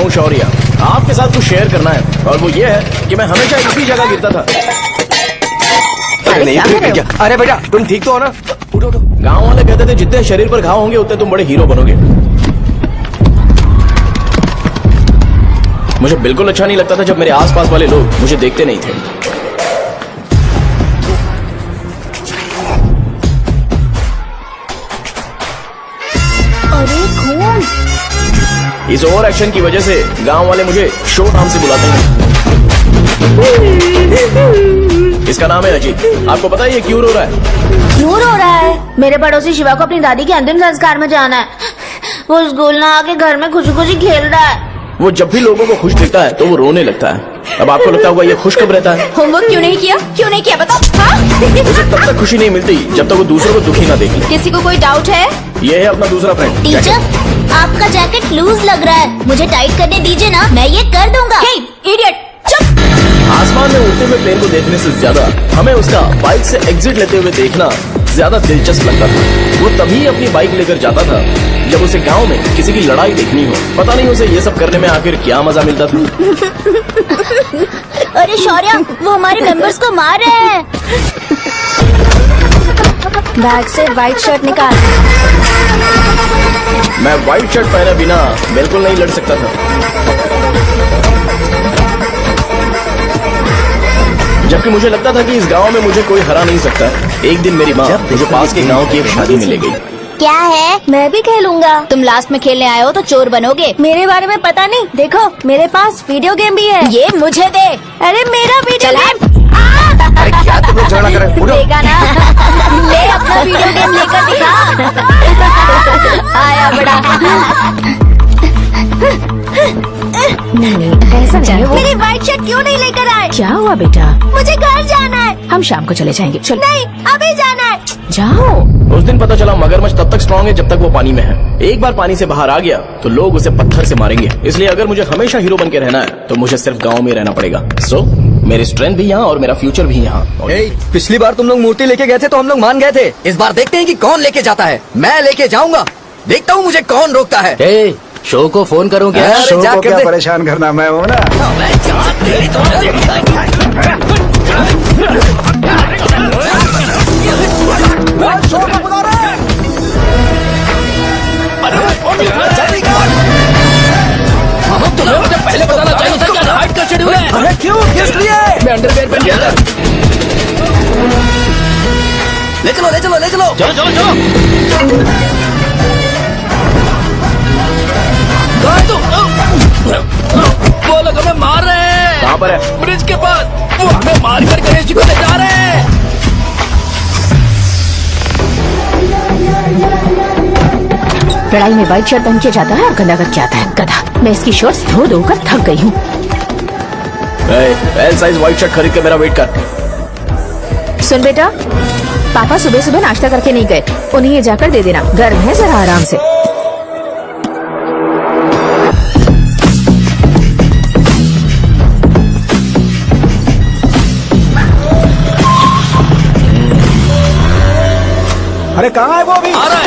हूँ शौर्या। आपके साथ कुछ शेयर करना है और वो ये है कि मैं हमेशा इसी जगह गिरता था। अरे नहीं, क्या? अरे बेटा तुम ठीक तो हो ना? उठो उठो। गाँव वाले कहते थे जितने शरीर पर घाव होंगे उतने तुम बड़े हीरो बनोगे। मुझे बिल्कुल अच्छा नहीं लगता था जब मेरे आसपास वाले लोग मुझे देखते नहीं थे। अरे खून! इस ओवर एक्शन की वजह से गांव वाले मुझे शो नाम से बुलाते हैं। इसका नाम है अजीत। आपको पता है ये क्यों रो रहा है? क्यों रो रहा है? मेरे पड़ोसी शिवा को अपनी दादी के अंतिम संस्कार में जाना है। वो स्कूल ना आके घर में खुशी खुशी खेल रहा है। वो जब भी लोगों को खुश दिखता है तो वो रोने लगता है। अब आपको लगता होगा ये खुश कब रहता है? होमवर्क क्यों नहीं किया? क्यों नहीं किया बताओ? उसे तब तक खुशी नहीं मिलती जब तक वो दूसरों को दुखी ना देख ले। किसी को कोई डाउट है? ये है अपना दूसरा फ्रेंड। टीचर, आपका जैकेट लूज लग रहा है, मुझे टाइट करने दीजिए ना, मैं ये कर दूंगा। इडियट, चुप! आसमान में उड़ते हुए प्लेन को देखने से ज्यादा हमें उसका बाइक से एग्जिट लेते हुए देखना ज्यादा दिलचस्प लगता था। वो तभी अपनी बाइक लेकर जाता था जब उसे गांव में किसी की लड़ाई देखनी हो। पता नहीं उसे ये सब करने में आखिर क्या मजा मिलता था। अरे शौर्या, वो हमारे मेंबर्स को मार रहे हैं। बैग से व्हाइट शर्ट निकाल। मैं व्हाइट शर्ट पहने बिना बिल्कुल नहीं लड़ सकता था, जबकि मुझे लगता था कि इस गांव में मुझे कोई हरा नहीं सकता। एक दिन मेरी माँ मुझे पास के गांव की एक शादी में ले गई। क्या है? मैं भी खेलूंगा। तुम लास्ट में खेलने आए हो तो चोर बनोगे। मेरे बारे में पता नहीं। देखो मेरे पास वीडियो गेम भी है। ये मुझे दे। अरे मेरा वीडियो गेम। अरे क्या तुम लोग झगड़ा कर रहे हो? देगा ना? ले अपना वीडियो गेम लेकर दिखा। आया बड़ा। ऐसा नहीं। मेरी व्हाइट शर्ट क्यों नहीं लेकर आए? क्या हुआ बेटा? मुझे घर जाना है। हम शाम को चले जाएंगे। चलो। नहीं, अभी जाना है। जाओ। उस दिन पता चला मगरमच्छ तब तक स्ट्रांग है जब तक वो पानी में है। एक बार पानी से बाहर आ गया तो लोग उसे पत्थर से मारेंगे। इसलिए अगर मुझे हमेशा हीरो बन के रहना है तो मुझे सिर्फ गाँव में रहना पड़ेगा। सो मेरी स्ट्रेंथ भी यहाँ और मेरा फ्यूचर भी यहाँ। पिछली बार तुम लोग मूर्ति लेके गए थे तो हम लोग मान गए थे। इस बार देखते हैं कि कौन लेके जाता है। मैं लेके जाऊंगा, देखता हूँ मुझे कौन रोकता है। शो को फोन करूँ क्या? अरे शो को जाकर क्या दे। परेशान करना, मैं हूँ ना। मुझे पहले बताना चाहिए था क्या नाइट का शेड्यूल है। अरे क्यों? किस लिए? मैं अंडरवेयर पहन गया था। ले चलो ले चलो ले चलो। चलो चलो चलो। वो लोग हमें मार रहे हैं। कहाँ पर है? ब्रिज के पास। वो हमें मार कर गणेश जी को ले जा रहे हैं। लड़ाई में व्हाइट शर्ट पहन के जाता है और गंदा करके आता है। गधा। मैं इसकी शर्ट्स धो धोकर थक गई हूँ। एल साइज व्हाइट शर्ट खरीद के मेरा वेट कर। सुन बेटा, पापा सुबह सुबह नाश्ता करके नहीं गए, उन्हें ये जाकर दे देना। गर्म है, जरा आराम से। अरे कहाँ है वो अभी? आ रहा है।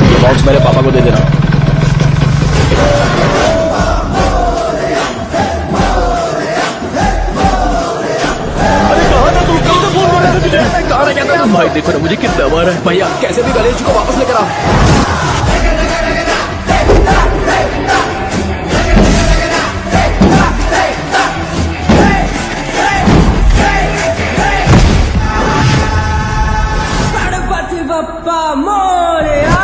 ये बॉक्स मेरे पापा को दे देना। भाई देखो ना मुझे कितना मारा है। भैया कैसे भी गणेश जी को वापस लेकर आओ। गणपति बप्पा मोरया।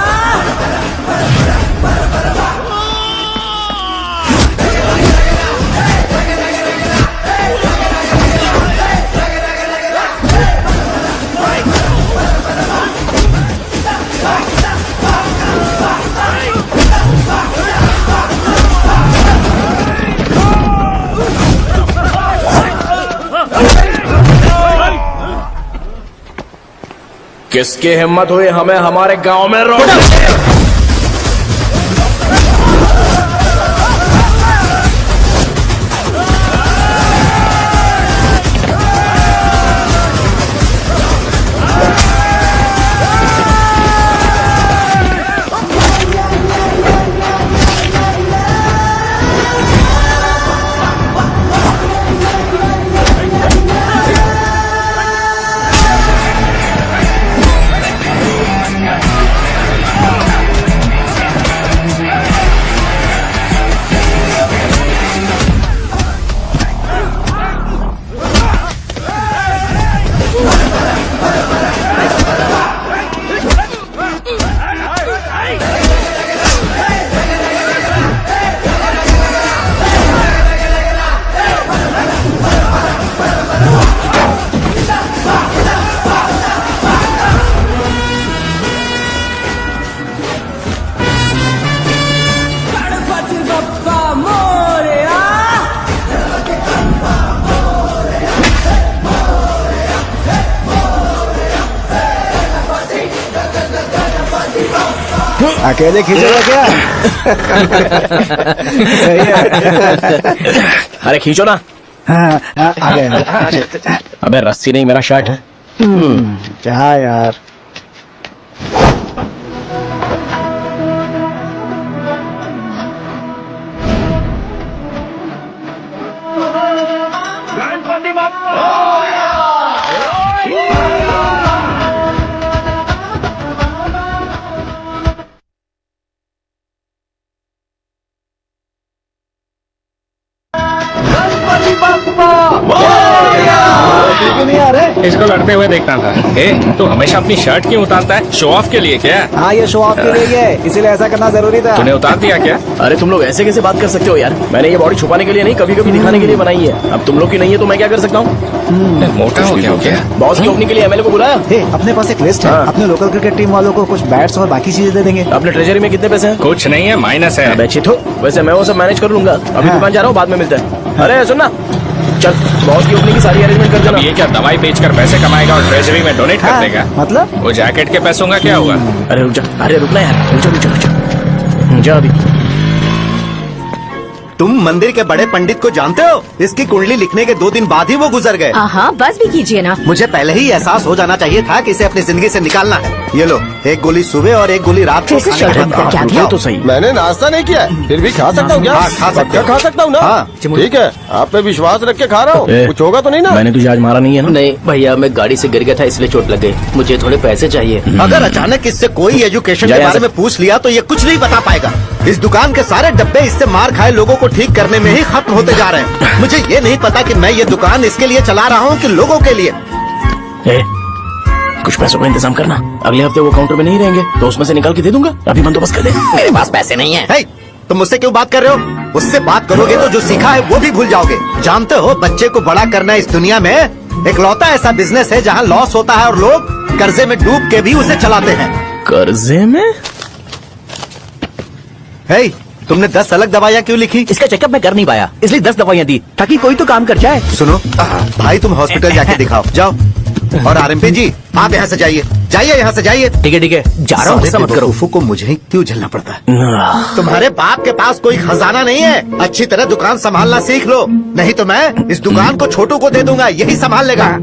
किसकी हिम्मत हुई हमें हमारे गांव में रोक? अकेले खींचेगा क्या? सही है। अरे खींचो ना। हाँ, आ गए। अबे रस्सी नहीं, मेरा शर्ट है। क्या यार? नहीं आ रहे? इसको लड़ते हुए देखना था। तू हमेशा अपनी शर्ट क्यों उतारता है? शो ऑफ के लिए क्या? हाँ, ये शो ऑफ के लिए ही है, इसीलिए ऐसा करना जरूरी था। तूने उतार दिया क्या? अरे तुम लोग ऐसे कैसे बात कर सकते हो यार? मैंने ये बॉडी छुपाने के लिए नहीं, कभी कभी दिखाने के लिए बनाई है। अब तुम लोग की नहीं है तो मैं क्या कर सकता हूँ? मोटा हो गया हो क्या? बॉस की ओपनिंग के लिए एमएलए को बुलाया। हे, अपने पास एक लिस्ट है। हाँ। अपने लोकल क्रिकेट टीम वालों को कुछ बैट्स और बाकी चीजें दे देंगे। अपने ट्रेजरी में कितने पैसे हैं? कुछ नहीं है, माइनस है। अबे चितो, वैसे मैं वो सब मैनेज कर लूंगा। अभी हाँ। दुकान जा रहा हूँ, बाद में मिलते हैं। अरे सुनना, चल बॉस की ओपनिंग की सारी अरेंजमेंट कर अब देना। ये क्या दवाई बेचकर पैसे कमाएगा और ट्रेजरी में डोनेट कर हाँ, देगा? मतलब? वो जैकेट के पैसों का क्या हुआ? अरे रुक जा, अरे रुकना यार, रुक जा जा अभी। तुम मंदिर के बड़े पंडित को जानते हो? इसकी कुंडली लिखने के 2 दिन बाद ही वो गुजर गए। हाँ, बस भी कीजिए ना। मुझे पहले ही एहसास हो जाना चाहिए था कि इसे अपनी जिंदगी से निकालना है। ये लो, एक गोली सुबह और एक गोली रात को फिर से खाने के शर्ट बाद अंदर क्या खाओ। गया? ये तो सही। मैंने नाश्ता नहीं किया है, फिर भी खा सकता हूँ क्या? हाँ, खा सकते पक्का हो। खा सकता हूँ ना? हाँ। ठीक है, आप पे विश्वास रख के खा रहा हूँ। ए, कुछ होगा तो नहीं ना? मैंने तुझे आज मारा नहीं है ना? नहीं भैया, मैं गाड़ी से गिर गया था इसलिए चोट लग गई। मुझे थोड़े पैसे चाहिए। अगर अचानक इससे कोई एजुकेशन जा के यहाँ बारे से। में पूछ लिया तो ये कुछ नहीं बता पाएगा। इस दुकान के सारे डब्बे इससे मार खाए लोगों को ठीक करने में ही खत्म होते जा रहे हैं। मुझे ये नहीं पता कि मैं ये दुकान इसके लिए चला रहा हूँ कि लोगों के लिए। ए, कुछ पैसों का इंतजाम करना। अगले हफ्ते वो काउंटर में नहीं रहेंगे तो उसमें से निकाल के दे दूंगा। अभी बंदोबस्त कर दे। मेरे पास पैसे नहीं है। हे, तुम मुझसे क्यों बात कर रहे हो? उससे बात करोगे तो जो सीखा है वो भी भूल जाओगे। जानते हो, बच्चे को बड़ा करना इस दुनिया में इकलौता ऐसा बिजनेस है जहाँ लॉस होता है और लोग कर्जे में डूब के भी उसे चलाते हैं। कर्जे में? हे, तुमने 10 अलग दवाइयाँ क्यों लिखी? इसका चेकअप मैं कर नहीं पाया, इसलिए 10 दवाइयाँ दी ताकि कोई तो काम कर जाए। सुनो भाई, तुम हॉस्पिटल जाके दिखाओ, जाओ। और आरएमपी जी, आप यहाँ से जाइए, जाइए यहाँ से जाइए। ठीक है, जा रहा हूँ, गुस्सा मत करो। बेवकूफों को मुझे ही क्यों झेलना पड़ता है? तुम्हारे बाप के पास कोई खजाना नहीं है। अच्छी तरह दुकान संभालना सीख लो, नहीं तो मैं इस दुकान को छोटू को दे दूंगा, यही संभाल लेगा।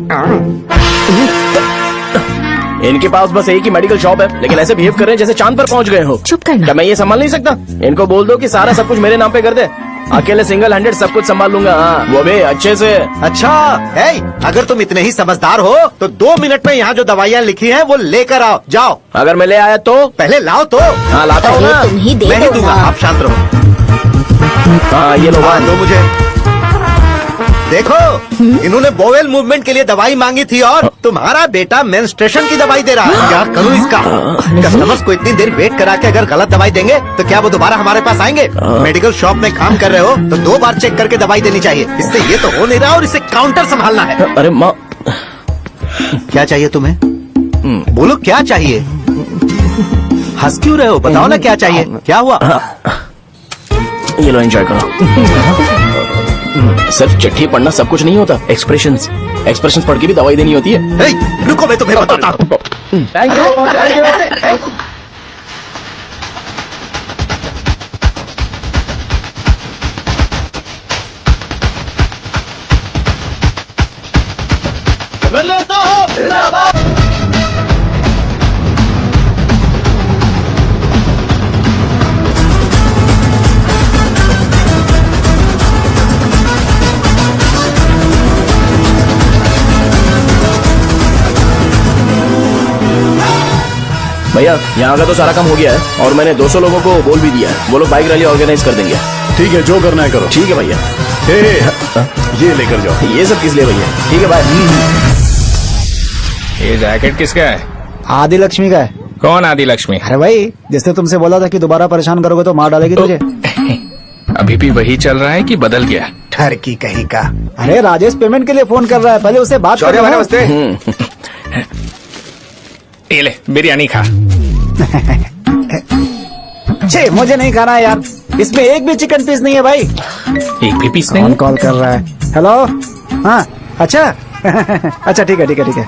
इनके पास बस एक ही मेडिकल शॉप है, लेकिन ऐसे बिहेव कर रहे हैं जैसे चांद पर पहुंच गए हो। चुप करना। क्या मैं ये संभाल नहीं सकता? इनको बोल दो कि सारा सब कुछ मेरे नाम पे कर दे। अकेले सिंगल हैंडेड सब कुछ संभाल लूंगा। हाँ, वो भी अच्छे से। अच्छा, हे, अगर तुम इतने ही समझदार हो तो 2 मिनट में यहाँ जो दवाइयाँ लिखी हैं वो लेकर आओ, जाओ। अगर मैं ले आया तो? पहले लाओ तो। हाँ लाता हूँ ना। तुम ही दे मैं ही दो दूंगा, ना। आप शांत रहो। हाँ ये लो हाँ, वन। दो मुझे। देखो, इन्होंने बोवेल मूवमेंट के लिए दवाई मांगी थी और तुम्हारा बेटा मेंस्ट्रुएशन की दवाई दे रहा है। क्या करूँ इसका? कस्टमर्स को इतनी देर वेट करा के अगर गलत दवाई देंगे तो क्या वो दोबारा हमारे पास आएंगे? मेडिकल शॉप में काम कर रहे हो तो 2 बार चेक करके दवाई देनी चाहिए। इससे ये तो हो नहीं रहा और इसे काउंटर संभालना है। अरे माँ, क्या चाहिए तुम्हें? बोलो क्या चाहिए? हंस क्यों रहे हो? बताओ ना क्या चाहिए? क्या हुआ? ये लो एंजॉय करो। सिर्फ चिट्ठी पढ़ना सब कुछ नहीं होता। एक्सप्रेशंस पढ़ के भी दवाई देनी होती है। हे, रुको, मैं तुम्हें बताता हूँ। भैया यहाँ का तो सारा काम हो गया है और मैंने 200 लोगों को बोल भी दिया है। वो लोग बाइक रैली ऑर्गेनाइज कर देंगे। ठीक है, जो करना है करो। ठीक है भैया। ये लेकर जाओ। ये सब किस लिए भैया? ठीक है बाय। ये जैकेट किसका है? आदि लक्ष्मी का है। कौन आदि लक्ष्मी? अरे भाई, जिसने तुमसे बोला था कि दोबारा परेशान करोगे तो मार डालेगी तुझे। अभी भी वही चल रहा है कि बदल गया? ठर की कहीं का। अरे राजेश पेमेंट के लिए फोन कर रहा है, पहले उससे बात करो। नमस्ते। ये ले बिरयानी खा। छे, मुझे नहीं खाना है यार, इसमें एक भी चिकन पीस नहीं है भाई। एक भी पीस कौन नहीं? कॉल कर रहा है? हेलो, हाँ, अच्छा अच्छा ठीक है ठीक है ठीक है।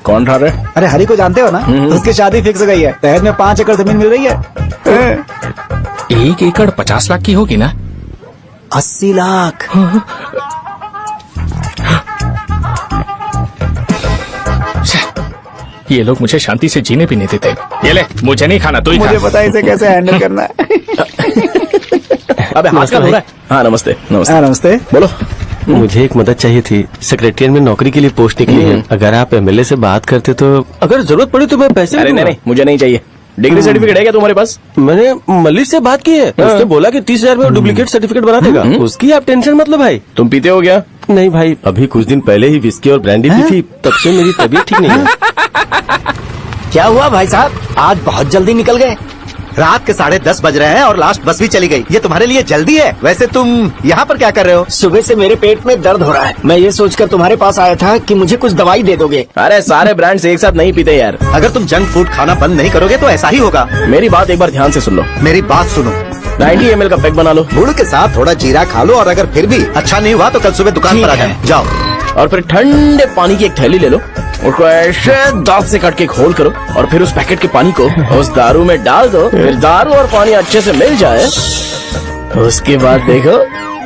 कौन ठा रहे? अरे हरी को जानते हो ना, उसकी शादी फिक्स हो गई है। दहेज में 5 एकड़ जमीन मिल रही है। 1 एकड़ 50 लाख की होगी ना? 80 लाख। ये लोग मुझे शांति से जीने भी नहीं देते। ये ले, मुझे नहीं खाना, तू ही मुझे खा। पता है इसे कैसे हैंडल करना है। अबे हाथ का हो रहा है। हाँ नमस्ते नमस्ते। हाँ, नमस्ते। बोलो। मुझे एक मदद चाहिए थी। सेक्रेटरिएट में नौकरी के लिए पोस्ट निकली है। अगर आप एमएलए से बात करते तो अगर जरूरत पड़ी तो मैं पैसे अरे नहीं, मुझे नहीं चाहिए। डिग्री सर्टिफिकेट है क्या तुम्हारे पास? मैंने मलिक से बात की है। उसने बोला कि 30,000 में डुप्लीकेट सर्टिफिकेट बना देगा। उसकी आप टेंशन मत लो भाई। तुम पीते हो क्या? नहीं भाई, अभी कुछ दिन पहले ही विस्की और ब्रांडी पी थी, तब से मेरी तबीयत ठीक नहीं है। क्या हुआ भाई साहब, आज बहुत जल्दी निकल गए? रात के 10:30 बज रहे हैं और लास्ट बस भी चली गई। ये तुम्हारे लिए जल्दी है। वैसे तुम यहाँ पर क्या कर रहे हो? सुबह से मेरे पेट में दर्द हो रहा है। मैं ये सोचकर तुम्हारे पास आया था कि मुझे कुछ दवाई दे दोगे। अरे सारे ब्रांड्स एक साथ नहीं पीते यार। अगर तुम जंक फूड खाना बंद नहीं करोगे तो ऐसा ही होगा। मेरी बात एक बार ध्यान से सुन लो। मेरी बात सुनो। 90 ml का पैक बना लो। गुड़ के साथ थोड़ा जीरा खा लो और अगर फिर भी अच्छा नहीं हुआ तो कल सुबह दुकान पर आ जाओ। और फिर ठंडे पानी की एक थैली ले लो, उसको ऐसे दांत से काट के खोल करो और फिर उस पैकेट के पानी को उस दारू में डाल दो। फिर दारू और पानी अच्छे से मिल जाए, उसके बाद देखो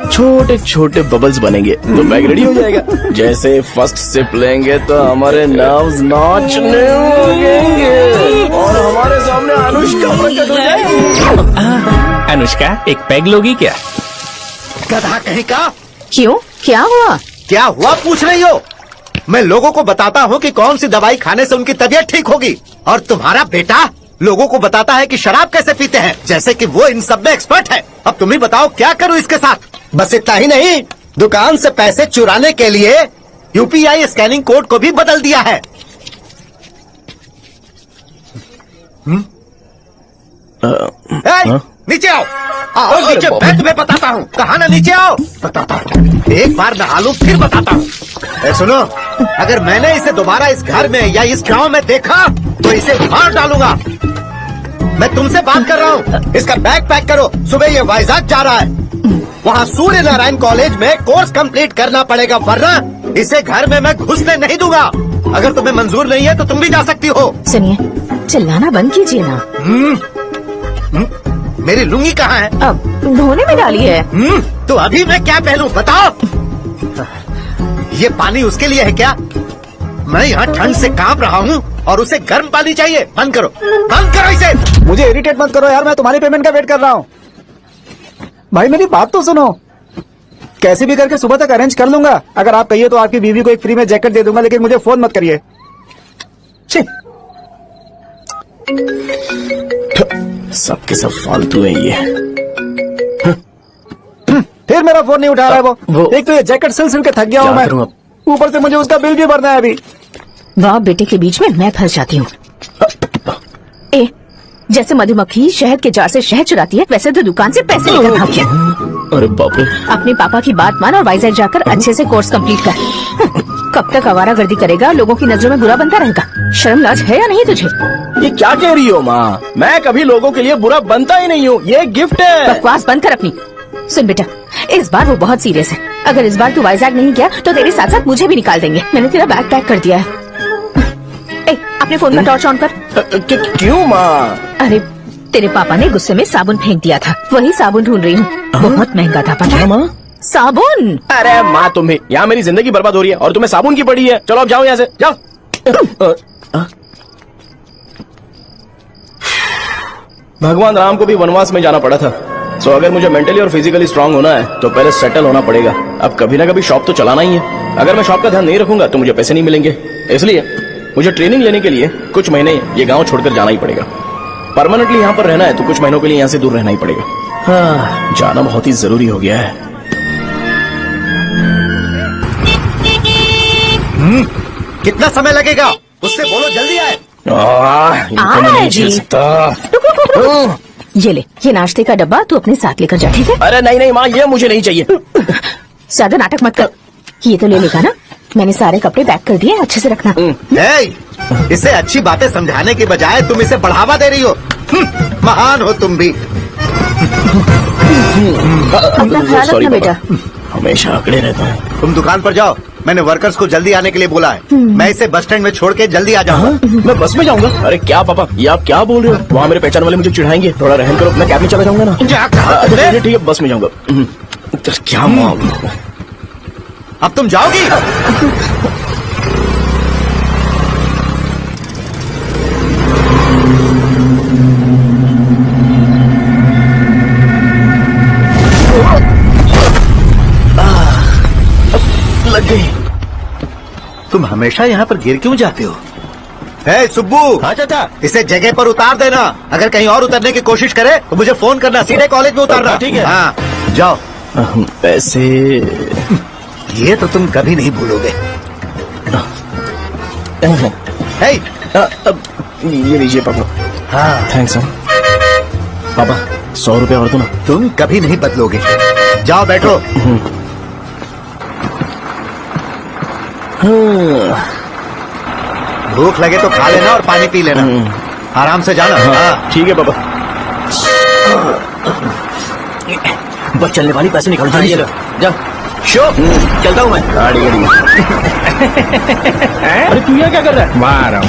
छोटे छोटे बबल्स बनेंगे तो बैग रेडी हो जाएगा। जैसे फर्स्ट सिप लेंगे तो हमारे नर्व्स नाचने लगेंगे और हमारे सामने अनुष्का प्रकट हो जाएगी। अनुष्का, एक पैग लोगी क्या? गधा कहीं का। क्यों, क्या हुआ? क्या हुआ पूछ रही हो? मैं लोगों को बताता हूँ कि कौन सी दवाई खाने से उनकी तबीयत ठीक होगी, और तुम्हारा बेटा लोगों को बताता है कि शराब कैसे पीते हैं, जैसे कि वो इन सब में एक्सपर्ट है। अब तुम ही बताओ क्या करूँ इसके साथ? बस इतना ही नहीं, दुकान से पैसे चुराने के लिए यूपीआई स्कैनिंग कोड को भी बदल दिया है। नीचे आओ, आओ नीचे, मैं तुम्हें बताता हूँ। कहा ना नीचे आओ, बताता हूँ। एक बार नहा लूं फिर बताता हूँ। सुनो, अगर मैंने इसे दोबारा इस घर में या इस गांव में देखा तो इसे मार डालूंगा। मैं तुमसे बात कर रहा हूँ। इसका बैग पैक करो, सुबह ये वाइजाग जा रहा है। वहाँ सूर्य नारायण कॉलेज में कोर्स कंप्लीट करना पड़ेगा, वरना इसे घर में मैं घुसने नहीं दूंगा। अगर तुम्हें मंजूर नहीं है तो तुम भी जा सकती हो। सुनिए, चिल्लाना बंद कीजिए ना। मेरी लुंगी कहाँ है? अब धोने में डाली है। तो अभी मैं क्या पहनूं बताओ? ये पानी उसके लिए है क्या? मैं यहाँ ठंड से कांप रहा हूँ और उसे गर्म पानी चाहिए। बंद करो, बंद करो इसे। मुझे इरिटेट मत करो यार, मैं तुम्हारी पेमेंट का वेट कर रहा हूँ। भाई मेरी बात तो सुनो, कैसे भी करके सुबह तक अरेंज कर लूंगा। अगर आप कहिए तो आपकी बीवी को एक फ्री में जैकेट दे दूंगा, लेकिन मुझे फोन मत करिए। सबके सब फालतू है ये। फिर मेरा फोन नहीं उठा रहा है वो। एक तो ये जैकेट सिल सिल के थक गया हूँ मैं, ऊपर से मुझे उसका बिल भी भरना है अभी। बाप बेटे के बीच में मैं फंस जाती हूँ। ए, जैसे मधुमक्खी शहद के जार से शहद चुराती है, वैसे तो दुकान से पैसे लेकर भाग गया। अरे बाप रे। अपने पापा की बात मान और वाइजैक जाकर अच्छे से कोर्स कंप्लीट कर। कब तक आवारागर्दी करेगा, लोगों की नजरों में बुरा बनता रहेगा। शर्म लाज है या नहीं तुझे? ये क्या कह रही हो माँ? मैं कभी लोगों के लिए बुरा बनता ही नहीं हूँ, ये गिफ्ट है। बकवास बंद कर अपनी। सुन बेटा, इस बार वो बहुत सीरियस है। अगर इस बार तू वाइजैक नहीं गया तो तेरे साथ साथ मुझे भी निकाल देंगे। मैंने तेरा बैग पैक कर दिया है। ए, अपने फोन का टॉर्च ऑन कर। क्यों माँ? अरे तेरे पापा ने गुस्से में साबुन फेंक दिया था, वही साबुन ढूंढ रही हूँ। बहुत महंगा था पता है माँ? साबुन। अरे माँ तुम भी, यहाँ मेरी जिंदगी बर्बाद हो रही है और तुम्हें साबुन की पड़ी है। चलो अब जाओ यहाँ से, जाओ। भगवान राम को भी वनवास में जाना पड़ा था। सो अगर मुझे मेंटली और फिजिकली स्ट्रांग होना है तो पहले सेटल होना पड़ेगा। अब कभी ना कभी शॉप तो चलाना ही है। अगर मैं शॉप का ध्यान नहीं रखूंगा तो मुझे पैसे नहीं मिलेंगे। इसलिए मुझे ट्रेनिंग लेने के लिए कुछ महीने ये गांव छोड़कर जाना ही पड़ेगा। परमानेंटली यहाँ पर रहना है तो कुछ महीनों के लिए यहाँ से दूर रहना ही पड़ेगा। हाँ, जाना बहुत ही जरूरी हो गया है। कितना समय लगेगा? उससे बोलो जल्दी आए। इनको मैं नहीं झेल सकता। ये ले, ये नाश्ते का डब्बा तू अपने साथ लेकर जा, ठीक है? अरे नहीं नहीं माँ, ये मुझे नहीं चाहिए। ज्यादा नाटक मत कर। ये तो ले लेगा ना? मैंने सारे कपड़े पैक कर दिए, अच्छे से रखना। इसे अच्छी बातें समझाने के बजाय तुम इसे बढ़ावा दे रही हो। महान हो तुम भी। अपना ख्याल रखना बेटा। हमेशा अकड़े रहता हूँ। तुम दुकान पर जाओ, मैंने वर्कर्स को जल्दी आने के लिए बोला है। मैं इसे बस स्टैंड में छोड़ के जल्दी आ जाऊंगा। मैं बस में जाऊंगा? अरे क्या पापा, ये आप क्या बोल रहे हो? वहाँ मेरे पहचान वाले मुझे चिढ़ाएंगे। थोड़ा रहम करो, मैं कैब में चला जाऊंगा ना। अच्छा, ठीक है, बस में जाऊंगा। क्या मामला? अब तुम जाओगी? लग गई। तुम हमेशा यहाँ पर गिर क्यों जाते हो? हे सुब्बू, हाँ चाचा। इसे जगह पर उतार देना। अगर कहीं और उतरने की कोशिश करे तो मुझे फोन करना, सीधे कॉलेज में उतारना। ठीक है। हाँ, जाओ। पैसे ये तो तुम कभी नहीं भूलोगे। हे, अब ये लीजिए पापा। हाँ, थैंक्स पापा, 100 रुपए और दो ना। तुम कभी नहीं बदलोगे। जाओ बैठो। भूख लगे तो खा लेना और पानी पी लेना। आराम से जाना। हाँ। ठीक है पापा। बस चलने वाली पैसे निकाल दो। जा शो चलता हूँ मैं। गाड़ी गाड़ी। अरे तू यहाँ क्या कर रहा है? वहाँ आ रहा हूँ।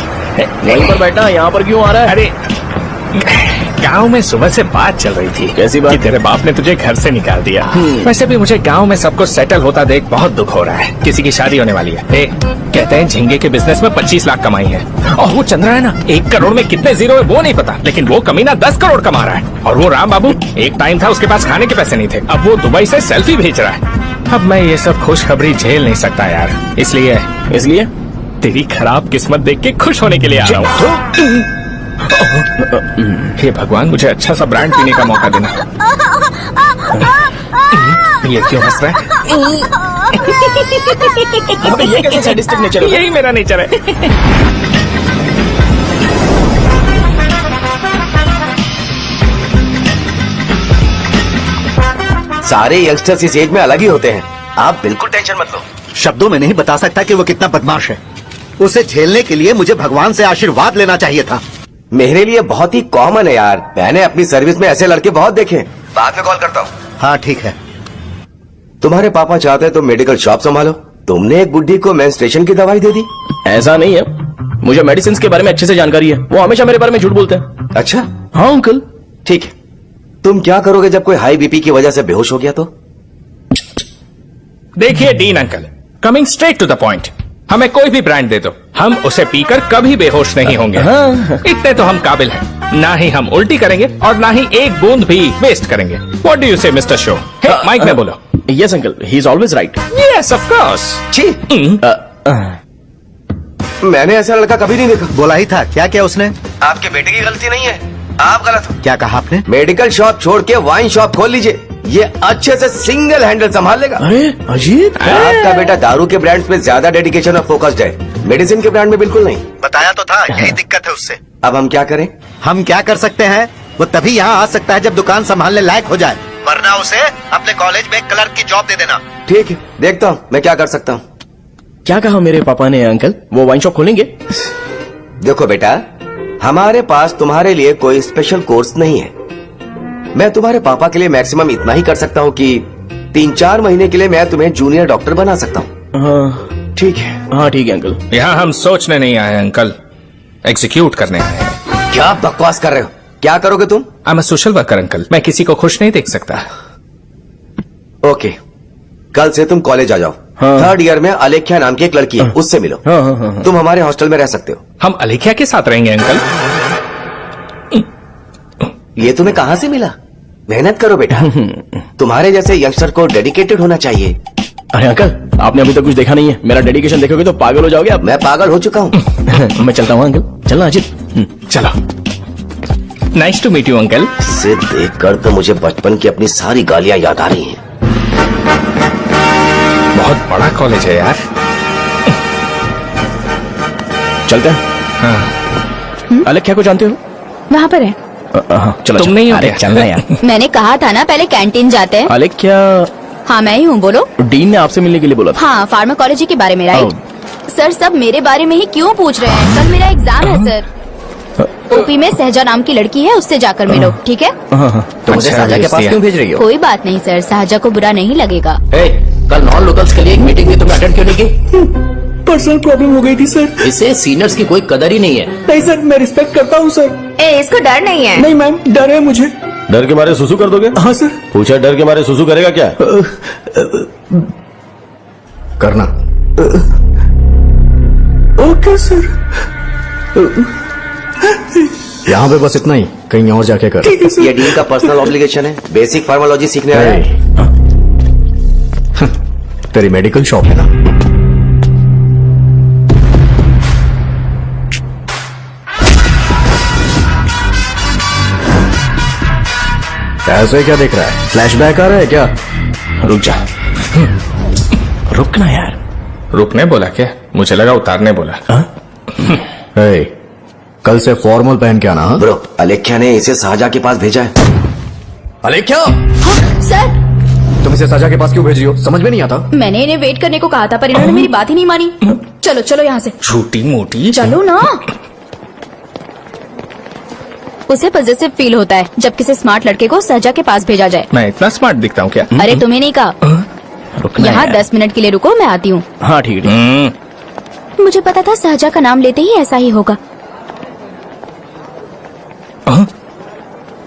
वहीं पर बैठा, यहाँ पर क्यों आ रहा है? अरे गांव में सुबह से बात चल रही थी। कैसी बात? कि तेरे बाप ने तुझे घर से निकाल दिया। वैसे भी मुझे गांव में सब कुछ सेटल होता देख बहुत दुख हो रहा है। किसी की शादी होने वाली है। कहते हैं झींगे के बिजनेस में 25 लाख कमाई है। और वो चंद्रा है ना, 1 करोड़ में कितने जीरो है वो नहीं पता, लेकिन वो कमीना 10 करोड़ कमा रहा है। और वो राम बाबू, एक टाइम था उसके पास खाने के पैसे नहीं थे, अब वो दुबई से सेल्फी भेज रहा है। अब मैं ये सब खुशखबरी झेल नहीं सकता यार, इसलिए तेरी खराब किस्मत देख के खुश होने के लिए आ रहा हूँ। हे भगवान, मुझे अच्छा सा ब्रांड पीने का मौका देना। ये क्यों हंस रहा है? ये कैसे सैडिस्टिक नेचर है? यही मेरा नेचर है। सारे यंगस्टर्स इस एज में अलग ही होते हैं। आप बिल्कुल टेंशन मत लो। शब्दों में नहीं बता सकता कि वो कितना बदमाश है। उसे झेलने के लिए मुझे भगवान से आशीर्वाद लेना चाहिए था। मेरे लिए बहुत ही कॉमन है यार। मैंने अपनी सर्विस में ऐसे लड़के बहुत देखे। बाद में कॉल करता हूँ। हाँ ठीक है। तुम्हारे पापा चाहते हैं तुम मेडिकल शॉप संभालो। तुमने एक बुढ़ी को मेंस्ट्रुएशन की दवाई दे दी। ऐसा नहीं है, मुझे मेडिसिन के बारे में अच्छे से जानकारी है। वो हमेशा मेरे बारे में झूठ बोलते हैं। अच्छा, हाँ अंकल। ठीक है। तुम क्या करोगे जब कोई हाई बीपी की वजह से बेहोश हो गया तो? देखिए Dean uncle, coming straight to the point, हमें कोई भी ब्रांड दे दो, हम उसे पीकर कभी बेहोश नहीं होंगे। इतने तो हम काबिल हैं। ना ही हम उल्टी करेंगे और ना ही एक बूंद भी वेस्ट करेंगे। व्हाट डू यू से मिस्टर शो? माइक में बोलो। Yes uncle, he is always right. Yes of course. मैंने ऐसा लड़का कभी नहीं देखा। बोला ही था। क्या क्या उसने? आपके बेटे की गलती नहीं है, आप गलत हो। क्या कहा आपने? मेडिकल शॉप छोड़ के वाइन शॉप खोल लीजिए, ये अच्छे से सिंगल हैंडल संभाल लेगा। अरे अजीत, आपका बेटा दारू के ब्रांड्स में ज्यादा डेडिकेशन और फोकस्ड है, मेडिसिन के ब्रांड में बिल्कुल नहीं। बताया तो था, यही दिक्कत है उससे। अब हम क्या करें? हम क्या कर सकते हैं? वो तभी यहाँ आ सकता है जब दुकान संभालने लायक हो जाए, वरना उसे अपने कॉलेज में क्लर्क की जॉब दे देना। ठीक है, देखता हूँ मैं क्या कर सकता हूँ। क्या कहा मेरे पापा ने अंकल? वो वाइन शॉप खोलेंगे? देखो बेटा, हमारे पास तुम्हारे लिए कोई स्पेशल कोर्स नहीं है। मैं तुम्हारे पापा के लिए मैक्सिमम इतना ही कर सकता हूँ कि 3-4 महीने के लिए मैं तुम्हें जूनियर डॉक्टर बना सकता हूँ। हाँ ठीक है। हाँ ठीक है अंकल। यहाँ हम सोचने नहीं आए अंकल, एग्जीक्यूट करने आए हैं। क्या बकवास कर रहे हो? क्या करोगे तुम? I am a social worker uncle, मैं किसी को खुश नहीं देख सकता। ओके, कल से तुम कॉलेज आ जाओ। हाँ। 3rd ईयर में अलेख्या नाम की एक लड़की है, उससे मिलो। हाँ, हाँ, हाँ, हाँ। तुम हमारे हॉस्टल में रह सकते हो। हम अलेख्या के साथ रहेंगे अंकल। ये तुम्हें कहाँ से मिला? मेहनत करो बेटा, तुम्हारे जैसे यंगस्टर को डेडिकेटेड होना चाहिए। अरे अंकल, आपने अभी तक कुछ देखा नहीं है। मेरा डेडिकेशन देखोगे तो पागल हो जाओगे आप। मैं पागल हो चुका हूँ। मैं चलता हूँ अंकल। चलना अजीत। चलो, nice to meet you uncle. इसे देखकर तो मुझे बचपन की अपनी सारी गालियां याद आ रही हैं। बहुत बड़ा कॉलेज है यार। चलते हैं। हाँ। अलेख्या को जानते हो? वहाँ पर है। चलो तुम नहीं हो अरे क्या? चलना यार। मैंने कहा था ना पहले कैंटीन जाते हैं। अलेख्या, हाँ मैं ही हूँ, बोलो। डीन ने आपसे मिलने के लिए बोला था। हाँ, फार्माकोलॉजी के बारे में, राइट? सर सब मेरे बारे में ही क्यों पूछ रहे हैं? कल मेरा एग्जाम है सर। ओपी में सहजा नाम की लड़की है, उससे जाकर मिलो, ठीक है? हाँ हाँ। तो मुझे अच्छा, साजा के पास भेज क्यों भेज रही हो? कोई बात नहीं सर, सहजा को बुरा नहीं लगेगा। ए, कल नॉन लोकल्स के लिए एक मीटिंग थी, तुमने अटेंड क्यों नहीं की? पर्सनल प्रॉब्लम हो गई थी सर। इससे सीनियर्स की कोई कदर ही नहीं है। नहीं सर, मैं रिस्पेक्ट करता हूँ सर। ए, इसको डर नहीं है। नहीं मैम, डर है मुझे। डर के मारे सुसु कर दोगे? हाँ सर। पूछा डर के मारे सुसु करेगा क्या? करना। Okay sir. यहाँ पे बस इतना ही, कहीं और जाके कर। ठीक है सर। ये डीन का पर्सनल ऑब्लिगेशन है, बेसिक फार्मोलॉजी सीखने आया है। तेरी मेडिकल शॉप है ना? ऐसे क्या देख रहा है? फ्लैशबैक आ रहा है क्या? रुक जा। रुकना यार। रुकने बोला क्या? मुझे लगा उतारने बोला। ए, कल से फॉर्मल पहन के आना। हाँ? ब्रो, अलेख्या ने इसे शाहजहां के पास भेजा है। अलेख्या, हाँ, सर तुम इसे शाहजहां के पास क्यों भेज रही हो? समझ में नहीं आता। मैंने इन्हें वेट करने को कहा था, पर इन्होंने मेरी बात ही नहीं मानी। चलो चलो यहाँ से, छोटी मोटी। चलो ना। उसे पॉजिटिव फील होता है जब किसी स्मार्ट लड़के को शाहजहां के पास भेजा जाए। मैं इतना स्मार्ट दिखता हूँ क्या? अरे तुम्हें नहीं कहा। रुकना यहाँ यार। 10 मिनट के लिए रुको, मैं आती हूँ। हाँ ठीक है। मुझे पता था शाहजहां का नाम लेते ही ऐसा ही होगा।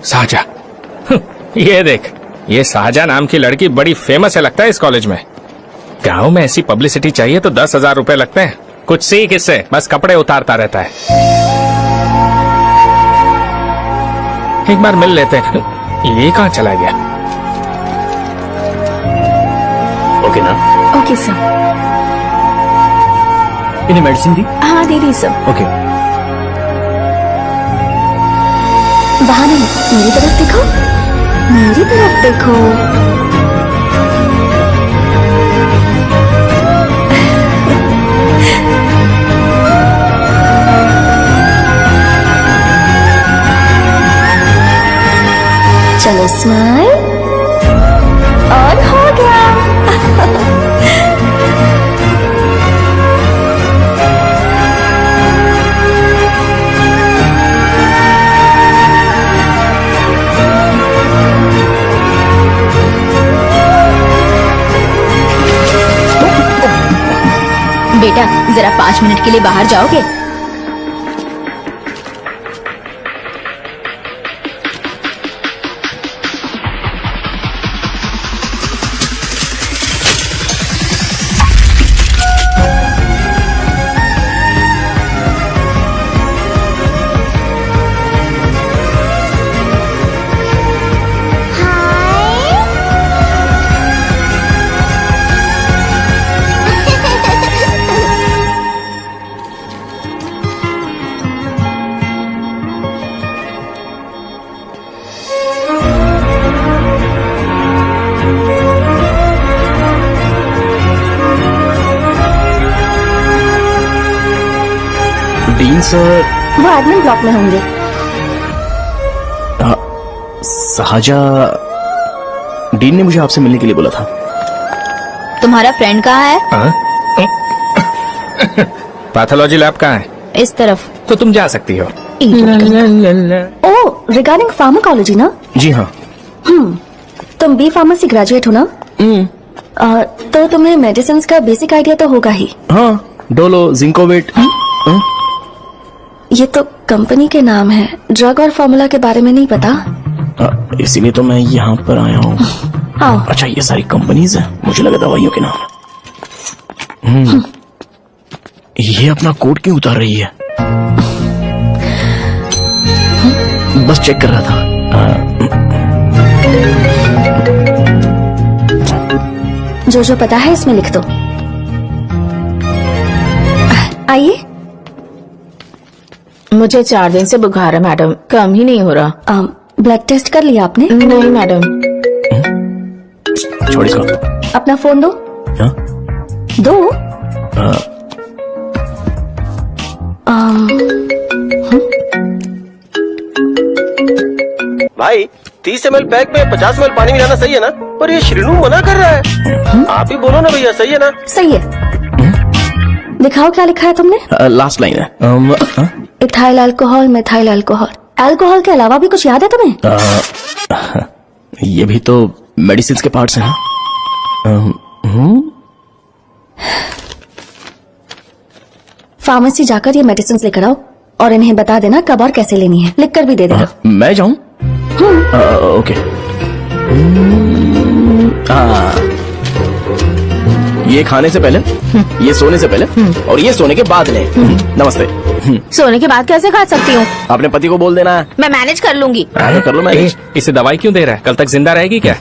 शाहजहां। ये देख, ये शाहजहां नाम की लड़की बड़ी फेमस है लगता है इस कॉलेज में। गांव में ऐसी पब्लिसिटी चाहिए तो 10,000 रुपए लगते हैं। कुछ सीख इससे, बस कपड़े उतारता रहता है। एक बार मिल लेते हैं। ये कहाँ चला गया? ओके ना? Okay sir. इन्हें मेडिसिन दी? हाँ दे दी सर। ओके। वहाँ नहीं, मेरी तरफ देखो, मेरी तरफ देखो। चलो स्माइल, और हो गया। बेटा जरा 5 मिनट के लिए बाहर जाओगे? Dean sir. वो एडमिन ब्लॉक में होंगे। शाहजहां, डीन ने मुझे आपसे मिलने के लिए बोला था। तुम्हारा फ्रेंड कहाँ है? पैथोलॉजी लैब कहाँ है? इस तरफ। तो तुम जा सकती हो। ओ, रिगार्डिंग फार्माकोलॉजी ना? जी हाँ। तुम बी फार्मेसी ग्रेजुएट हो ना? तो तुम्हें मेडिसिन का बेसिक आइडिया तो होगा ही। हाँ, डोलो, जिंकोवेट। ये तो कंपनी के नाम है, ड्रग और फॉर्मूला के बारे में नहीं पता। इसीलिए तो मैं यहाँ पर आया हूँ। आओ। अच्छा, ये सारी कंपनीज है, मुझे लगा दवाइयों के नाम। ये अपना कोट क्यों उतार रही है? बस चेक कर रहा था। जो जो पता है इसमें लिख दो। आइए। मुझे 4 दिन से बुखार है मैडम, कम ही नहीं हो रहा। ब्लड टेस्ट कर लिया आपने? नहीं मैडम। छोड़ इसको। अपना फोन दो। हाँ? दो। भाई 30 ml पैक में 50 ml पानी मिलाना सही है ना? पर ये श्रीनू मना कर रहा है। आप ही बोलो ना भैया, सही है ना? सही है। दिखाओ क्या लिखा है तुमने? लास्ट लाइन है। Ethyl alcohol, methyl alcohol. Alcohol के अलावा भी कुछ याद है तुम्हें? ये भी तो मेडिसिन के पार्ट्स हैं। फार्मेसी जाकर ये मेडिसिन लेकर आओ और इन्हें बता देना कब और कैसे लेनी है, लिख कर भी दे देना। मैं जाऊं? ओके। ये खाने से पहले, ये सोने से पहले और ये सोने के बाद ले। नमस्ते। सोने के बाद कैसे खा सकती हूँ? अपने पति को बोल देना। मैं मैनेज कर लूंगी। कर लो मैनेज। इसे दवाई क्यों दे रहा है? कल तक जिंदा रहेगी क्या?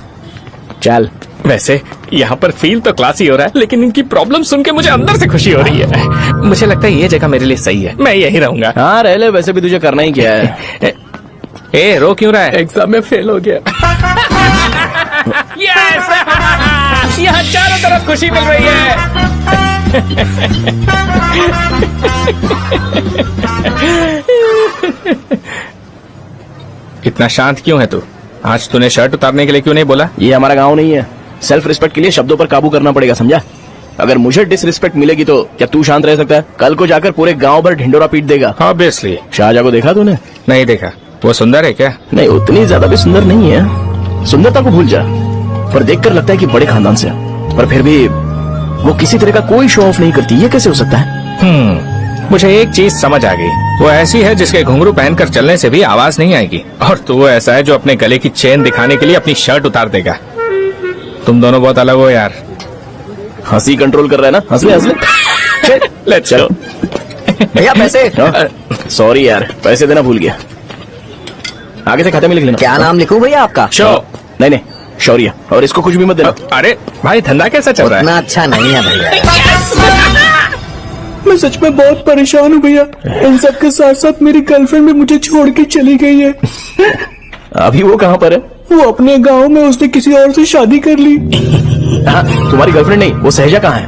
चल। वैसे यहाँ पर फील तो क्लासी हो रहा है, लेकिन इनकी प्रॉब्लम सुन के मुझे अंदर से खुशी हो रही है। मुझे लगता है ये जगह मेरे लिए सही है, मैं यही रहूंगा। हाँ रह ले, वैसे भी तुझे करना ही क्या है। ए रो क्यों रहा है? एग्जाम में फेल हो गया। यस! यहाँ चारों तरफ खुशी मिल रही है। इतना शांत क्यों है तू? आज तूने शर्ट उतारने के लिए क्यों नहीं बोला? ये हमारा गांव नहीं है। सेल्फ रिस्पेक्ट के लिए शब्दों पर काबू करना पड़ेगा, समझा? अगर मुझे डिसरिस्पेक्ट मिलेगी तो क्या तू शांत रह सकता है? कल को जाकर पूरे गांव भर ढिंडोरा पीट देगा। ऑब्वियसली। शाहजहां को देखा तूने? नहीं देखा। वो सुंदर है क्या? नहीं, उतनी ज्यादा भी सुंदर नहीं है। सुंदरता को भूल जा, पर देखकर लगता है कि बड़े खानदान से है। पर फिर भी वो किसी तरह का कोई शो ऑफ नहीं करती। ये कैसे हो सकता है? मुझे एक चीज समझ आ गई। वो ऐसी है जिसके घुंघरू पहनकर चलने से भी आवाज नहीं आएगी, और तू वो ऐसा है जो अपने गले की चेन दिखाने के लिए अपनी शर्ट उतार देगा। तुम दोनों बहुत अलग हो यार। हंसी कंट्रोल कर रहा है ना? हंस ले हंस ले। Let's go. भैया पैसे। सॉरी यार, पैसे देना भूल गया। आगे से खाते में लिख लेना। क्या नाम लिखूं भैया आपका? शो। नहीं नहीं, शौर्य। और इसको कुछ भी मत देना। अरे भाई, धंधा कैसा चल रहा है? उतना अच्छा नहीं है भैया। मैं सच में बहुत परेशान हूँ भैया। इन सब के साथ साथ मेरी गर्लफ्रेंड भी मुझे छोड़ के चली गई है। अभी वो कहाँ पर है? वो अपने गांव में, उसने किसी और से शादी कर ली। हाँ, तुम्हारी गर्लफ्रेंड नहीं, वो सहजा कहाँ है?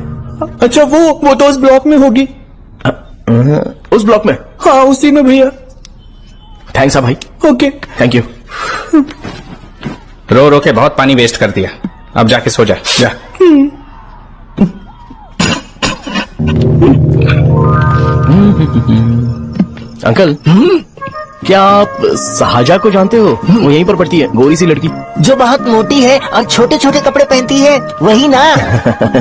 अच्छा वो तो उस ब्लॉक में होगी। उस ब्लॉक में? हाँ उसी में भैया। थैंक्स भाई। Okay thank you. रो रो के बहुत पानी वेस्ट कर दिया, अब जाके सो जा। जा। अंकल, क्या आप शाहजहां को जानते हो? वो यहीं पर पढ़ती है, गोरी सी लड़की। जो बहुत मोटी है और छोटे छोटे कपड़े पहनती है, वही ना?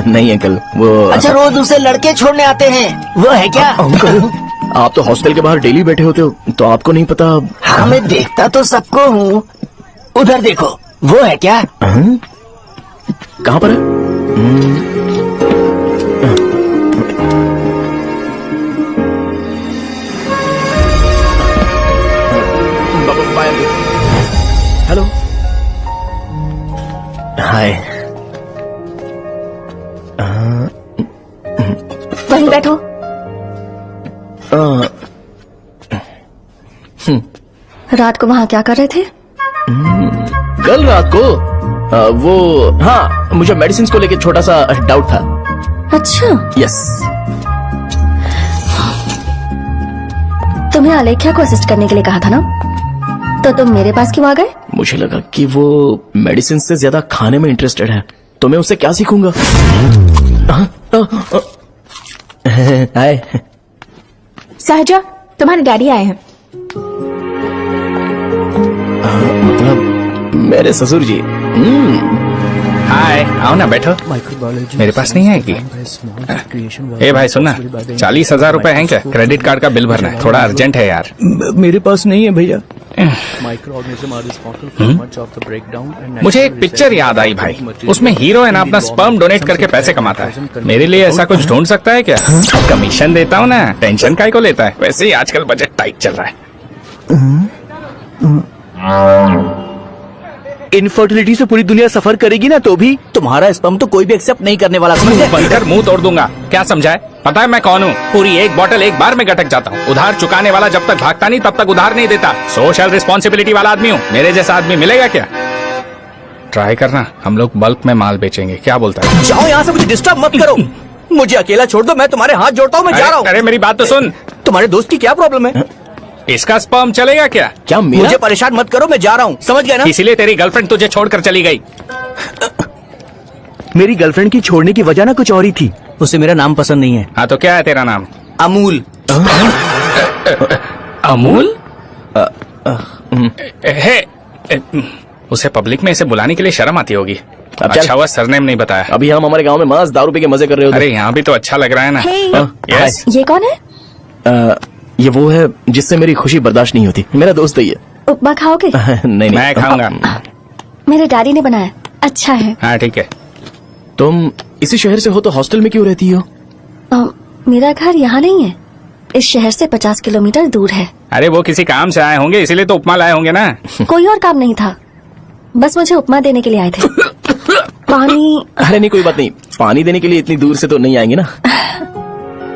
नहीं अंकल, वो अच्छा, रोज उसे लड़के छोड़ने आते हैं, वो है क्या? अंकल, आप तो हॉस्टल के बाहर डेली बैठे होते हो, तो आपको नहीं पता? हाँ मैं देखता तो सबको हूँ। उधर देखो, वो है क्या? कहाँ पर है? हेलो, हाय। वहीं बैठो। रात को वहाँ क्या कर रहे थे? कल रात को वो, हाँ मुझे मेडिसिन को लेके छोटा सा डाउट था। अच्छा, यस। तुम्हें आलेख्या को असिस्ट करने के लिए कहा था ना, तो तुम मेरे पास क्यों आ गए? मुझे लगा कि वो मेडिसिन से ज्यादा खाने में इंटरेस्टेड है, तो मैं उससे क्या सीखूंगा? हाय। सहजा, तुम्हारे डैडी आए हैं। मतलब मेरे ससुर जी। हाय, आओ ना बैठो। मेरे पास नहीं आएगी। ए भाई सुनना, 40,000 रुपए हैं क्या? क्रेडिट कार्ड का बिल भरना है, थोड़ा अर्जेंट है यार। मेरे पास नहीं है भैया। मुझे एक पिक्चर याद आई भाई, उसमें हीरो है ना अपना स्पर्म डोनेट करके पैसे कमाता है। मेरे लिए ऐसा कुछ ढूंढ सकता है क्या? कमीशन देता हूँ ना, टेंशन काहे को लेता है? वैसे ही आजकल बजट टाइट चल रहा है। इनफर्टिलिटी से पूरी दुनिया सफर करेगी ना, तो भी तुम्हारा स्पर्म तो कोई भी एक्सेप्ट नहीं करने वाला। समझ गए? बनकर मुंह तोड़ दूंगा। क्या समझा है? पता है मैं कौन हूँ? पूरी एक बोतल एक बार में गटक जाता हूँ। उधार चुकाने वाला जब तक भागता नहीं तब तक उधार नहीं देता। सोशल रिस्पॉन्सिबिलिटी वाला आदमी हूँ। मेरे जैसा आदमी मिलेगा क्या? ट्राई करना, हम लोग बल्क में माल बेचेंगे। क्या बोलता है? जाओ यहाँ से, मुझे डिस्टर्ब मत करो। मुझे अकेला छोड़ दो, मैं तुम्हारे हाथ जोड़ता हूँ, मैं जा रहा हूँ। अरे मेरी बात तो सुन। तुम्हारे दोस्त की क्या प्रॉब्लम है? इसका स्पर्म चलेगा क्या? क्या मेरा? मुझे परेशान मत करो, मैं जा रहा हूँ, समझ गए ना? इसीलिए तेरी गर्लफ्रेंड तुझे छोड़कर चली गई। मेरी गर्लफ्रेंड की छोड़ने की वजह ना कुछ और ही थी। उसे मेरा नाम पसंद नहीं है। हाँ तो क्या है तेरा नाम? अमूल। अमूल? उसे पब्लिक में इसे बुलाने के लिए शर्म आती होगी। अब चल। अच्छा हुआ सरनेम नहीं बताया। अभी हम हमारे गांव में मस्त दारू पी के मजे कर रहे होते। अरे यहाँ भी तो अच्छा लग रहा है ना। Hey. यस ये कौन है? ये वो है जिससे मेरी खुशी बर्दाश्त नहीं होती। मेरा दोस्त है ये। उपमा खाओगे? नहीं मैं खाऊंगा। मेरे डैडी ने बनाया, अच्छा है। हाँ ठीक है। तुम इसी शहर से हो तो हॉस्टल में क्यों रहती हो? मेरा घर यहाँ नहीं है, इस शहर से 50 किलोमीटर दूर है। अरे वो किसी काम से आए होंगे इसीलिए तो उपमा लाए होंगे ना। कोई और काम नहीं था, बस मुझे उपमा देने के लिए आए थे। पानी। अरे नहीं कोई बात नहीं, पानी देने के लिए इतनी दूर से तो नहीं आएंगे ना।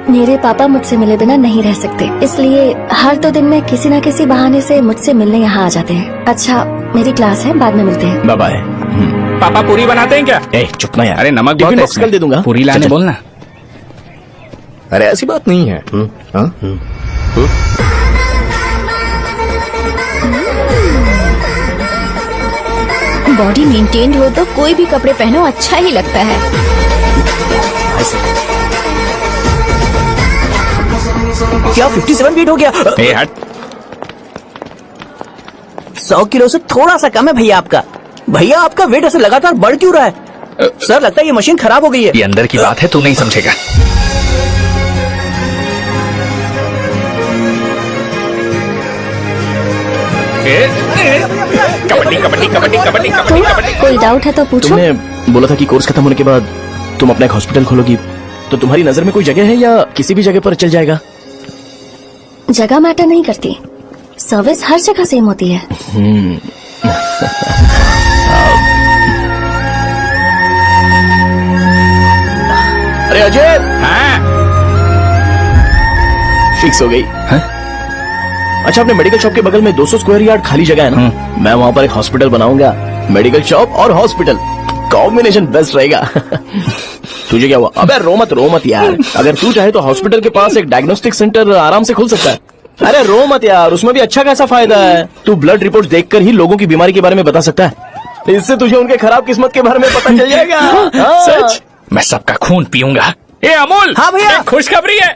मेरे पापा मुझसे मिले बिना नहीं रह सकते, इसलिए हर 2 दिन में किसी न किसी बहाने से मुझसे मिलने यहाँ आ जाते हैं। अच्छा मेरी क्लास है, बाद में मिलते हैं। Bye bye. पापा पूरी बनाते हैं क्या? ए चुप ना यार। अरे नमक टिफिन बहुत बॉक्स कल दे दूंगा। पूरी लाने चल, चल। बोलना। अरे ऐसी बात नहीं है। हाँ? बॉडी मेंटेन्ड हो तो कोई भी कपड़े पहनो अच्छा ही लगता है। क्या 57 वेट हो गया? ए हट। 100 किलो से थोड़ा सा कम है भैया आपका। भैया आपका वेट ऐसे लगातार बढ़ क्यों रहा है? सर लगता है ये मशीन खराब हो गई है। ये अंदर की बात है, तू नहीं समझेगा। कबड्डी कबड्डी कबड्डी कबड्डी कबड्डी कबड्डी। कोई डाउट है तो पूछो। तुमने बोला था कि कोर्स खत्म होने के बाद तुम अपना एक हॉस्पिटल खोलोगी, तो तुम्हारी नजर में कोई जगह है या किसी भी जगह पर चल जाएगा? जगह मैटर नहीं करती, सर्विस हर जगह सेम होती है। अरे अजय, हाँ फिक्स हो गई। अच्छा अपने मेडिकल शॉप के बगल में 200 स्क्वायर यार्ड खाली जगह है ना, मैं वहाँ पर एक हॉस्पिटल बनाऊंगा। मेडिकल शॉप और हॉस्पिटल कॉम्बिनेशन बेस्ट रहेगा। तुझे क्या हुआ? अबे रो मत यार। अगर तू चाहे तो हॉस्पिटल के पास एक डायग्नोस्टिक सेंटर आराम से खुल सकता है। अरे रो मत यार, उसमें भी अच्छा खासा फायदा है। तू ब्लड रिपोर्ट देखकर ही लोगों की बीमारी के बारे में बता सकता है। इससे तुझे उनके खराब किस्मत के बारे में पता चल जाएगा। हाँ। सच? मैं सबका खून पीऊंगा। ए अमूल। हाँ भैया। एक खुशखबरी है।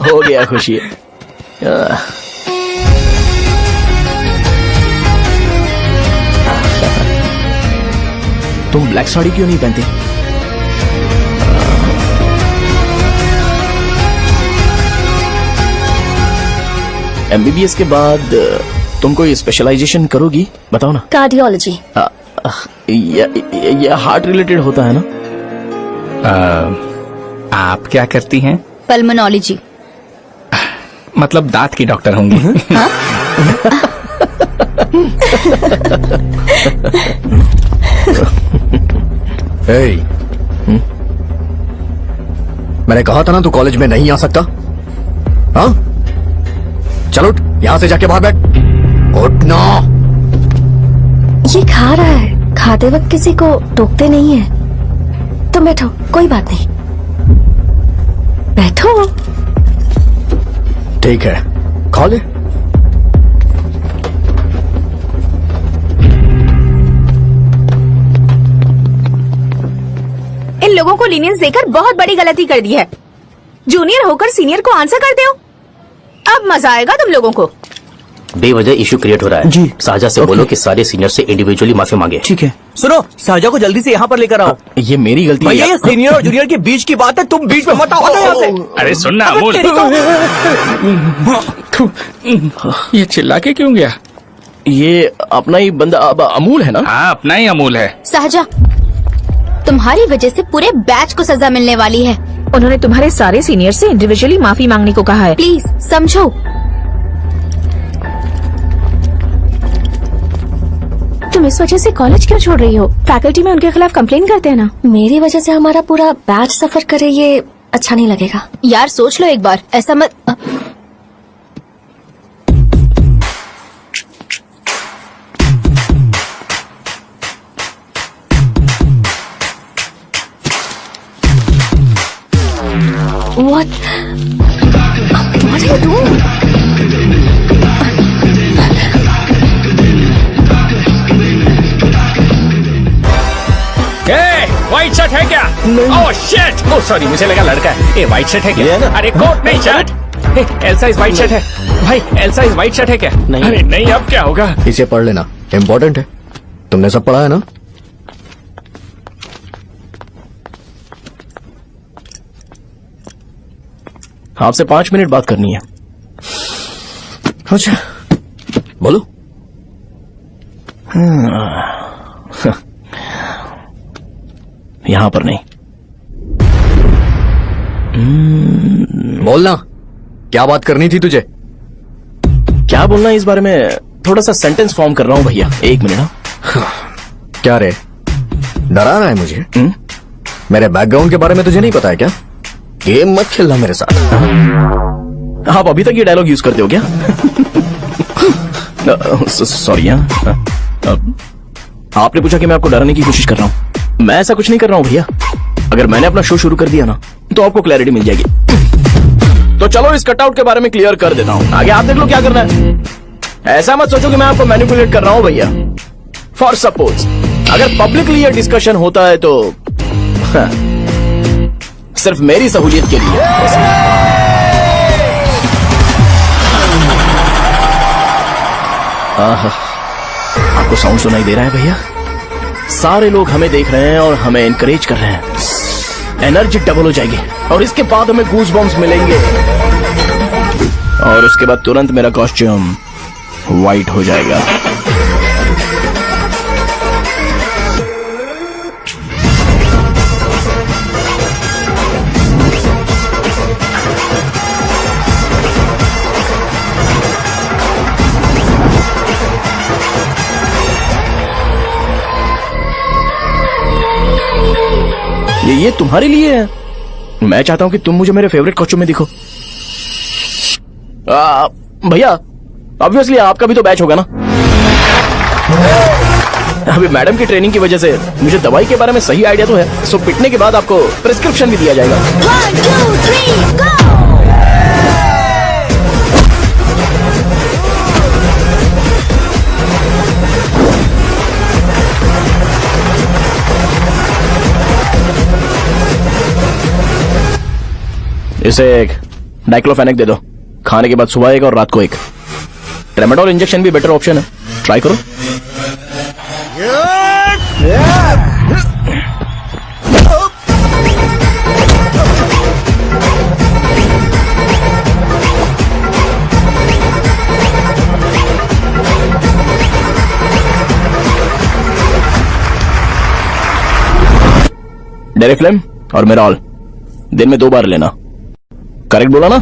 हो गया खुशी। तुम ब्लैक साड़ी क्यों नहीं पहनती? एमबीबीएस के बाद तुम कोई स्पेशलाइजेशन करोगी? बताओ ना। कार्डियोलॉजी। ये हार्ट रिलेटेड होता है ना? आप क्या करती हैं? पल्मोनोलॉजी। मतलब दांत की डॉक्टर होंगी। मैंने कहा था ना तू कॉलेज में नहीं आ सकता। हाँ चल उठ, यहाँ से जाके बाहर बैठ। उठ ना। ये खा रहा है, खाते वक्त किसी को टोकते नहीं है। तुम बैठो, कोई बात नहीं, बैठो। ठीक है खा ले। इन लोगों को लीनियंस देकर बहुत बड़ी गलती कर दी है। जूनियर होकर सीनियर को आंसर करते हो। अब मजा आएगा तुम लोगों को। बेवजह इशू क्रिएट हो रहा है जी। साजा से बोलो कि सारे सीनियर से इंडिविजुअली माफी मांगे। ठीक है। सुनो साजा को जल्दी से यहाँ पर लेकर आओ। ये मेरी गलती है भैया ये यार। सीनियर और जूनियर के बीच की बात है, तुम बीच में मत आओ यहाँ से। अरे सुनना अबे अमूल। तेरी तो- ये चिल्ला के क्यों गया? ये अपना ही बंदा अब अमूल है ना? हाँ अपना ही अमूल है। सहजा, तुम्हारी वजह से पूरे बैच को सजा मिलने वाली है। उन्होंने तुम्हारे सारे सीनियर से इंडिविजुअली माफी मांगने को कहा है। प्लीज समझो। तुम इस वजह से कॉलेज क्यों छोड़ रही हो? फैकल्टी में उनके खिलाफ कंप्लेन करते हैं ना। मेरी वजह से हमारा पूरा बैच सफर करे, ये अच्छा नहीं लगेगा। यार सोच लो एक बार, ऐसा मत। What are you doing? White shirt है क्या? ओह शिट, ओह सॉरी मुझे लगा लड़का है। ए व्हाइट शर्ट है क्या? अरे कोट नहीं shirt. L size white shirt है भाई। एल साइज व्हाइट शर्ट है क्या? नहीं। अरे नहीं, अब क्या होगा? इसे पढ़ लेना, इम्पोर्टेंट है। तुमने सब पढ़ा है ना? आपसे 5 मिनट बात करनी है। अच्छा बोलो। यहां पर नहीं। बोलना, क्या बात करनी थी तुझे? क्या बोलना है इस बारे में, थोड़ा सा सेंटेंस फॉर्म कर रहा हूं भैया, 1 मिनट। क्या रे, डरा रहा है मुझे? मेरे बैकग्राउंड के बारे में तुझे नहीं पता है क्या? गेम मत खेलना मेरे साथ। आप अभी तक ये डायलॉग यूज करते हो क्या? सॉरी। आपने पूछा कि मैं आपको डराने की कोशिश कर रहा हूं। मैं ऐसा कुछ नहीं कर रहा हूं भैया। अगर मैंने अपना शो शुरू कर दिया ना तो आपको क्लैरिटी मिल जाएगी। तो चलो इस कटआउट के बारे में क्लियर कर देता हूं, आगे आप देख लो क्या करना है। ऐसा मत सोचो कि मैं आपको मैनिपुलेट कर रहा हूं भैया। फॉर सपोज अगर पब्लिकली ये डिस्कशन होता है तो सिर्फ मेरी सहूलियत के लिए। आपको साउंड सुनाई दे रहा है भैया? सारे लोग हमें देख रहे हैं और हमें एनकरेज कर रहे हैं। एनर्जी डबल हो जाएगी और इसके बाद हमें गूज बम्स मिलेंगे और उसके बाद तुरंत मेरा कॉस्ट्यूम वाइट हो जाएगा। ये तुम्हारे लिए है। मैं चाहता हूं कि तुम मुझे मेरे फेवरेट कॉस्ट्यूम में दिखो। भैया ऑब्वियसली आपका भी तो बैच होगा ना। अभी मैडम की ट्रेनिंग की वजह से मुझे दवाई के बारे में सही आइडिया तो है। सो पिटने के बाद आपको प्रिस्क्रिप्शन भी दिया जाएगा। 1 2 3 गो। इसे एक डाइक्लोफेनेक दे दो, खाने के बाद सुबह एक और रात को एक। ट्रेमाडोल इंजेक्शन भी बेटर ऑप्शन है, ट्राई करो। डेरिफ्लेम और मेरॉल दिन में 2 बार लेना। करेक्ट बोला ना?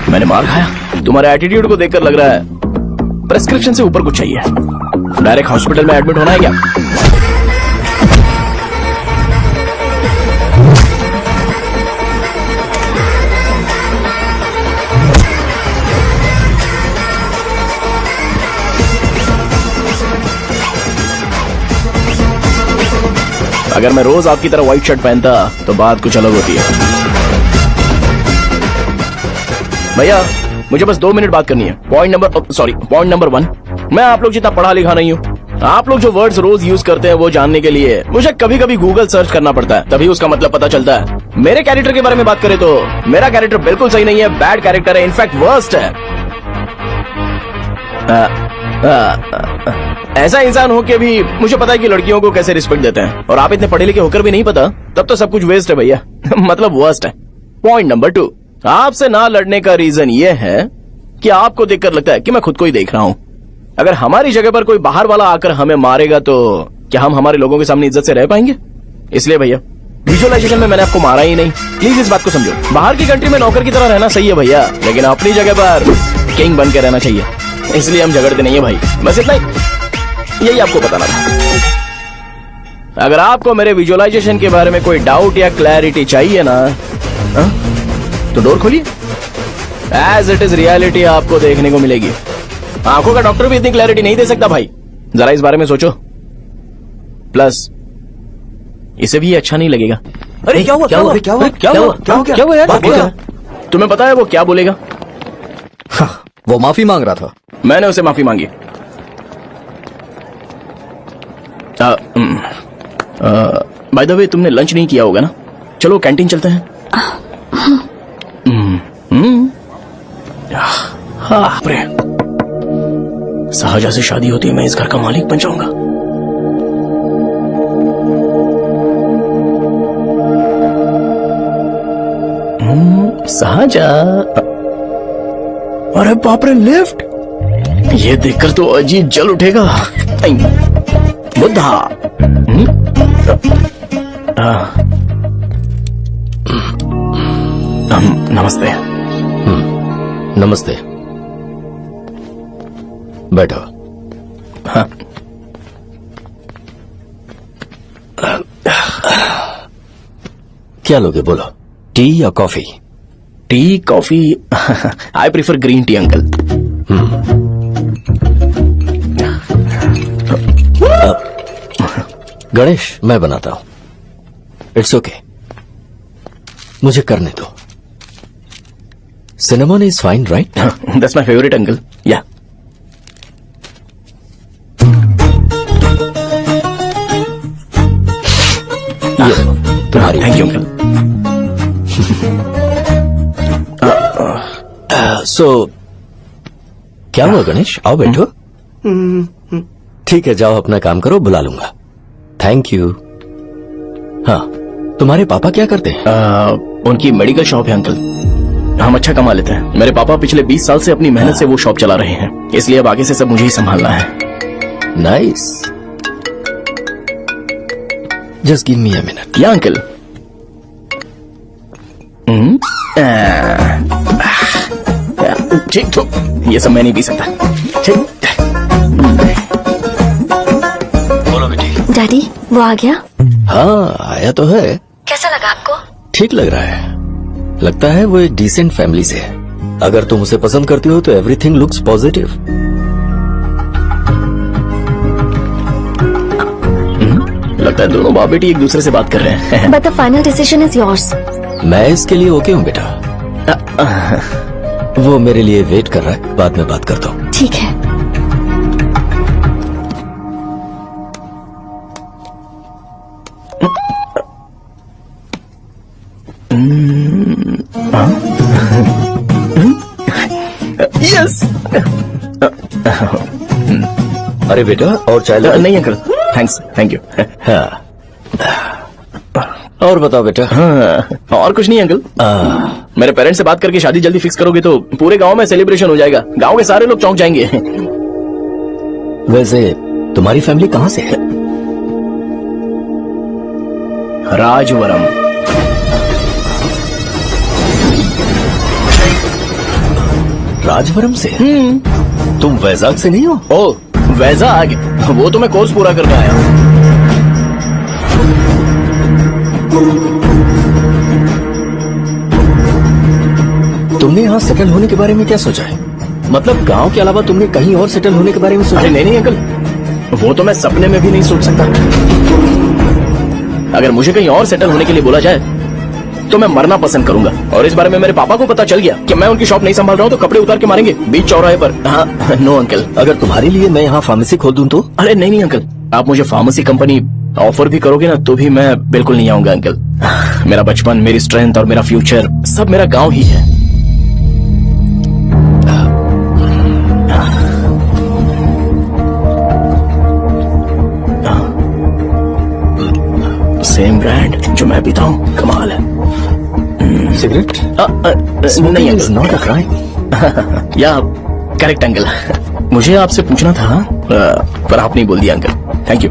मैंने मार खाया। तुम्हारे एटीट्यूड को देखकर लग रहा है प्रेस्क्रिप्शन से ऊपर कुछ चाहिए। डायरेक्ट हॉस्पिटल में एडमिट होना है क्या? अगर मैं रोज आपकी तरह व्हाइट शर्ट पहनता तो बात कुछ अलग होती है। भैया मुझे बस 2 मिनट बात करनी है। पॉइंट नंबर 1, मैं आप लोग जितना पढ़ा लिखा नहीं हूँ। आप लोग जो वर्ड्स रोज यूज करते हैं वो जानने के लिए मुझे कभी कभी गूगल सर्च करना पड़ता है, तभी उसका मतलब पता चलता है। मेरे कैरेक्टर के बारे में बात करें तो मेरा कैरेक्टर बिल्कुल सही नहीं है, बैड कैरेक्टर है, इनफैक्ट वर्स्ट है। ऐसा इंसान हो के भी मुझे पता है कि लड़कियों को कैसे रिस्पेक्ट देते हैं, और आप इतने पढ़े लिखे होकर भी नहीं पता, तब तो सब कुछ वेस्ट है भैया। मतलब वर्स्ट है। पॉइंट नंबर 2, आपसे ना लड़ने का रीजन ये है कि आपको देखकर लगता है कि मैं खुद को ही देख रहा हूं। अगर हमारी जगह पर कोई बाहर वाला आकर हमें मारेगा तो क्या हम हमारे लोगों के सामने इज्जत से रह पाएंगे? इसलिए भैया विजुअलाइजेशन में मैंने आपको मारा ही नहीं। प्लीज इस बात को समझो। बाहर की कंट्री में नौकर की तरह रहना सही है भैया, लेकिन अपनी जगह पर किंग बन के रहना चाहिए। इसलिए हम झगड़ते नहीं है भाई, बस इतना ही, यही आपको बताना था। अगर आपको मेरे विजुअलाइजेशन के बारे में कोई डाउट या क्लैरिटी चाहिए ना, तो डोर खोलिए। एज इट इज रियलिटी आपको देखने को मिलेगी। आंखों का डॉक्टर भी इतनी क्लैरिटी नहीं दे सकता भाई, जरा इस बारे में सोचो। प्लस इसे भी ये अच्छा नहीं लगेगा। अरे क्या हुआ क्या हुआ क्या हुआ क्या हुआ क्या हुआ क्या हुआ यार? तुम्हें पता है वो क्या बोलेगा? वो माफी मांग रहा था। मैंने उसे माफी मांगी। बाय द वे तुमने लंच नहीं किया होगा ना? चलो कैंटीन चलते हैं। शाहजहां से शादी होती है, मैं इस घर का मालिक बन जाऊंगा। शाहजहां, अरे बाप रे, लिफ्ट! ये देखकर तो अजीब जल उठेगा। बुद्धा। नमस्ते। नमस्ते, बैठो। हाँ। क्या लोगे बोलो, टी या coffee? T, coffee? I prefer green tea uncle. Ganesh, मैं बनाता हूं। इट्स ओके, मुझे करने दो। Cinnamon is fine, right? That's my favourite uncle. या तुम्हारी। Thank you uncle. सो क्या हुआ गणेश? आओ बैठो। ठीक है, जाओ अपना काम करो, बुला लूंगा। Thank you. हाँ, तुम्हारे पापा क्या करते हैं? उनकी मेडिकल शॉप है अंकल। हम अच्छा कमा लेते हैं। मेरे पापा पिछले 20 साल से अपनी मेहनत से वो शॉप चला रहे हैं, इसलिए अब आगे से सब मुझे ही संभालना है। Nice. Just give me a minute. या अंकल। ठीक, तो ये सब मैं नहीं पी सकता। ठीक। बोलो बेटी। डैडी, वो आ गया? हाँ, आया तो है। कैसा लगा आपको? ठीक लग रहा है। लगता है वो एक डिसेंट फैमिली से है। अगर तुम उसे पसंद करती हो तो एवरीथिंग लुक्स पॉजिटिव। लगता है दोनों बाप बेटी एक दूसरे से बात कर रहे हैं। But the final decision is yours. मैं इसके लिए ओके हूँ बेटा। वो मेरे लिए वेट कर रहा है, बाद में बात करता हूँ। ठीक है। यस। अरे बेटा, और चाय ला? नहीं अंकल, थैंक्स, थैंक यू। हाँ। और बताओ बेटा। हाँ, और कुछ नहीं अंकल। मेरे पेरेंट्स से बात करके शादी जल्दी फिक्स करोगे तो पूरे गांव में सेलिब्रेशन हो जाएगा। गांव के सारे लोग चौंक जाएंगे। वैसे तुम्हारी फैमिली कहाँ से है? राजवरम। राजवरम से? तुम वैजाग से नहीं हो? ओ, वैजाग? वो तो मैं कोर्स पूरा करके आया हूँ। तुमने यहाँ सेटल होने के बारे में क्या सोचा है? मतलब गांव के अलावा तुमने कहीं और सेटल होने के बारे में सोचा? अरे नहीं अंकल, वो तो मैं सपने में भी नहीं सोच सकता। अगर मुझे कहीं और सेटल होने के लिए बोला जाए तो मैं मरना पसंद करूंगा। और इस बारे में मेरे पापा को पता चल गया कि मैं उनकी शॉप नहीं संभाल रहा हूँ तो कपड़े उतार के मारेंगे बीच चौराहे पर। हाँ, नो अंकल। अगर तुम्हारे लिए मैं यहाँ फार्मेसी खोल दूं तो? अरे नहीं अंकल, आप मुझे फार्मेसी कंपनी ऑफर भी करोगे ना तो भी मैं बिल्कुल नहीं आऊंगा अंकल। मेरा बचपन, मेरी स्ट्रेंथ और मेरा फ्यूचर सब मेरा गांव ही है। सेम ब्रांड जो मैं पीता हूँ, कमाल है। सिगरेट नहीं is uncle, not a crime. या करेक्ट अंकल, मुझे आपसे पूछना था पर आप नहीं बोल दिया uncle. Thank you.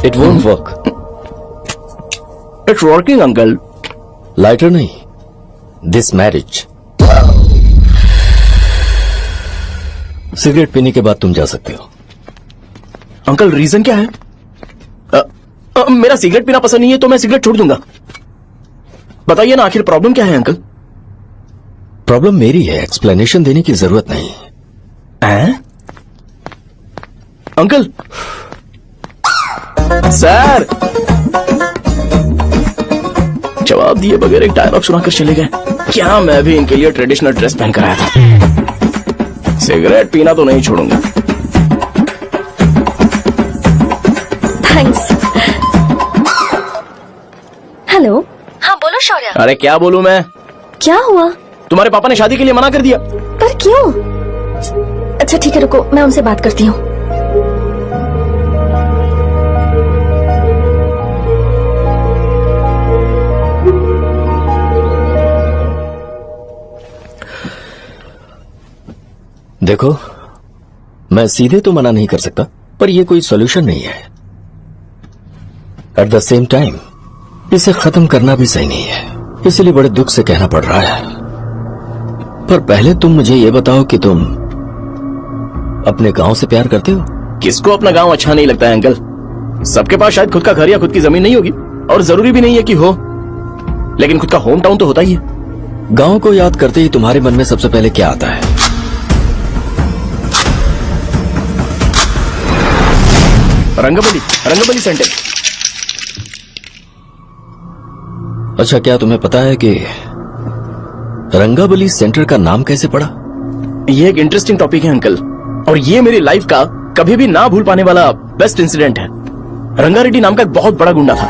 It won't work. It's working uncle. Lighter नहीं, दिस मैरिज। सिगरेट पीने के बाद तुम जा सकते हो। अंकल रीजन क्या है? मेरा सिगरेट पीना पसंद नहीं है तो मैं सिगरेट छोड़ दूंगा। बताइए ना आखिर प्रॉब्लम क्या है अंकल? प्रॉब्लम मेरी है, एक्सप्लेनेशन देने की जरूरत नहीं। हैं? अंकल सर जवाब दिए बगैर एक डायलॉग सुनाकर चले गए। क्या मैं भी इनके लिए ट्रेडिशनल ड्रेस पहन कर आया था। सिगरेट पीना तो नहीं छोड़ूंगा। थैंक्स। हेलो। हाँ बोलो शौर्य। अरे क्या बोलूं मैं? क्या हुआ? तुम्हारे पापा ने शादी के लिए मना कर दिया। पर क्यों? अच्छा ठीक है रुको, मैं उनसे बात करती हूँ। देखो, मैं सीधे तो मना नहीं कर सकता, पर यह कोई सॉल्यूशन नहीं है। एट द सेम टाइम इसे खत्म करना भी सही नहीं है, इसलिए बड़े दुख से कहना पड़ रहा है। पर पहले तुम मुझे ये बताओ कि तुम अपने गांव से प्यार करते हो? किसको अपना गांव अच्छा नहीं लगता है अंकल? सबके पास शायद खुद का घर या खुद की जमीन नहीं होगी, और जरूरी भी नहीं है कि हो, लेकिन खुद का होम टाउन तो होता ही है। गांव को याद करते ही तुम्हारे मन में सबसे पहले क्या आता है? रंगबली सेंटर। अच्छा, क्या तुम्हें पता है कि रंगाबली सेंटर का नाम कैसे पड़ा? ये एक इंटरेस्टिंग टॉपिक है अंकल, और ये मेरी लाइफ का कभी भी ना भूल पाने वाला बेस्ट इंसिडेंट है। रंगारेड्डी नाम का एक बहुत बड़ा गुंडा था,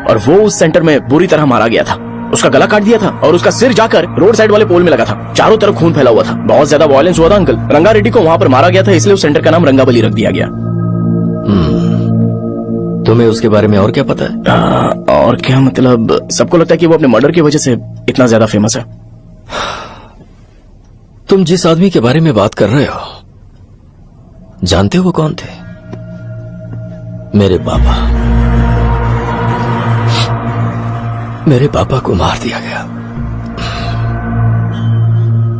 और वो उस सेंटर में बुरी तरह मारा गया था। उसका गला काट दिया था और उसका सिर जाकर रोड साइड वाले पोल में लगा था। चारों तरफ खून फैला हुआ था, बहुत ज्यादा वायलेंस हुआ था अंकल। रंगारेड्डी को वहां पर मारा गया था, इसलिए उस सेंटर का नाम रंगाबली रख दिया गया। तुम्हें उसके बारे में और क्या पता है? और क्या मतलब, सबको लगता है कि वो अपने मर्डर की वजह से इतना ज्यादा फेमस है। तुम जिस आदमी के बारे में बात कर रहे हो, जानते हो वो कौन थे? मेरे पापा। मेरे पापा को मार दिया गया।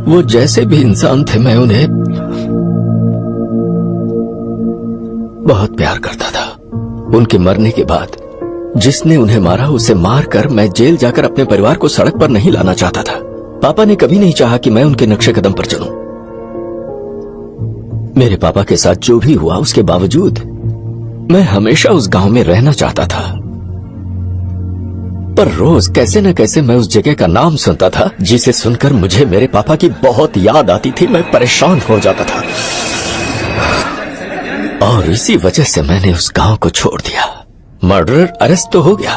वो जैसे भी इंसान थे, मैं उन्हें बहुत प्यार करता था। उनके मरने के बाद जिसने उन्हें मारा उसे मारकर मैं जेल जाकर अपने परिवार को सड़क पर नहीं लाना चाहता था। पापा ने कभी नहीं चाहा कि मैं उनके नक्शे कदम पर चलूं। मेरे पापा के साथ जो भी हुआ, उसके बावजूद मैं हमेशा उस गांव में रहना चाहता था। पर रोज कैसे न कैसे मैं उस जगह का नाम सुनता था, जिसे सुनकर मुझे मेरे पापा की बहुत याद आती थी। मैं परेशान हो जाता था, और इसी वजह से मैंने उस गांव को छोड़ दिया। मर्डरर अरेस्ट तो हो गया,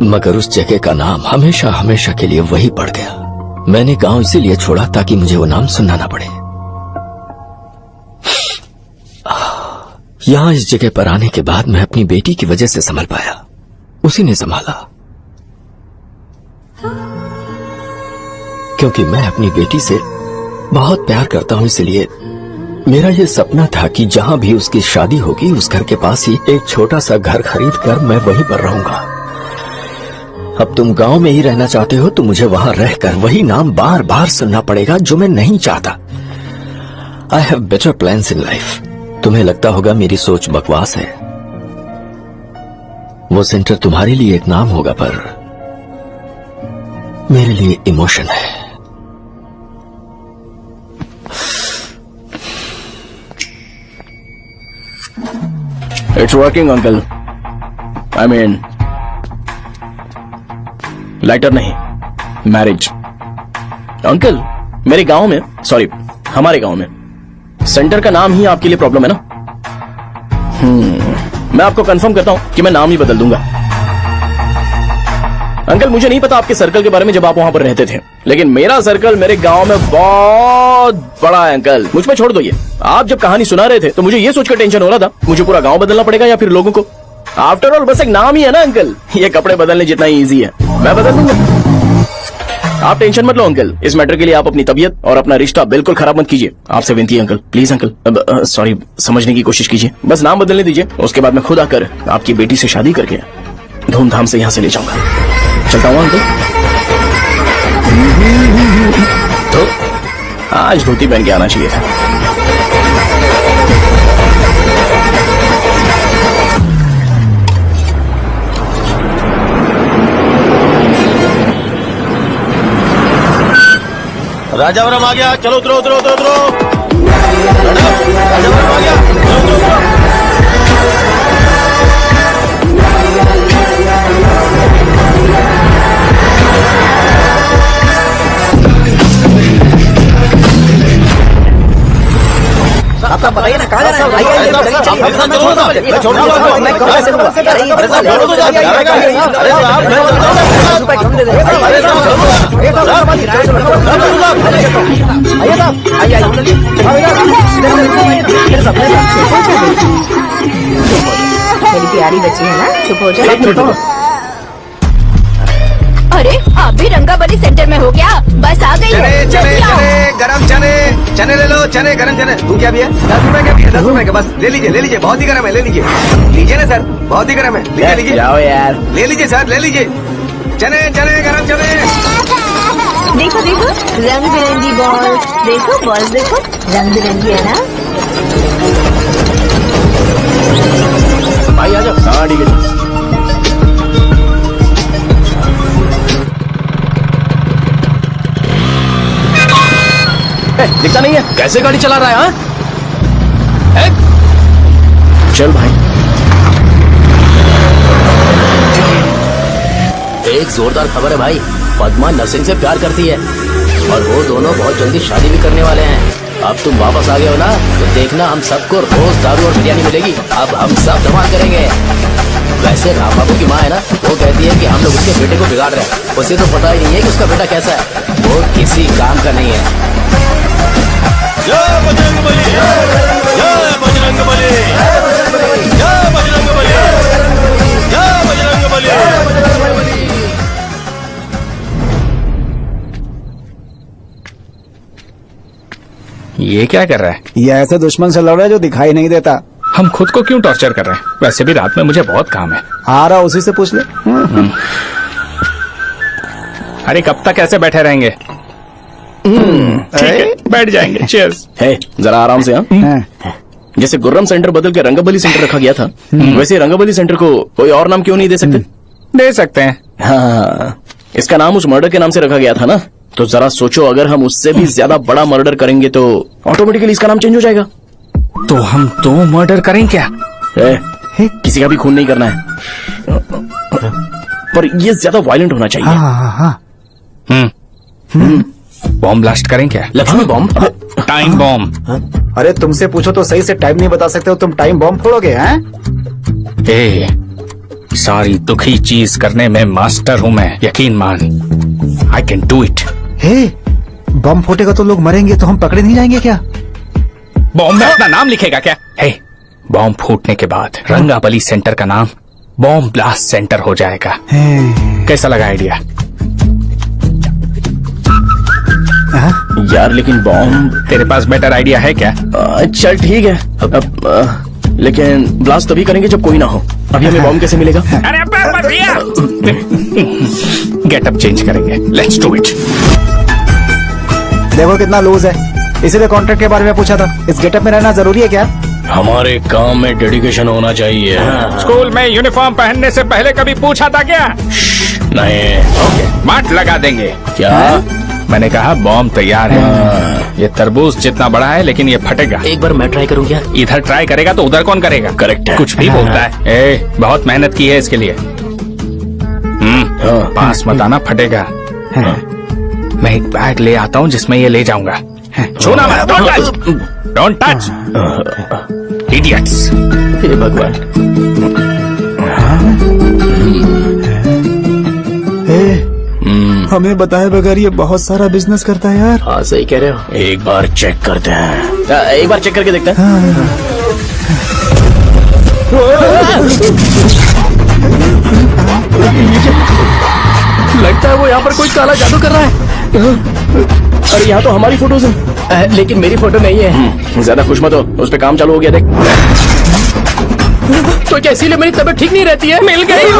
मगर उस जगह का नाम हमेशा हमेशा के लिए वही पड़ गया। मैंने गांव इसीलिए छोड़ा ताकि मुझे वो नाम सुनना ना पड़े। यहां इस जगह पर आने के बाद मैं अपनी बेटी की वजह से संभल पाया, उसी ने संभाला। क्योंकि मैं अपनी बेटी से बहुत प्यार करता हूं, इसलिए मेरा ये सपना था कि जहां भी उसकी शादी होगी, उस घर के पास ही एक छोटा सा घर खरीद कर मैं वहीं पर रहूंगा। अब तुम गांव में ही रहना चाहते हो तो मुझे वहां रहकर वही नाम बार बार सुनना पड़ेगा, जो मैं नहीं चाहता। I have better plans in life. तुम्हें लगता होगा मेरी सोच बकवास है। वो सेंटर तुम्हारे लिए एक नाम होगा, पर मेरे लिए इमोशन है। It's working uncle. I mean lighter नहीं, मैरिज। अंकल मेरे गांव में, सॉरी हमारे गांव में सेंटर का नाम ही आपके लिए प्रॉब्लम है ना? मैं आपको कंफर्म करता हूं कि मैं नाम ही बदल दूंगा। अंकल मुझे नहीं पता आपके सर्कल के बारे में जब आप वहां पर रहते थे, लेकिन मेरा सर्कल मेरे गांव में बहुत बड़ा है अंकल। मुझ पे छोड़ दो ये। आप जब कहानी सुना रहे थे तो मुझे ये सोचकर टेंशन हो रहा था मुझे पूरा गांव बदलना पड़ेगा या फिर लोगों को। आफ्टर ऑल बस एक नाम ही है ना अंकल, ये कपड़े बदलने जितना ही इजी है, मैं बदल दूंगा। आप टेंशन मत लो अंकल, इस मैटर के लिए आप अपनी तबीयत और अपना रिश्ता बिल्कुल खराब मत कीजिए। आपसे विनती है अंकल, प्लीज अंकल, सॉरी, समझने की कोशिश कीजिए, बस नाम बदलने दीजिए, उसके बाद मैं खुद आकर आपकी बेटी से शादी करके धूमधाम से यहाँ से ले जाऊंगा। चलता हूँ अंकल। तो आज धोती पहन के आना चाहिए था। राजावरम आ गया, चलो उतरो उतरो उतरो उतरो। राजावरम आ गया, चलो उतरो उतरो। आपका बताइए ना कहाँ जाना है? आइए, मैं कहाँ से लूंगा? मेरी प्यारी बच्ची है ना, चुप हो जाओ। अरे आप भी रंगाबली सेंटर में हो क्या? बस आ गई चने हूँ, चने जल्दी आओ। चने गरम चने ले लो, चने गरम चने। तू क्या भी है? 10 रुपए के भी है, 10 रुपए के, बस ले लीजिए, बहुत ही गरम है, ले लीजिए ना सर, बहुत ही गरम है, लीजिए जाओ यार, ले लीजिए सर, ले लीजिए चने गरम चने। देखो देखो रंग बिरंगी बॉल, देखो बॉल देखो रंग बिरंगी है ना। भाई आ जाओ। हाँ ठीक है। दिखता नहीं है, कैसे गाड़ी चला रहा है? हाँ? चल भाई। एक जोरदार खबर है भाई, पद्मा नसीम से प्यार करती है और वो दोनों बहुत जल्दी शादी भी करने वाले हैं। अब तुम वापस आ गए हो ना, तो देखना हम सबको रोज दारू और बिरयानी मिलेगी। अब हम सब धमाल करेंगे। वैसे राम बाबू की माँ है ना, वो कहती है कि हम लोग उसके बेटे को बिगाड़ रहे हैं। उसे तो पता ही नहीं है कि उसका बेटा कैसा है, वो किसी काम का नहीं है। जय बजरंगबली, जय बजरंगबली, जय बजरंगबली, जय बजरंगबली। ये क्या कर रहा है? ये ऐसे दुश्मन से लड़ रहा है जो दिखाई नहीं देता। हम खुद को क्यों टॉर्चर कर रहे हैं? वैसे भी रात में मुझे बहुत काम है। आ रहा उसी से पूछ ले। अरे कब तक ऐसे बैठे रहेंगे? ठीक है, बैठ जाएंगे। चीयर्स। है जरा आराम से। हाँ, जैसे गुर्रम सेंटर बदल के रंगाबली सेंटर रखा गया था, वैसे रंगाबली सेंटर को कोई और नाम क्यों नहीं दे सकते? दे सकते हैं। हाँ, इसका नाम उस मर्डर के नाम से रखा गया था ना, तो जरा सोचो, अगर हम उससे भी ज्यादा बड़ा मर्डर करेंगे तो ऑटोमेटिकली इसका नाम चेंज हो जाएगा। तो हम 2 मर्डर करें क्या? किसी का भी खून नहीं करना है, पर ये ज्यादा वायलेंट होना चाहिए। बॉम्ब ब्लास्ट करें क्या? Lakshmi bomb, time bomb. अरे तुमसे पूछो तो सही से टाइम नहीं बता सकते हो, तुम टाइम बॉम्ब फोड़ोगे? हैं? ए, सारी दुखी चीज करने में मास्टर हूँ मैं, यकीन मान। I can do it. Hey, बम फूटेगा तो लोग मरेंगे, तो हम पकड़े नहीं जाएंगे क्या? बॉम्ब में अपना नाम लिखेगा क्या? हे, बॉम्ब फूटने के बाद रंगाबली सेंटर का नाम बॉम्ब ब्लास्ट सेंटर हो जाएगा। कैसा लगा आइडिया? यार लेकिन बॉम्ब, तेरे पास बेटर आइडिया है क्या? चल ठीक है, लेकिन ब्लास्ट तभी करेंगे जब कोई ना हो। अभी हमें बॉम्ब कैसे मिलेगा? अरे भैया, गेटअप चेंज करेंगे। Let's do it. देखो कितना लूज है, इसीलिए कॉन्ट्रैक्ट के बारे में पूछा था। इस गेटअप में रहना जरूरी है क्या? हमारे काम में डेडिकेशन होना चाहिए। स्कूल में यूनिफॉर्म पहनने से पहले कभी पूछा था क्या? नहीं। मार्ट लगा देंगे। क्या? मैंने कहा बॉम्ब तैयार है। ये तरबूज जितना बड़ा है, लेकिन ये फटेगा। एक बार मैं ट्राई करूं क्या? इधर ट्राई करेगा तो उधर कौन करेगा? करेक्ट है। कुछ भी बोलता है। ए, बहुत मेहनत की है इसके लिए। पास मत आना, फटेगा। मैं एक बैग ले आता हूँ जिसमें ये ले जाऊंगा। छूना मत, don't touch, don't touch, idiots. हे भगवान। हमें बताए बगैर ये बहुत सारा बिजनेस करता है यार। हाँ सही कह रहे हो, एक बार चेक करते हैं। एक बार चेक करके देखते हैं। लगता है वो यहाँ पर कोई काला जादू कर रहा है। अरे यहाँ तो हमारी फोटोज हैं, लेकिन मेरी फोटो नहीं है। ज्यादा खुश मत हो, उस पे काम चालू हो गया देख। तो क्या इसीलिए मेरी तबीयत ठीक नहीं रहती है? मिल गई।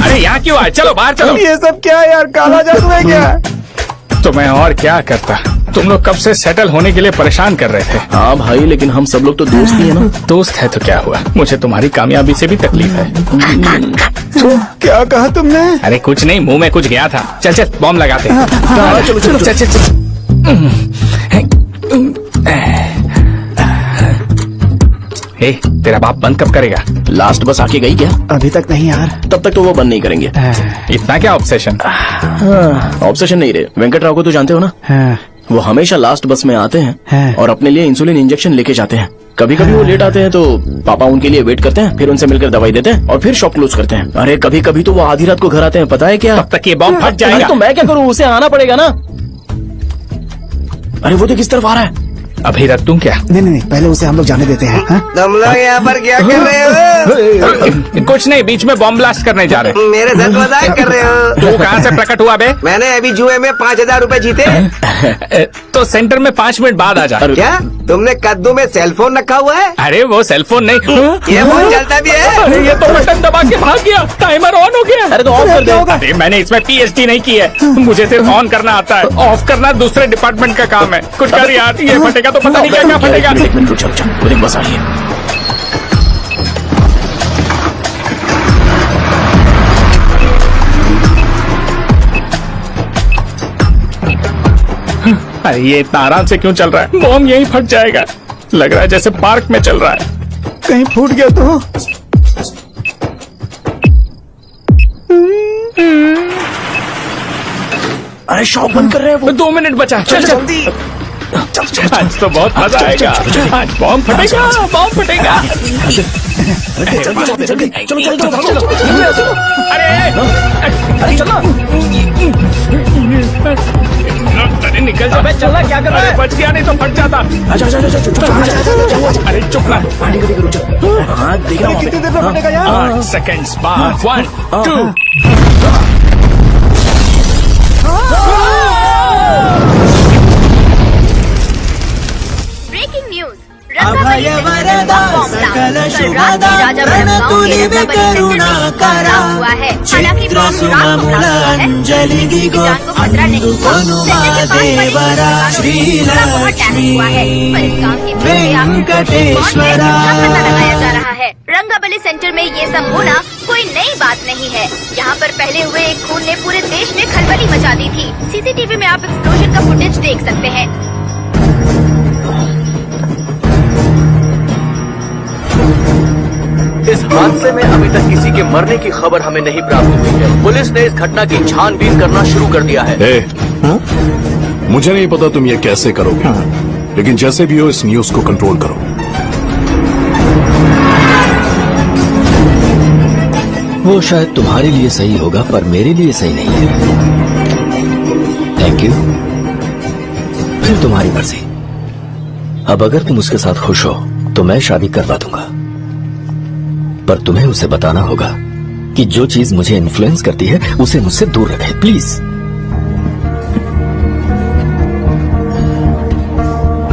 अरे यहाँ क्यों आए? चलो बाहर चलो। ये सब क्या है यार, काला जादू है क्या? तो मैं और क्या करता? तुम लोग कब से सेटल होने के लिए परेशान कर रहे थे। हाँ भाई, लेकिन हम सब लोग तो दोस्त ही है ना। दोस्त है तो क्या हुआ, मुझे तुम्हारी कामयाबी से भी तकलीफ है। तो क्या कहा तुमने? अरे कुछ नहीं, मुंह में कुछ गया था। चल चल बॉम्ब लगाते हैं। चलो चलो चल चल चल। ए, तेरा बाप बंद कब करेगा? लास्ट बस आके गई क्या? अभी तक नहीं यार। तब तक तो वो बंद नहीं करेंगे। इतना क्या ऑब्सेशन? ऑब्सेशन नहीं रे, वेंकट राव को तो जानते हो ना? वो हमेशा लास्ट बस में आते हैं और अपने लिए इंसुलिन इंजेक्शन लेके जाते हैं। कभी कभी वो लेट आते हैं तो पापा उनके लिए वेट करते हैं, फिर उनसे मिलकर दवाई देते हैं और फिर शॉप क्लोज करते हैं। अरे कभी कभी तो वो आधी रात को घर आते हैं, पता है क्या? तब तक ये बॉम्ब फट जाएगा। तो मैं क्या करूँ, उसे आना पड़ेगा ना। अरे वो तो किस तरफ आ रहा है? अभी रख दूं क्या? नहीं, पहले उसे हम लोग जाने देते हैं। तुम लोग यहाँ पर क्या कर रहे हो? कुछ नहीं, बीच में बॉम्ब ब्लास्ट करने जा रहे हैं। मेरे साथ मजाक कर रहे हो? तू कहाँ से प्रकट हुआ बे? मैंने अभी जुए में 5,000 रूपए जीते। तो सेंटर में 5 मिनट बाद आ जा। क्या तुमने कद्दू में सेलफोन रखा हुआ है? अरे वो सेलफोन नहीं, ये फोन चलता भी है? अरे ये तो बटन दबा के भाग गया, टाइमर ऑन हो गया। अरे तो ऑफ कर दे। अरे मैंने इसमें पीएचडी नहीं की है, मुझे सिर्फ ऑन करना आता है, ऑफ करना दूसरे डिपार्टमेंट का काम है। कुछ कर यार, ये फटेगा तो पता नहीं क्या फटेगा। एक मिनट रुक, चल वो देख बस आई है। अरे ये इतना आराम से क्यों चल रहा है? बॉम्ब यहीं फट जाएगा। लग रहा है जैसे पार्क में चल रहा है। कहीं फूट गया तो? अरे शॉप बंद कर रहे हैं वो। 2 मिनट बचा, चल जल्दी। आज तो बहुत मजा आएगा, आज बॉम्ब फटेगा, बॉम्ब फटेगा। चलो। अरे चलना। अरे निकल जा। चलना, क्या कर रहा है? बच गया, नहीं तो फट जाता। अरे चुप ना। हाँ देख रहा हूँ। कितनी देर में फटेगा यार? 8 सेकेंड्स बाद 1 2। Breaking news. अभय वरदा सकल शुभदा प्रणतुलिवे करुणा करा चित्र सुमूलांजलि दिगो अनुपनुमा देवरा श्रीलक्ष्मी वेंकटेश्वरा। लगाया जा रहा है। रंगाबली सेंटर में ये सब होना कोई नई बात नहीं है। यहाँ पर पहले हुए एक खून ने पूरे देश में खलबली मचा दी थी। सीसीटीवी में आप एक्सप्लोजन का फुटेज देख सकते हैं। इस हादसे में अभी तक किसी के मरने की खबर हमें नहीं प्राप्त हुई है। पुलिस ने इस घटना की छानबीन करना शुरू कर दिया है। मुझे नहीं पता तुम ये कैसे करोगे, लेकिन जैसे भी हो इस न्यूज को कंट्रोल करो। वो शायद तुम्हारे लिए सही होगा पर मेरे लिए सही नहीं है। Thank you. फिर तुम्हारी मर्जी। अब अगर तुम उसके साथ खुश हो तो मैं शादी करवा दूंगा, पर तुम्हें उसे बताना होगा कि जो चीज मुझे इन्फ्लुएंस करती है उसे मुझसे दूर रखे, प्लीज।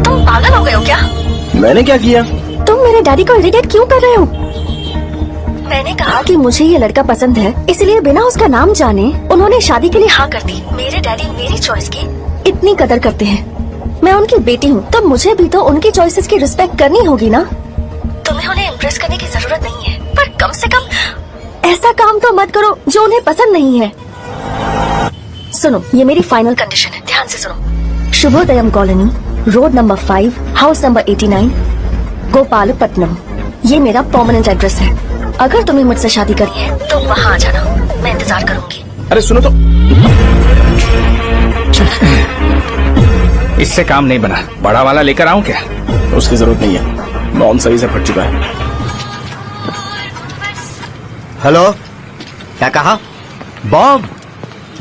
तुम पागल हो गए हो क्या? मैंने क्या किया? तुम मेरे डैडी को इरिटेट क्यों कर रहे हो? मैंने कहा कि मुझे ये लड़का पसंद है, इसलिए बिना उसका नाम जाने उन्होंने शादी के लिए हाँ कर दी। मेरे डैडी मेरी चॉइस की इतनी कदर करते हैं। मैं उनकी बेटी हूँ, तो मुझे भी तो उनकी चॉइसेस की रिस्पेक्ट करनी होगी ना। तुम्हें उन्हें इम्प्रेस करने की जरूरत नहीं है, पर कम से कम ऐसा काम तो मत करो जो उन्हें पसंद नहीं है। सुनो, ये मेरी फाइनल कंडीशन है, ध्यान से सुनो। Shubhodayam colony, road number 5, house number 89, Gopalapatnam. ये मेरा परमानेंट एड्रेस है। अगर तुम्हें मुझसे शादी करनी है तो वहाँ आ जाना, मैं इंतजार करूंगी। अरे सुनो तो। इससे काम नहीं बना, बड़ा वाला लेकर आऊं क्या? उसकी जरूरत नहीं है, बॉम्ब सही से फट चुका है। हेलो, क्या कहा? बॉम्ब?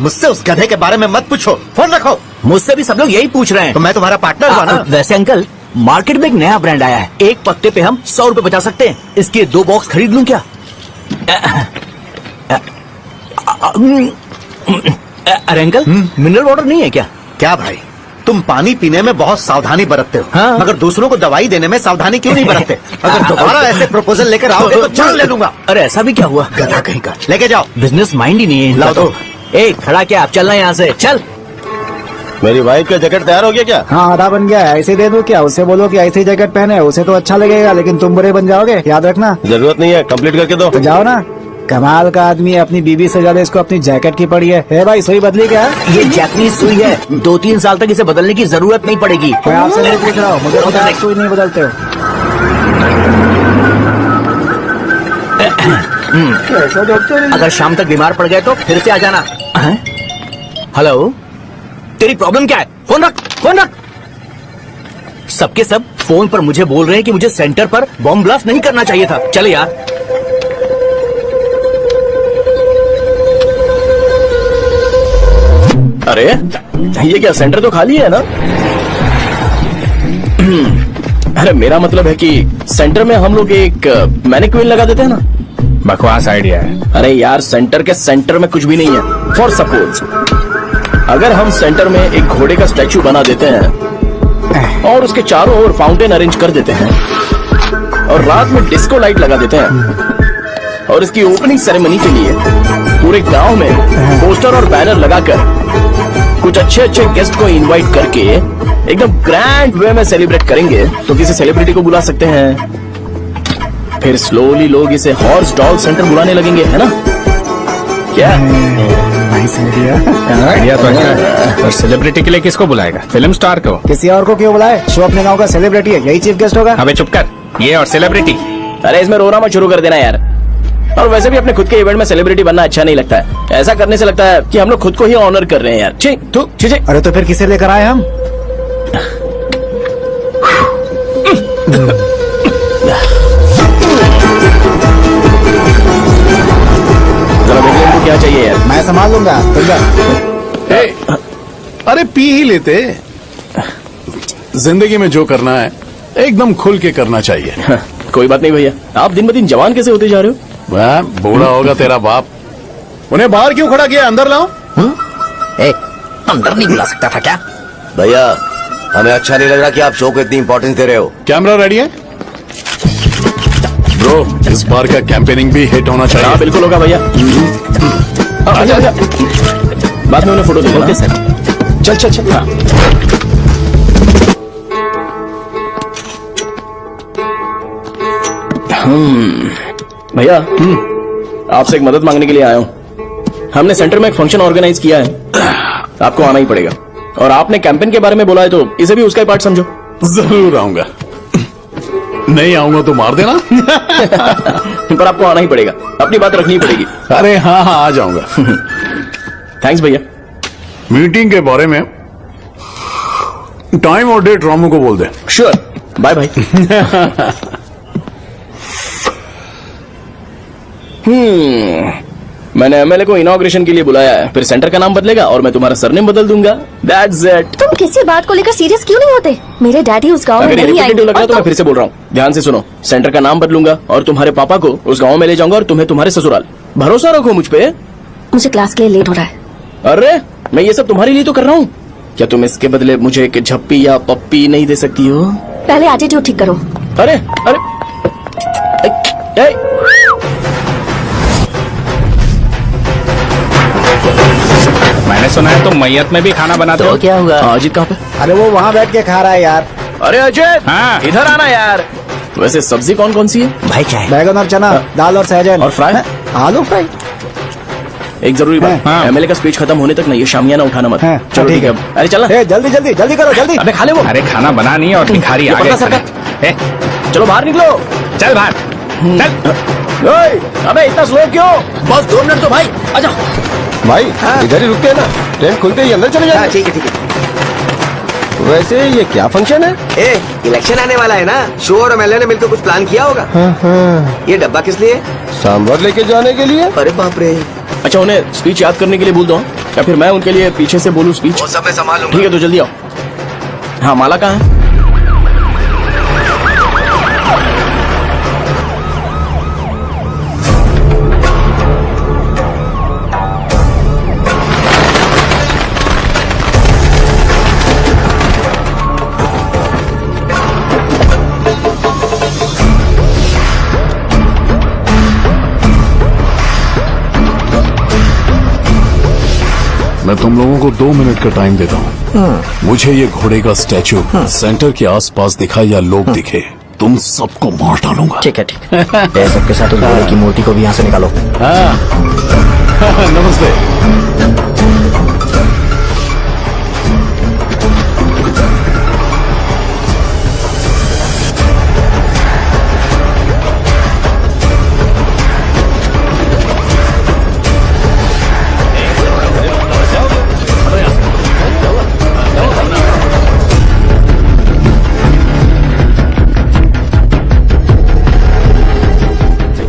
मुझसे उस गधे के बारे में मत पूछो, फोन रखो। मुझसे भी सब लोग यही पूछ रहे हैं। तो मैं तुम्हारा पार्टनर हुआ ना? वैसे अंकल, मार्केट में एक नया ब्रांड आया है, एक पत्ते पे हम 100 रुपए बचा सकते हैं। इसके 2 बॉक्स खरीद लूं क्या? अरे अंकल, मिनरल वाटर नहीं है क्या? क्या भाई, तुम पानी पीने में बहुत सावधानी बरतते हो, हाँ। मगर दूसरों को दवाई देने में सावधानी क्यों नहीं बरतते? अगर दोबारा ऐसे प्रपोजल लेकर आओगे तो जान ले लूंगा। अरे ऐसा भी क्या हुआ? गधा कहीं का, लेके जाओ। बिजनेस माइंड ही नहीं है इनका लाओ तो। दो। ए खड़ा क्या, आप चलना यहाँ से, चल। मेरी वाइफ का जैकेट तैयार हो गया क्या? हाँ आधा बन गया है, ऐसे ही दे दो क्या? उससे बोलो कि ऐसे ही जैकेट पहने, उसे तो अच्छा लगेगा, लेकिन तुम बुरे बन जाओगे, याद रखना। जरूरत नहीं है, कंप्लीट करके दो। तो जाओ ना। कमाल का आदमी है, अपनी बीबी से ज्यादा इसको अपनी जैकेट की पड़ी है। ए भाई, सुई बदली क्या? ये जैपनीज सुई है, 2-3 साल तक इसे बदलने की जरूरत नहीं पड़ेगी। मैं आपसे नहीं पूछ रहा हूँ, मुझे पता है सुई नहीं बदलते हो। अगर शाम तक बीमार पड़ गए तो फिर से आ जाना। हेलो, तेरी प्रॉब्लम क्या है? फोन रख, फोन रख। सबके सब फोन पर मुझे बोल रहे हैं कि मुझे सेंटर पर बॉम्ब ब्लास्ट नहीं करना चाहिए था। चले यार। अरे ये क्या, सेंटर तो खाली है ना? अरे मेरा मतलब है कि सेंटर में हम लोग एक मैनिक्विन लगा देते हैं ना। बकवास आइडिया है। अरे यार, सेंटर के सेंटर में कुछ भी नहीं है। फॉर सपोज अगर हम सेंटर में एक घोड़े का स्टैचू बना देते हैं और उसके चारों ओर फाउंटेन अरेंज कर देते हैं और रात में डिस्को लाइट लगा देते हैं और इसकी ओपनिंग सेरेमनी के लिए पूरे गांव में पोस्टर और बैनर लगाकर कुछ अच्छे अच्छे गेस्ट को इनवाइट करके एकदम ग्रैंड वे में सेलिब्रेट करेंगे, तो किसी सेलिब्रिटी को बुला सकते हैं। फिर स्लोली लोग इसे हॉर्स डॉग सेंटर बुलाने लगेंगे, है ना? क्या आइडिया तो अच्छा है। और सेलिब्रिटी के लिए किसको बुलाएगा? फिल्म स्टार को? किसी और को क्यों बुलाए? शो अपने गांव का सेलिब्रिटी है, यही चीफ गेस्ट होगा। अबे चुप कर, ये और सेलिब्रिटी। अरे इसमें रोना मत शुरू कर देना यार। और वैसे भी अपने खुद के इवेंट में सेलिब्रिटी बनना अच्छा नहीं लगता है। ऐसा करने से लगता है कि हम लोग खुद को ही ऑनर कर रहे हैं यार। छी, तू छी। अरे तो फिर किसे लेकर आए हम? जरा देखिए इनको क्या चाहिए यार। मैं संभाल लूंगा। अरे पी ही लेते। जिंदगी में जो करना है एकदम खुल के करना चाहिए। कोई बात नहीं भैया, आप दिन ब दिन जवान कैसे होते जा रहे हो? वह बूढ़ा होगा तेरा बाप। उन्हें बाहर क्यों खड़ा किया? अंदर लाओ। अंदर नहीं बुला सकता था क्या? भैया, हमें अच्छा नहीं लग रहा कि आप शो को इतनी इंपॉर्टेंस दे रहे हो। कैमरा रेडी है? ब्रो, इस बार का कैंपेनिंग भी हिट होना चाहिए। हाँ बिल्कुल होगा भैया। आजा आजा, बाद में उन्हें फोटो देना। Okay sir. चल चल चल। हाँ। भैया, आपसे एक मदद मांगने के लिए आया हूँ। हमने सेंटर में एक फंक्शन ऑर्गेनाइज किया है, आपको आना ही पड़ेगा। और आपने कैंपेन के बारे में बोला है तो इसे भी उसका ही पार्ट समझो। जरूर आऊंगा। नहीं आऊंगा तो मार देना। पर आपको आना ही पड़ेगा, अपनी बात रखनी पड़ेगी। अरे हाँ हाँ, आ जाऊंगा। थैंक्स भैया। मीटिंग के बारे में टाइम और डेट रामू को बोल दे। Sure, bye bye. मैंने एमएलए को इनॉग्रेशन के लिए बुलाया है, फिर सेंटर का नाम बदलेगा और मैं तुम्हारा सरनेम बदल दूंगा। That's it. तुम किसी बात को लेकर सीरियस क्यों नहीं होते? मेरे डैडी उस गांव में अगर नहीं आएंगे। रिपीटेटिव लग रहा है तो और मैं फिर से बोल रहा हूँ, ध्यान से सुनो। सेंटर का नाम बदलूंगा और तुम्हारे पापा को उस गांव में ले जाऊंगा और तुम्हें तुम्हारे ससुराल। भरोसा रखो मुझ पे। मुझे क्लास के लिए लेट हो रहा है। अरे मैं ये सब तुम्हारे लिए तो कर रहा हूँ। क्या तुम इसके बदले मुझे एक झप्पी या पप्पी नहीं दे सकती हो? पहले एटीट्यूड ठीक करो। अरे अरे ए, ए, मैंने सुना है तुम मैयत में भी खाना बनाते हो। क्या हुआ? अजीत कहाँ पे? अरे वो वहाँ बैठ के खा रहा है यार। अरे अजय, हाँ। इधर आना यार। वैसे सब्जी कौन कौन सी है? भाई क्या है? बैगन और चना, दाल और सहजन और फ्राई? आलू फ्राई। एक जरूरी बात, हाँ। एमएलए का स्पीच खत्म होने तक ना ये शामियाना उठाना मत। हाँ, चलो ठीक है। अरे चल ना। ए, जल्दी जल्दी जल्दी करो, जल्दी। अबे खा ले वो। अरे खाना बना नहीं और भिखारी ये आगे पता खड़े। सरकार। ए, चलो बाहर निकलो। चल बाहर चल। ओए, अबे इतना स्लो क्यों? बस 2 मिनट तो भाई, आजा। भाई इधर ही रुकते हैं ना, ट्रेन खुलते ही अंदर चले हाँ, जाएंगे। ठीक है ठीक है। वैसे ये क्या फंक्शन है? ए, इलेक्शन आने वाला है ना, शो और एमएलए ने मिलकर कुछ प्लान किया होगा। ये डब्बा किस लिए? सांभर लेके जाने के लिए। अरे बाप रे। अच्छा, उन्हें स्पीच याद करने के लिए बोल दो या फिर मैं उनके लिए पीछे से बोलूं स्पीच? वो सब मैं संभालूंगा। ठीक है तो जल्दी आओ। हाँ, माला कहाँ है? मैं तुम लोगों को 2 मिनट का टाइम देता हूँ। मुझे ये घोड़े का स्टैचू सेंटर के आसपास दिखा या लोग दिखे, तुम सबको मार डालूंगा। ठीक है ठीक है। सबके साथ उस घोड़े की मूर्ति को भी यहाँ से निकालो। नमस्ते।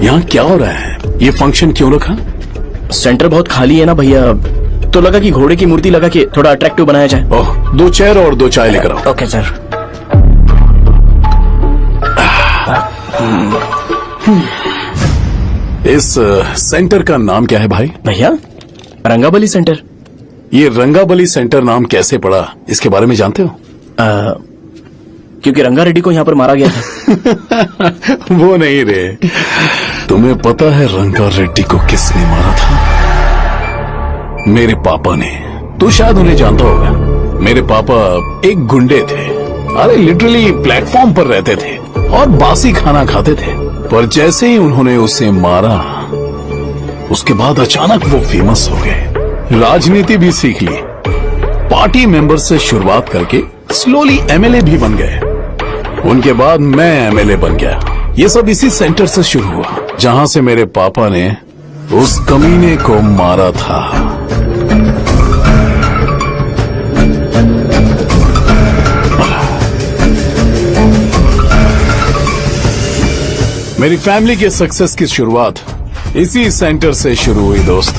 यहाँ क्या हो रहा है? ये फंक्शन क्यों रखा? सेंटर बहुत खाली है ना भैया, तो लगा कि घोड़े की मूर्ति लगा के थोड़ा अट्रैक्टिव बनाया जाए। ओह, 2 चेयर और 2 चाय लेकर आओ। Okay sir. इस सेंटर का नाम क्या है भाई? भैया रंगाबली सेंटर। ये रंगाबली सेंटर नाम कैसे पड़ा, इसके बारे में जानते हो? क्योंकि रंगा रेड्डी को यहाँ पर मारा गया था। वो नहीं रे, तुम्हें पता है रंगा रेड्डी को किसने मारा था? मेरे पापा ने। तू शायद उन्हें जानता होगा। मेरे पापा एक गुंडे थे। अरे लिटरली प्लेटफॉर्म पर रहते थे और बासी खाना खाते थे। पर जैसे ही उन्होंने उसे मारा, उसके बाद अचानक वो फेमस हो गए। राजनीति भी सीख ली, पार्टी मेंबर से शुरुआत करके स्लोली एमएलए भी बन गए। उनके बाद मैं एमएलए बन गया। ये सब इसी सेंटर से शुरू हुआ, जहां से मेरे पापा ने उस कमीने को मारा था। मेरी फैमिली के सक्सेस की शुरुआत इसी सेंटर से शुरू हुई दोस्त।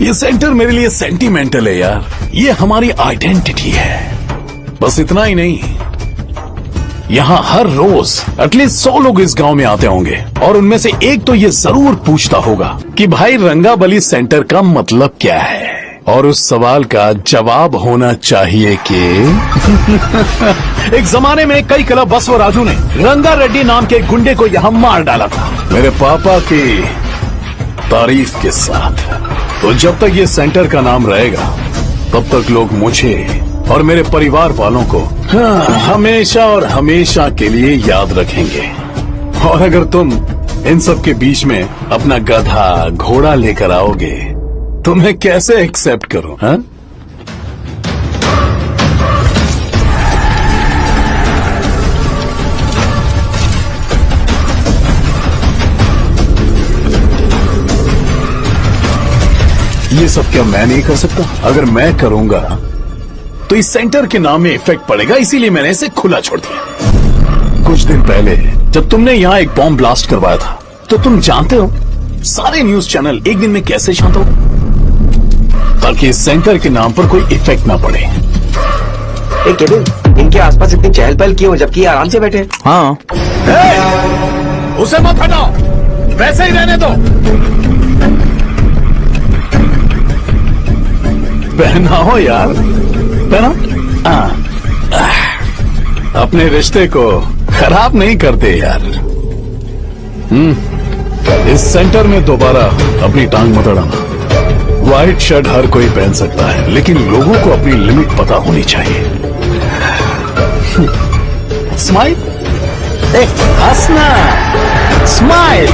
ये सेंटर मेरे लिए सेंटिमेंटल है यार। ये हमारी आइडेंटिटी है। बस इतना ही नहीं, यहाँ हर रोज एटलीस्ट 100 लोग इस गांव में आते होंगे और उनमें से एक तो ये जरूर पूछता होगा कि भाई रंगाबली सेंटर का मतलब क्या है, और उस सवाल का जवाब होना चाहिए कि एक जमाने में कई क्लब बस व राजू ने रंगा रेड्डी नाम के गुंडे को यहाँ मार डाला था, मेरे पापा की तारीफ के साथ। तो जब तक ये सेंटर का नाम रहेगा, तब तक लोग मुझे और मेरे परिवार वालों को हमेशा और हमेशा के लिए याद रखेंगे। और अगर तुम इन सब के बीच में अपना गधा घोड़ा लेकर आओगे, तो मैं कैसे एक्सेप्ट करूं? हाँ? ये सब क्या मैं नहीं कर सकता? अगर मैं करूंगा तो इस सेंटर के नाम में इफेक्ट पड़ेगा, इसीलिए मैंने इसे खुला छोड़ दिया। कुछ दिन पहले जब तुमने यहाँ एक बॉम्ब ब्लास्ट करवाया था, तो तुम जानते हो सारे न्यूज चैनल एक दिन में कैसे शांत हो, ताकि इस सेंटर के नाम पर कोई इफेक्ट ना पड़े। केविन, इनके आसपास इतनी चहल पहल क्यों, जबकि आराम से बैठे? हाँ। उसे मत हटाओ, वैसे ही रहने दो। पहनाओ यार, पहना। अपने रिश्ते को खराब नहीं करते यार। इस सेंटर में दोबारा अपनी टांग मत अड़ाना। व्हाइट शर्ट हर कोई पहन सकता है, लेकिन लोगों को अपनी लिमिट पता होनी चाहिए। स्माइल, हंसना, स्माइल।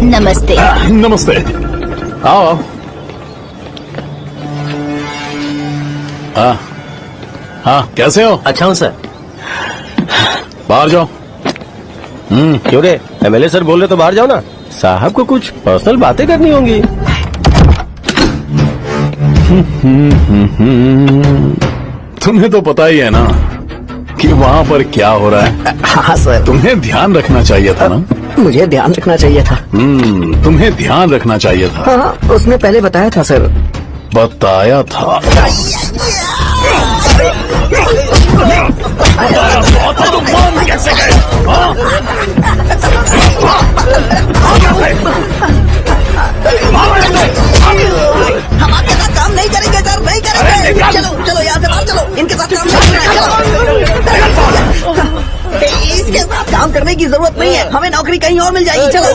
नमस्ते। नमस्ते, आओ। हाँ हाँ, कैसे हो? अच्छा हूँ सर। बाहर जाओ। क्यों रे, एमएलए सर बोल रहे तो बाहर जाओ ना। साहब को कुछ पर्सनल बातें करनी होंगी। तुम्हें तो पता ही है ना कि वहाँ पर क्या हो रहा है। हाँ सर। तुम्हें ध्यान रखना चाहिए था ना। मुझे ध्यान रखना चाहिए था। तुम्हें ध्यान रखना चाहिए था। हाँ, उसने पहले बताया था सर। बताया था। कैसे गए? काम करने की जरूरत नहीं है, हमें नौकरी कहीं और मिल जाएगी। चलो।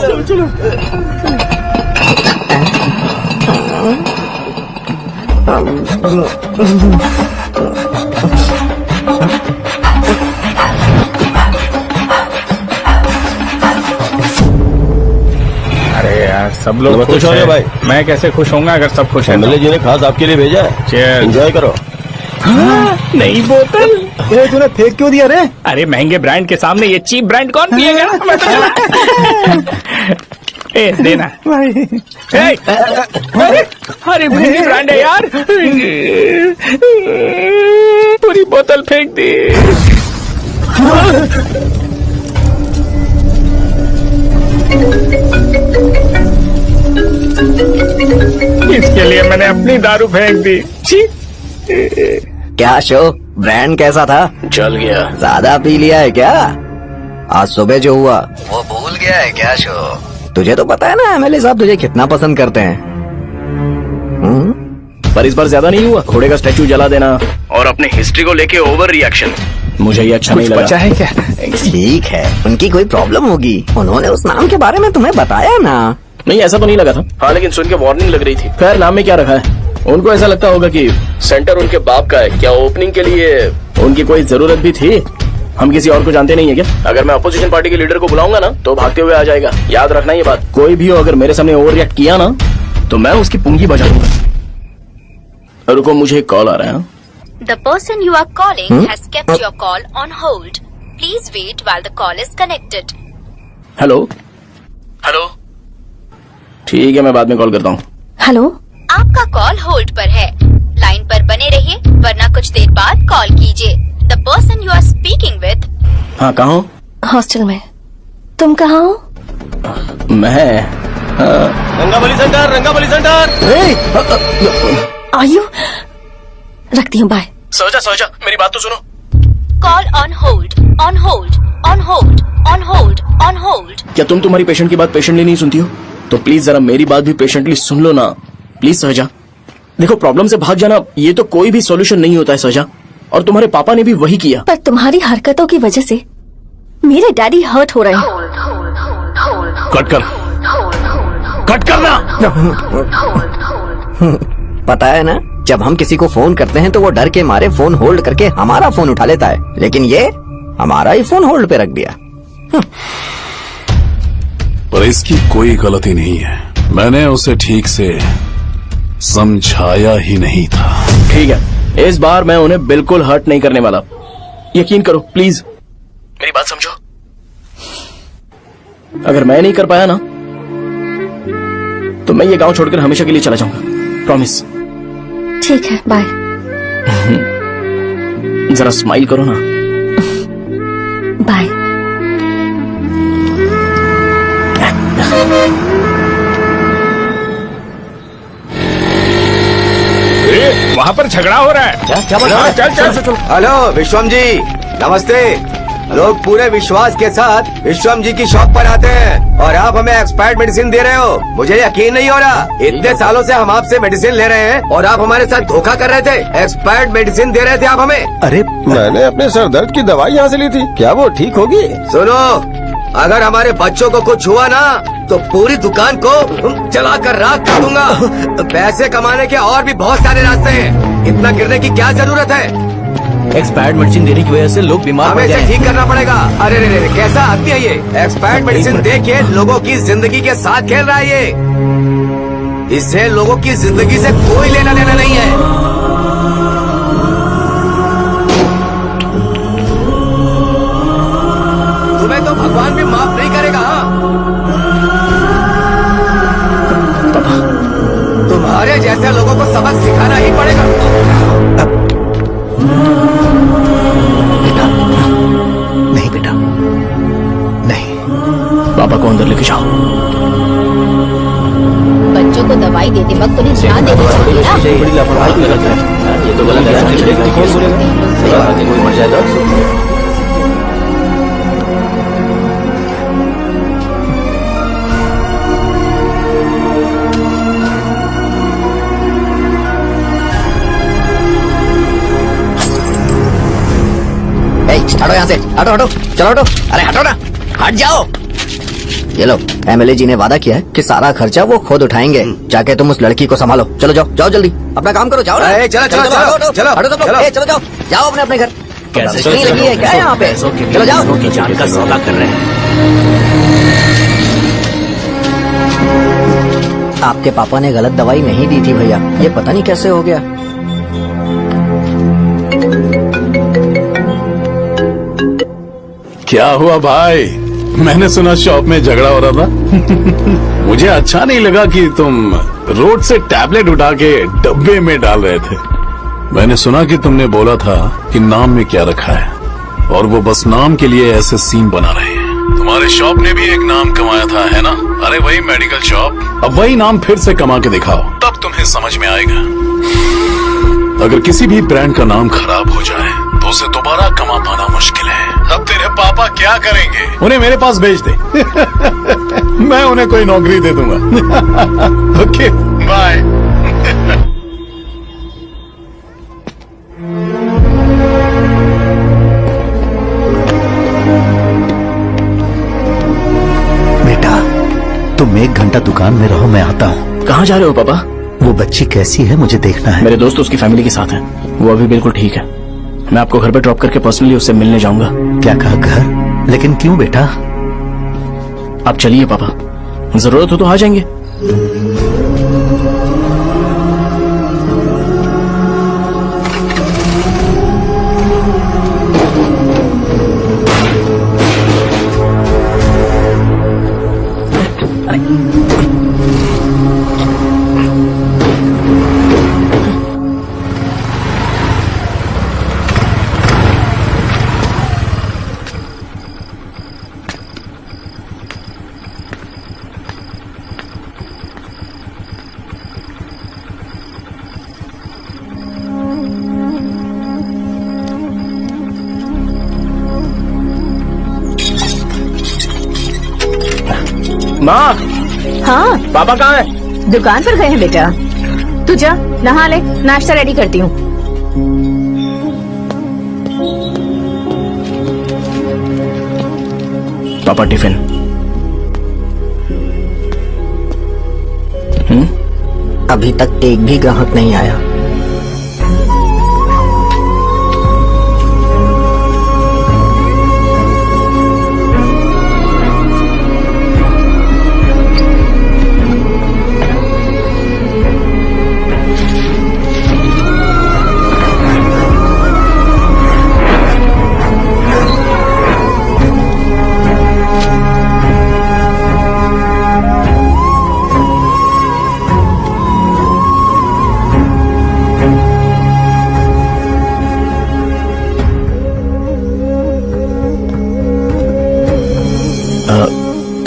अरे यार सब लोग खुश खुश हो गए हैं। भाई। मैं कैसे खुश होऊंगा अगर सब खुश हैं तो? एमएलए जी ने खास आपके लिए भेजा है। Cheers। एंजॉय करो। नई बोतल। ए, तूने फेंक क्यों दिया रे? अरे महंगे ब्रांड के सामने ये चीप ब्रांड कौन पिएगा? मैं तो चला। ए देना भाई ए, अरे महंगी ब्रांड है यार। पूरी बोतल फेंक दी। इसके लिए मैंने अपनी दारू फेंक दी। छी। क्या शो, ब्रांड कैसा था? चल गया। ज्यादा पी लिया है क्या? आज सुबह जो हुआ वो भूल गया है क्या शो? तुझे तो पता है ना एमएलए साहब तुझे कितना पसंद करते हैं। पर इस बार ज्यादा नहीं हुआ। घोड़े का स्टैचू जला देना और अपने हिस्ट्री को लेके ओवर रिएक्शन, मुझे ये अच्छा नहीं लगा। बचा है क्या? ठीक है, उनकी कोई प्रॉब्लम होगी, उन्होंने उस नाम के बारे में तुम्हें बताया ना? नहीं ऐसा तो नहीं लगा था। हाँ लेकिन सुन के वार्निंग लग रही थी। खैर नाम में क्या रखा है, उनको ऐसा लगता होगा कि सेंटर उनके बाप का है। क्या ओपनिंग के लिए उनकी कोई जरूरत भी थी? हम किसी और को जानते नहीं है क्या? अगर मैं अपोजिशन पार्टी के लीडर को बुलाऊंगा ना तो भागते हुए आ जाएगा। याद रखना ये बात। कोई भी हो अगर मेरे सामने ओवर रिएक्ट किया ना तो मैं उसकी पुंगी बजा दूंगा। रुको मुझे एक कॉल आ रहा है। The person you are calling has kept your call on hold. Please wait while the call is connected. Hello hello, ठीक है मैं बाद में कॉल करता हूँ। हेलो, आपका कॉल होल्ड पर है, लाइन पर बने रहिए वरना कुछ देर बाद कॉल कीजिए। The person you are speaking with हाँ कहाँ हो? हॉस्टल में। तुम कहाँ हो? मैं रंगाबली सेंटर, रंगाबली सेंटर। आयु, रखती हूँ, बाय। सोचा मेरी बात तो सुनो। call on hold, on hold, on hold, on hold, on hold. क्या तुम तुम्हारी पेशेंट की बात पेशेंटली नहीं सुनती हो? तो प्लीज जरा मेरी बात भी पेशेंटली सुन लो ना प्लीज सहजा। देखो प्रॉब्लम से भाग जाना ये तो कोई भी सॉल्यूशन नहीं होता है सहजा, और तुम्हारे पापा ने भी वही किया। पर तुम्हारी हरकतों की वजह से मेरे डैडी हर्ट हो रहे हैं। कट करना। पता है ना, जब हम किसी को फोन करते हैं तो वो डर के मारे फोन होल्ड करके हमारा फोन उठा लेता है, लेकिन ये हमारा ही फोन होल्ड पे रख दिया। पर इसकी कोई गलती नहीं है, मैंने उसे ठीक से समझाया ही नहीं था। ठीक है इस बार मैं उन्हें बिल्कुल हर्ट नहीं करने वाला, यकीन करो प्लीज मेरी बात समझो। अगर मैं नहीं कर पाया ना तो मैं ये गांव छोड़कर हमेशा के लिए चला जाऊंगा, प्रॉमिस। ठीक है, बाय। जरा स्माइल करो ना। बाय। वहाँ पर झगड़ा हो रहा है। क्या बोल रहा है? चल। हेलो विश्वम जी, नमस्ते। लोग पूरे विश्वास के साथ विश्वम जी की शॉप पर आते हैं और आप हमें एक्सपायर्ड मेडिसिन दे रहे हो। मुझे यकीन नहीं हो रहा, इतने सालों से हम आपसे मेडिसिन ले रहे हैं और आप हमारे साथ धोखा कर रहे थे। एक्सपायर्ड मेडिसिन दे रहे थे आप हमें। अरे मैंने अपने सर दर्द की दवाई यहाँ से ली थी, क्या वो ठीक होगी? सुनो, अगर हमारे बच्चों को कुछ हुआ ना तो पूरी दुकान को जला कर राख कर दूंगा। पैसे कमाने के और भी बहुत सारे रास्ते हैं, इतना गिरने की क्या जरूरत है? एक्सपायर्ड मेडिसिन देने की वजह से लोग बीमार हमें पड़ इसे गए। ठीक करना पड़ेगा। अरे रे रे, कैसा आदमी है ये? एक्सपायर्ड मेडिसिन दे के लोगों की जिंदगी के साथ खेल रहा है ये। इससे लोगों की जिंदगी से कोई लेना देना नहीं है। तुम्हें तो भगवान भी माफ नहीं करेगा। तुम्हारे जैसे लोगों को सबक सिखाना ही पड़ेगा। नहीं बेटा, नहीं। पापा को अंदर लेके जाओ। बच्चों को दवाई देते वक्त उन्हें ध्यान देना चाहिए ना। बड़ी लापरवाही की गलत है, ये तो गलत है। कौन बोलेगा? कोई मर जाएगा। हटो यहाँ से, हटो, चलो हटो, अरे हटो ना। हट जाओ। ये लो, एमएलए जी ने वादा किया है कि सारा खर्चा वो खुद उठाएंगे। जाके तुम उस लड़की को संभालो। चलो जाओ, जाओ जल्दी, अपना काम करो, जाओ ना। चलो, चलो, चलो, चलो, हटो सब लोग, चलो जाओ, जाओ अपने घर। कैसे नहीं लगी है क्या यहाँ पे? चलो जाओ। की जान का सौदा कर रहे हैं। आपके पापा ने गलत दवाई नहीं दी थी भैया, ये पता नहीं कैसे हो गया। क्या हुआ भाई? मैंने सुना शॉप में झगड़ा हो रहा था। मुझे अच्छा नहीं लगा कि तुम रोड से टैबलेट उठा के डब्बे में डाल रहे थे। मैंने सुना कि तुमने बोला था कि नाम में क्या रखा है, और वो बस नाम के लिए ऐसे सीन बना रहे हैं। तुम्हारे शॉप ने भी एक नाम कमाया था, है ना? अरे वही मेडिकल शॉप, अब वही नाम फिर से कमा के दिखाओ, तब तुम्हें समझ में आएगा। अगर किसी भी ब्रांड का नाम खराब हो जाए तो उसे दोबारा कमा पाना मुश्किल है। अब तेरे पापा क्या करेंगे? उन्हें मेरे पास भेज दे। मैं उन्हें कोई नौकरी दे दूंगा। Okay, bye. बेटा, तुम 1 घंटा दुकान में रहो, मैं आता हूँ। कहाँ जा रहे हो पापा? वो बच्ची कैसी है मुझे देखना है। मेरे दोस्त उसकी फैमिली के साथ हैं, वो अभी बिल्कुल ठीक है। मैं आपको घर पे ड्रॉप करके पर्सनली उससे मिलने जाऊंगा। क्या कहा घर? लेकिन क्यों बेटा? आप चलिए पापा, जरूरत हो तो आ जाएंगे। माँ, हाँ पापा कहाँ है? दुकान पर गए हैं बेटा। तू जा नहा ले, नाश्ता रेडी करती हूँ। पापा टिफिन। अभी तक एक भी ग्राहक नहीं आया।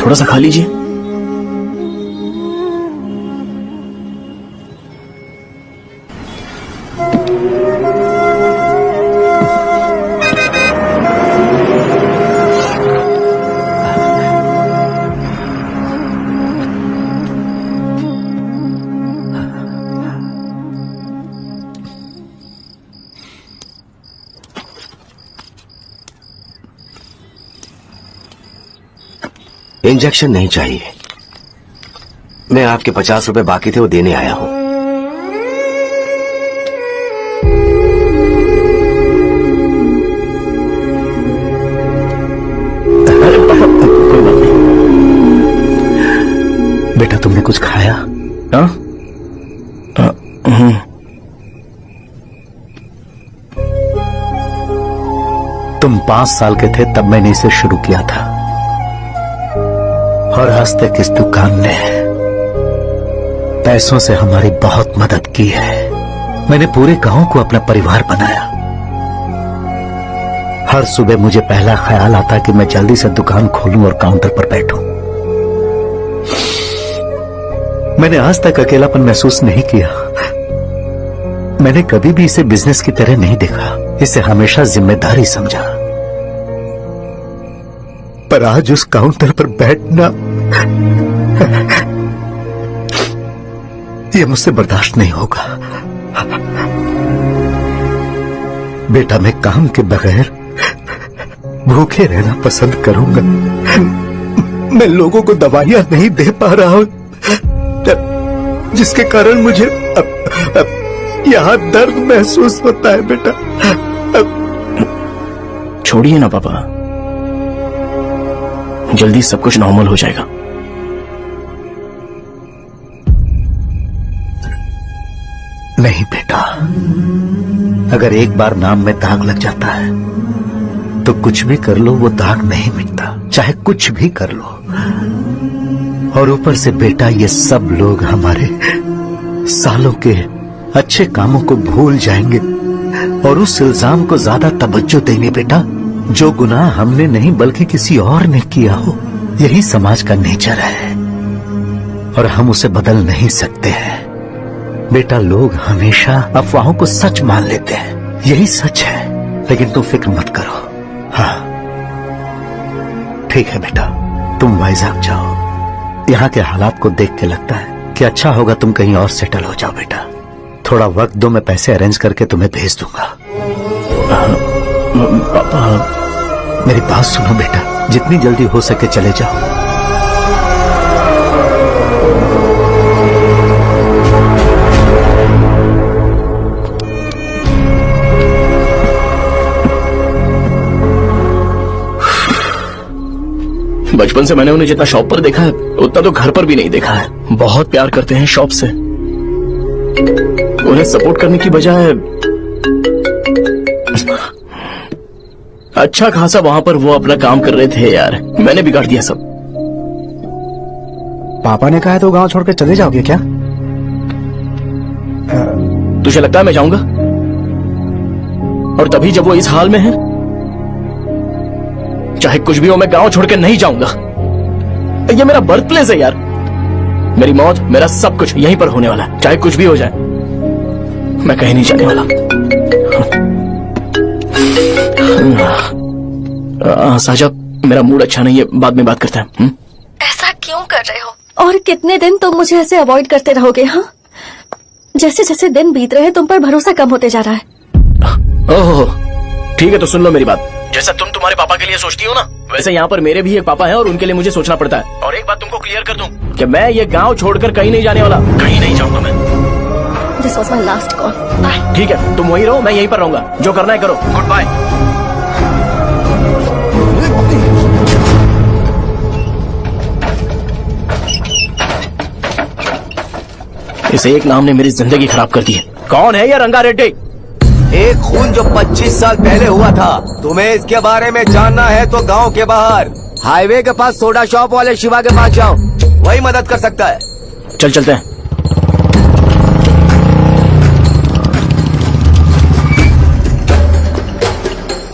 थोड़ा सा खा लीजिए। इंजेक्शन नहीं चाहिए। मैं आपके 50 रुपए बाकी थे, वो देने आया हूं। बेटा तुमने कुछ खाया? हाँ? तुम 5 साल के थे तब मैंने इसे शुरू किया था, और आज तक इस दुकान ने पैसों से हमारी बहुत मदद की है। मैंने पूरे गांव को अपना परिवार बनाया। हर सुबह मुझे पहला ख्याल आता कि मैं जल्दी से दुकान खोलूं और काउंटर पर बैठूं। मैंने आज तक अकेलापन महसूस नहीं किया। मैंने कभी भी इसे बिजनेस की तरह नहीं देखा, इसे हमेशा जिम्मेदारी समझा। पर आज उस काउंटर पर बैठना ये मुझसे बर्दाश्त नहीं होगा। बेटा मैं काम के बगैर भूखे रहना पसंद करूंगा। मैं लोगों को दवाइयां नहीं दे पा रहा हूं, जिसके कारण मुझे यहाँ दर्द महसूस होता है बेटा। छोड़िए ना पापा, जल्दी सब कुछ नॉर्मल हो जाएगा। नहीं बेटा, अगर एक बार नाम में दाग लग जाता है तो कुछ भी कर लो वो दाग नहीं मिटता, चाहे कुछ भी कर लो। और ऊपर से बेटा ये सब लोग हमारे सालों के अच्छे कामों को भूल जाएंगे और उस इल्जाम को ज्यादा तवज्जो देंगे बेटा, जो गुनाह हमने नहीं बल्कि किसी और ने किया हो। यही समाज का नेचर है और हम उसे बदल नहीं सकते हैं बेटा। लोग हमेशा अफवाहों को सच मान लेते हैं, यही सच है। लेकिन तुम फिक्र मत करो। हाँ ठीक है बेटा, तुम वाइजैक जाओ। यहाँ के हालात को देख के लगता है कि अच्छा होगा तुम कहीं और सेटल हो जाओ बेटा। थोड़ा वक्त दो, मैं पैसे अरेंज करके तुम्हें भेज दूंगा। पापा मेरी बात सुनो बेटा, जितनी जल्दी हो सके चले जाओ। बचपन से मैंने उन्हें जितना शॉप पर देखा है उतना तो घर पर भी नहीं देखा है। बहुत प्यार करते हैं शॉप से। उन्हें सपोर्ट करने की बजाय अच्छा खासा वहां पर वो अपना काम कर रहे थे यार। मैंने बिगाड़ दिया सब। पापा ने कहा है तो गांव छोड़कर चले जाओगे क्या? तुझे लगता है मैं जाऊंगा? और तभी जब वो इस हाल में है, चाहे कुछ भी हो मैं गांव छोड़कर नहीं जाऊंगा। ये मेरा बर्थ प्लेस है यार। मेरी मौत, मेरा सब कुछ यहीं पर होने वाला है। चाहे कुछ भी हो जाए, मैं कहीं नहीं जाने वाला। साहब, मेरा मूड अच्छा नहीं है, बाद में बात करते हैं। ऐसा क्यों कर रहे हो? और कितने दिन तुम मुझे ऐसे अवॉइड करते रहोगे? हाँ, जैसे जैसे दिन बीत रहे हैं तुम पर भरोसा कम होते जा रहा है। ओह ठीक है, तो सुन लो मेरी बात। जैसा तुम तुम्हारे पापा के लिए सोचती हो ना, वैसे यहाँ पर मेरे भी एक पापा हैं और उनके लिए मुझे सोचना पड़ता है। और एक बात तुमको क्लियर कर दूं कि मैं ये गांव छोड़कर कहीं नहीं जाने वाला। कहीं नहीं जाऊंगा मैं। This was my last call. Bye. ठीक है, तुम वहीं रहो, मैं यहीं पर रहूंगा। जो करना है करो। Good bye. इस एक नाम ने मेरी जिंदगी खराब कर दी है। कौन है ये रंगा रेड्डी? एक खून जो 25 साल पहले हुआ था। तुम्हें इसके बारे में जानना है तो गांव के बाहर हाईवे के पास सोडा शॉप वाले शिवा के पास जाओ, वही मदद कर सकता है। चल चलते हैं।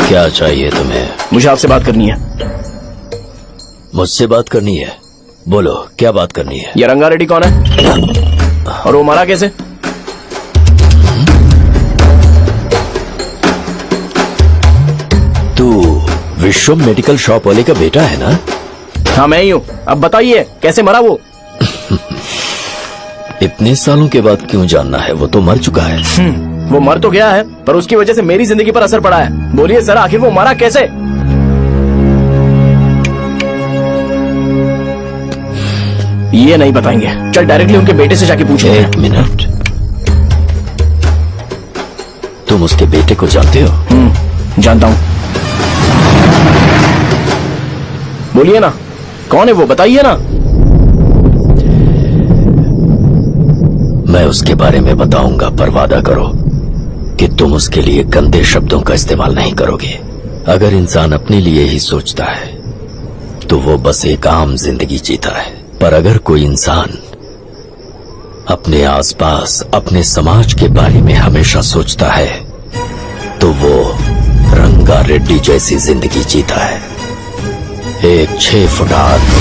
क्या चाहिए तुम्हें? मुझे आपसे बात करनी है। मुझसे बात करनी है? बोलो, क्या बात करनी है? ये रंगा रेड्डी कौन है और वो मरा कैसे? तू विश्वम मेडिकल शॉप वाले का बेटा है ना? हाँ मैं ही हूँ। अब बताइए कैसे मरा वो? इतने सालों के बाद क्यों जानना है? वो तो मर चुका है। वो मर तो गया है, पर उसकी वजह से मेरी जिंदगी पर असर पड़ा है। बोलिए सर, आखिर वो मरा कैसे? ये नहीं बताएंगे। चल डायरेक्टली उनके बेटे से जाके पूछो। एक मिनट, तुम उसके बेटे को जानते हो? जानता हूँ। बोलिए ना, कौन है वो? बताइए ना। मैं उसके बारे में बताऊंगा, पर वादा करो कि तुम उसके लिए गंदे शब्दों का इस्तेमाल नहीं करोगे। अगर इंसान अपने लिए ही सोचता है तो वो बस एक आम जिंदगी जीता है, पर अगर कोई इंसान अपने आसपास, अपने समाज के बारे में हमेशा सोचता है तो वो रंगा रेड्डी जैसी जिंदगी जीता है। एक 6 फुट आदमी,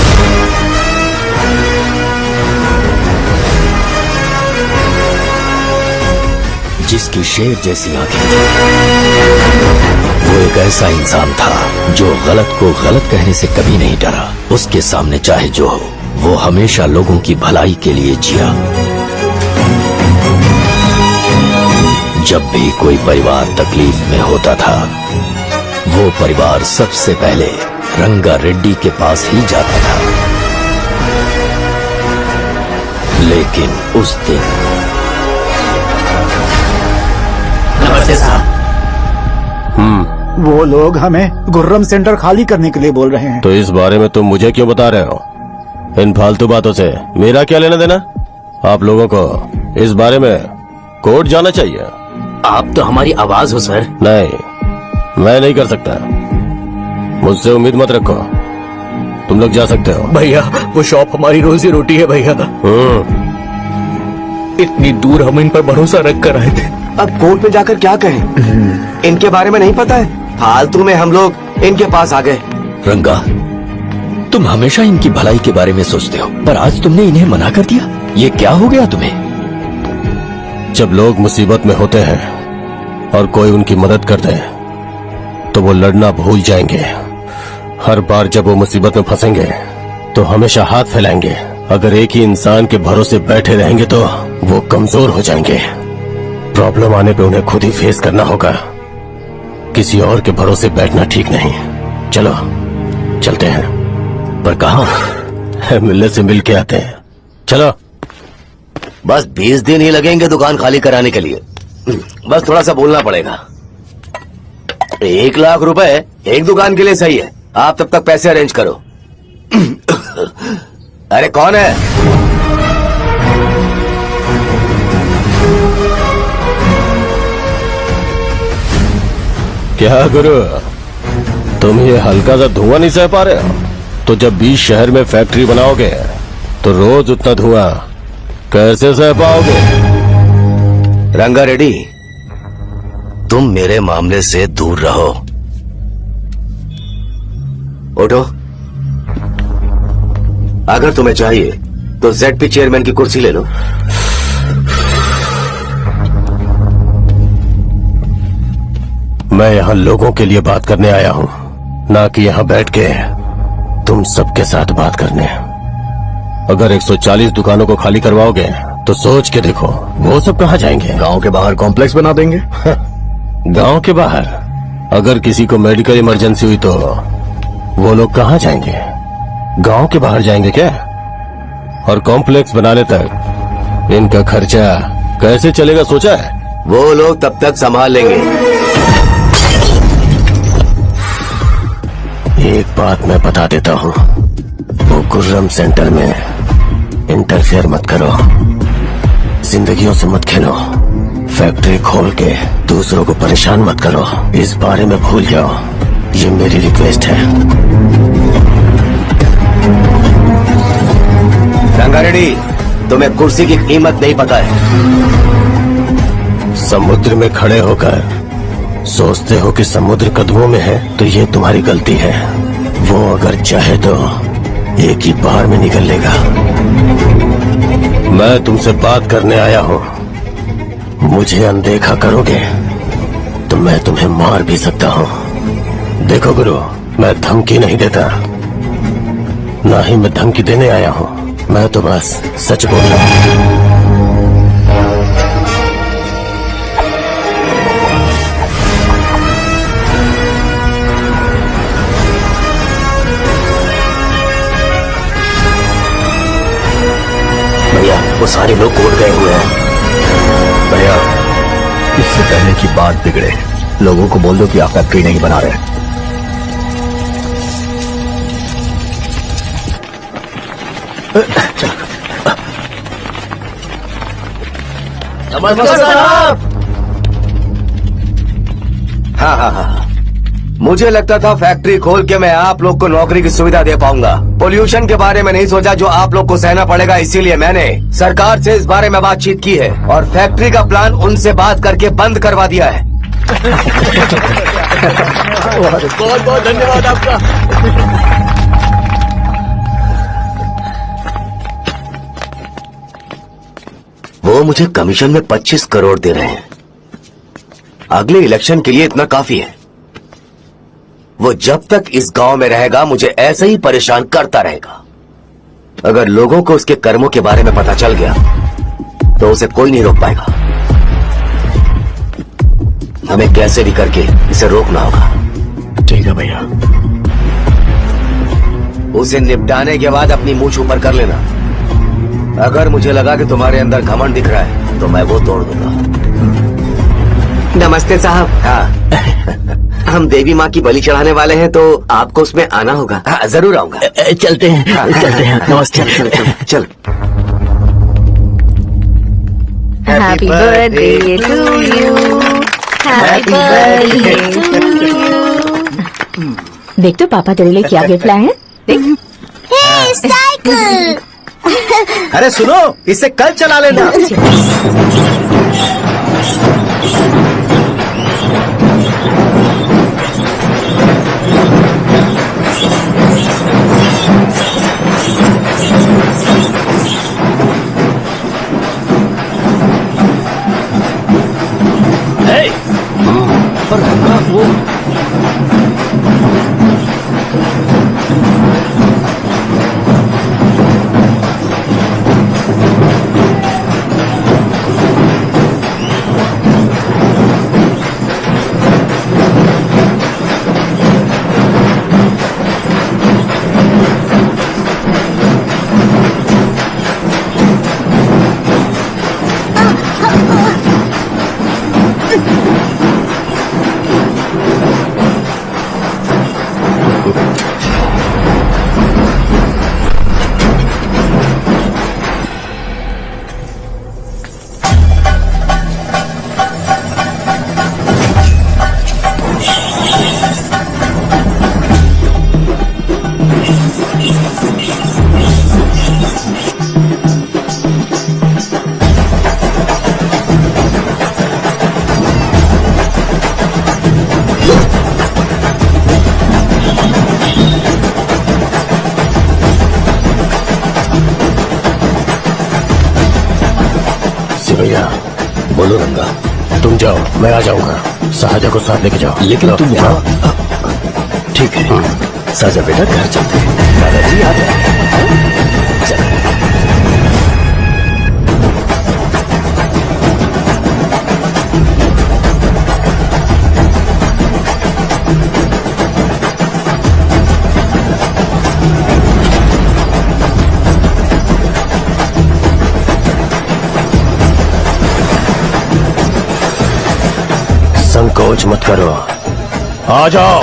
जिसकी शेर जैसी आंखें थी। वो एक ऐसा इंसान था जो गलत को गलत कहने से कभी नहीं डरा। उसके सामने चाहे जो हो, वो हमेशा लोगों की भलाई के लिए जिया। जब भी कोई परिवार तकलीफ में होता था वो परिवार सबसे पहले रंगा रेड्डी के पास ही जाता था, लेकिन उस दिन नमस्ते साहब। वो लोग हमें गुर्रम सेंटर खाली करने के लिए बोल रहे हैं। तो इस बारे में तुम मुझे क्यों बता रहे हो? इन फालतू बातों से मेरा क्या लेना देना? आप लोगों को इस बारे में कोर्ट जाना चाहिए। आप तो हमारी आवाज हो सर। नहीं, मैं नहीं कर सकता। मुझसे उम्मीद मत रखो। तुम लोग जा सकते हो। भैया वो शॉप हमारी रोजी रोटी है भैया। इतनी दूर हम इन पर भरोसा रख कर आए थे। अब कोर्ट में जाकर क्या कहें? इनके बारे में नहीं पता है। फालतू में हम लोग इनके पास आ गए। रंगा, तुम हमेशा इनकी भलाई के बारे में सोचते हो, पर आज तुमने इन्हें मना कर दिया। ये क्या हो गया तुम्हें? जब लोग मुसीबत में होते हैं और कोई उनकी मदद कर दे तो वो लड़ना भूल जाएंगे। हर बार जब वो मुसीबत में फंसेंगे तो हमेशा हाथ फैलाएंगे। अगर एक ही इंसान के भरोसे बैठे रहेंगे तो वो कमजोर हो जाएंगे। प्रॉब्लम आने पे उन्हें खुद ही फेस करना होगा। किसी और के भरोसे बैठना ठीक नहीं। चलो चलते हैं। पर कहाँ? मिलने से मिल के आते हैं। चलो। बस 20 दिन ही लगेंगे दुकान खाली कराने के लिए। बस थोड़ा सा बोलना पड़ेगा। 1 लाख रुपए एक दुकान के लिए सही है। आप तब तक पैसे अरेंज करो। अरे कौन है? क्या गुरु, तुम ये हल्का सा धुआं नहीं सह पा रहे हो? तो जब 20 शहर में फैक्ट्री बनाओगे तो रोज उतना धुआं कैसे सह पाओगे? रंगा रेड्डी, तुम मेरे मामले से दूर रहो। उठो। अगर तुम्हें चाहिए तो ZP चेयरमैन की कुर्सी ले लो। मैं यहाँ लोगों के लिए बात करने आया हूँ, ना कि यहाँ बैठ के तुम सबके साथ बात करने। अगर 140 दुकानों को खाली करवाओगे तो सोच के देखो वो सब कहाँ जाएंगे? गांव के बाहर कॉम्प्लेक्स बना देंगे। गांव के बाहर? अगर किसी को मेडिकल इमरजेंसी हुई तो वो लोग कहाँ जाएंगे? गांव के बाहर जाएंगे क्या? और कॉम्प्लेक्स बनाने तक इनका खर्चा कैसे चलेगा सोचा है? वो लोग तब तक संभाल लेंगे। एक बात मैं बता देता हूँ, वो गुर्रम सेंटर में इंटरफेयर मत करो। जिंदगियों से मत खेलो। फैक्ट्री खोल के दूसरों को परेशान मत करो। इस बारे में भूल जाओ। ये मेरी रिक्वेस्ट है। रंगा रेड्डी, तुम्हें कुर्सी की कीमत नहीं पता है। समुद्र में खड़े होकर सोचते हो कि समुद्र कदमों में है तो ये तुम्हारी गलती है। वो अगर चाहे तो एक ही बार में निकल लेगा। मैं तुमसे बात करने आया हूँ। मुझे अनदेखा करोगे तो मैं तुम्हें मार भी सकता हूँ। देखो गुरु, मैं धमकी नहीं देता, ना ही मैं धमकी देने आया हूँ। मैं तो बस सच बोल रहा हूँ। भैया वो सारे लोग कोर्ट गए हुए हैं। भैया, इससे पहले की बात बिगड़े, लोगों को बोल दो कि आप फैक्ट्री नहीं बना रहे। नमस्कार साहब। हाँ, मुझे लगता था फैक्ट्री खोल के मैं आप लोग को नौकरी की सुविधा दे पाऊंगा। पोल्यूशन के बारे में नहीं सोचा जो आप लोग को सहना पड़ेगा, इसीलिए मैंने सरकार से इस बारे में बातचीत की है और फैक्ट्री का प्लान उनसे बात करके बंद करवा दिया है। बहुत बहुत धन्यवाद आपका। वो मुझे कमीशन में 25 करोड़ दे रहे हैं। अगले इलेक्शन के लिए इतना काफी है। वो जब तक इस गांव में रहेगा मुझे ऐसे ही परेशान करता रहेगा। अगर लोगों को उसके कर्मों के बारे में पता चल गया तो उसे कोई नहीं रोक पाएगा। हमें कैसे भी करके इसे रोकना होगा। ठीक है भैया। उसे निपटाने के बाद अपनी मूंछ ऊपर कर लेना। अगर मुझे लगा कि तुम्हारे अंदर घमंड दिख रहा है तो मैं वो तोड़ दूंगा। नमस्ते साहब। हाँ हम देवी माँ की बलि चढ़ाने वाले हैं तो आपको उसमें आना होगा। हाँ जरूर आऊंगा। चलते हैं चलते हैं। नमस्ते। चल। Happy birthday to you, happy birthday to you. देख तो पापा तेरे लिए क्या गिफ्ट लाए हैं। देख साइकिल। अरे सुनो, इसे कल चला लेना। पर रंगा वो भैया बोलो रंगा, तुम जाओ मैं आ जाऊंगा। साजा को साथ लेके जाओ। लेकिन तुम यहाँ ठीक है। साजा बेटा घर चलते हैं। दादाजी आ जाए। चल। संकोच मत करो, आ जाओ।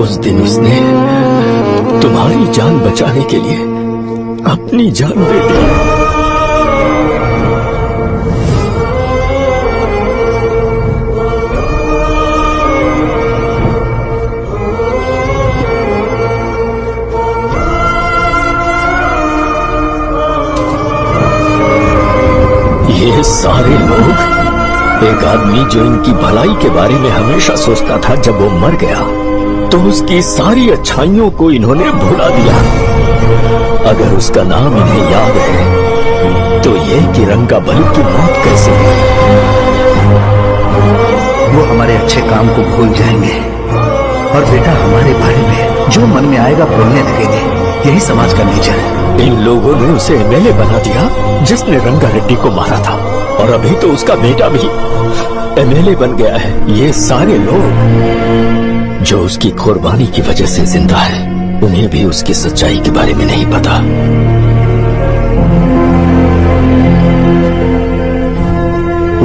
उस दिन उसने तुम्हारी जान बचाने के लिए अपनी जान दे दी। ये सारे लोग, एक आदमी जो इनकी भलाई के बारे में हमेशा सोचता था, जब वो मर गया तो उसकी सारी अच्छाइयों को इन्होंने भुला दिया। अगर उसका नाम इन्हें याद है तो ये कि रंगाबली की मौत कैसे हुई। वो हमारे अच्छे काम को भूल जाएंगे और बेटा हमारे बारे में जो मन में आएगा बोलने लगेंगे। यही समाज का नेचर है। इन लोगों ने उसे एमएलए बना दिया जिसने रंगा रेड्डी को मारा था, और अभी तो उसका बेटा भी एमएलए बन गया है। ये सारे लोग जो उसकी कुर्बानी की वजह से जिंदा है, उन्हें भी उसकी सच्चाई के बारे में नहीं पता।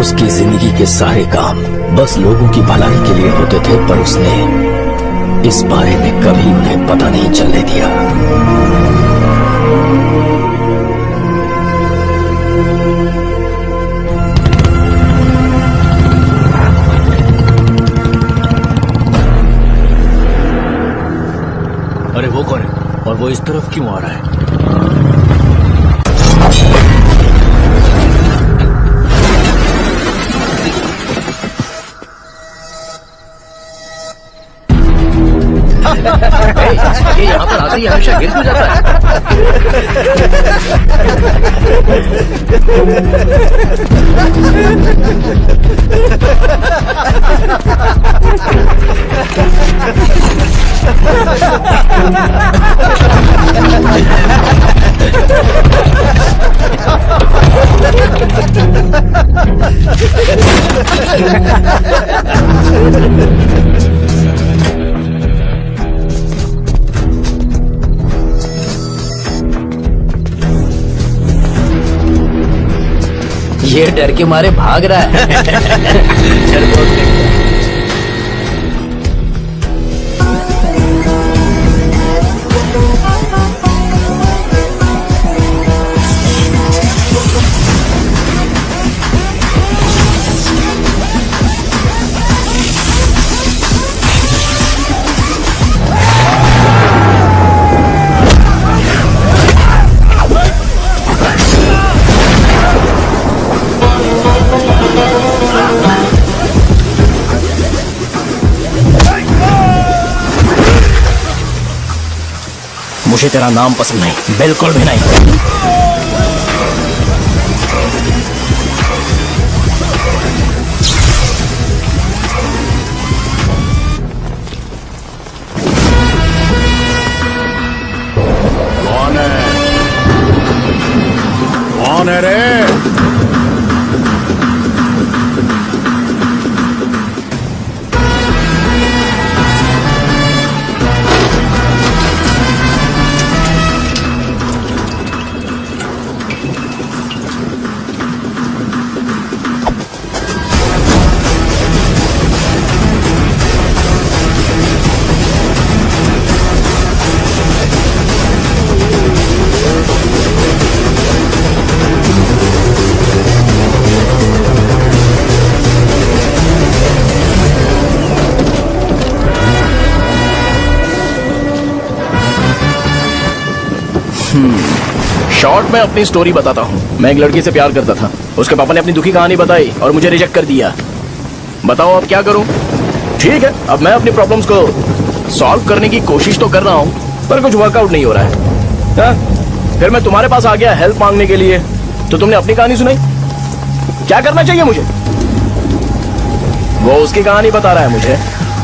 उसकी जिंदगी के सारे काम बस लोगों की भलाई के लिए होते थे, पर उसने इस बारे में कभी उन्हें पता नहीं चलने दिया। अरे वो कौन है और वो इस तरफ क्यों आ रहा है? ये यहाँ पर आते ही हमेशा गिर क्यों जाता है? ये डर के मारे भाग रहा है। चल बहुत देखता है। मुझे तेरा नाम पसंद नहीं, बिल्कुल भी नहीं। कौन है? कौन है रे? शॉर्ट में अपनी स्टोरी बताता हूँ। मैं एक लड़की से प्यार करता था। उसके पापा ने अपनी दुखी कहानी बताई और मुझे रिजेक्ट कर दिया। बताओ अब क्या करूँ? ठीक है, अब मैं अपनी प्रॉब्लम्स को सॉल्व करने की कोशिश तो कर रहा हूँ, पर कुछ वर्कआउट नहीं हो रहा है। फिर मैं तुम्हारे पास आ गया हेल्प मांगने के लिए, तो तुमने अपनी कहानी सुनाई। क्या करना चाहिए मुझे? वो उसकी कहानी बता रहा है मुझे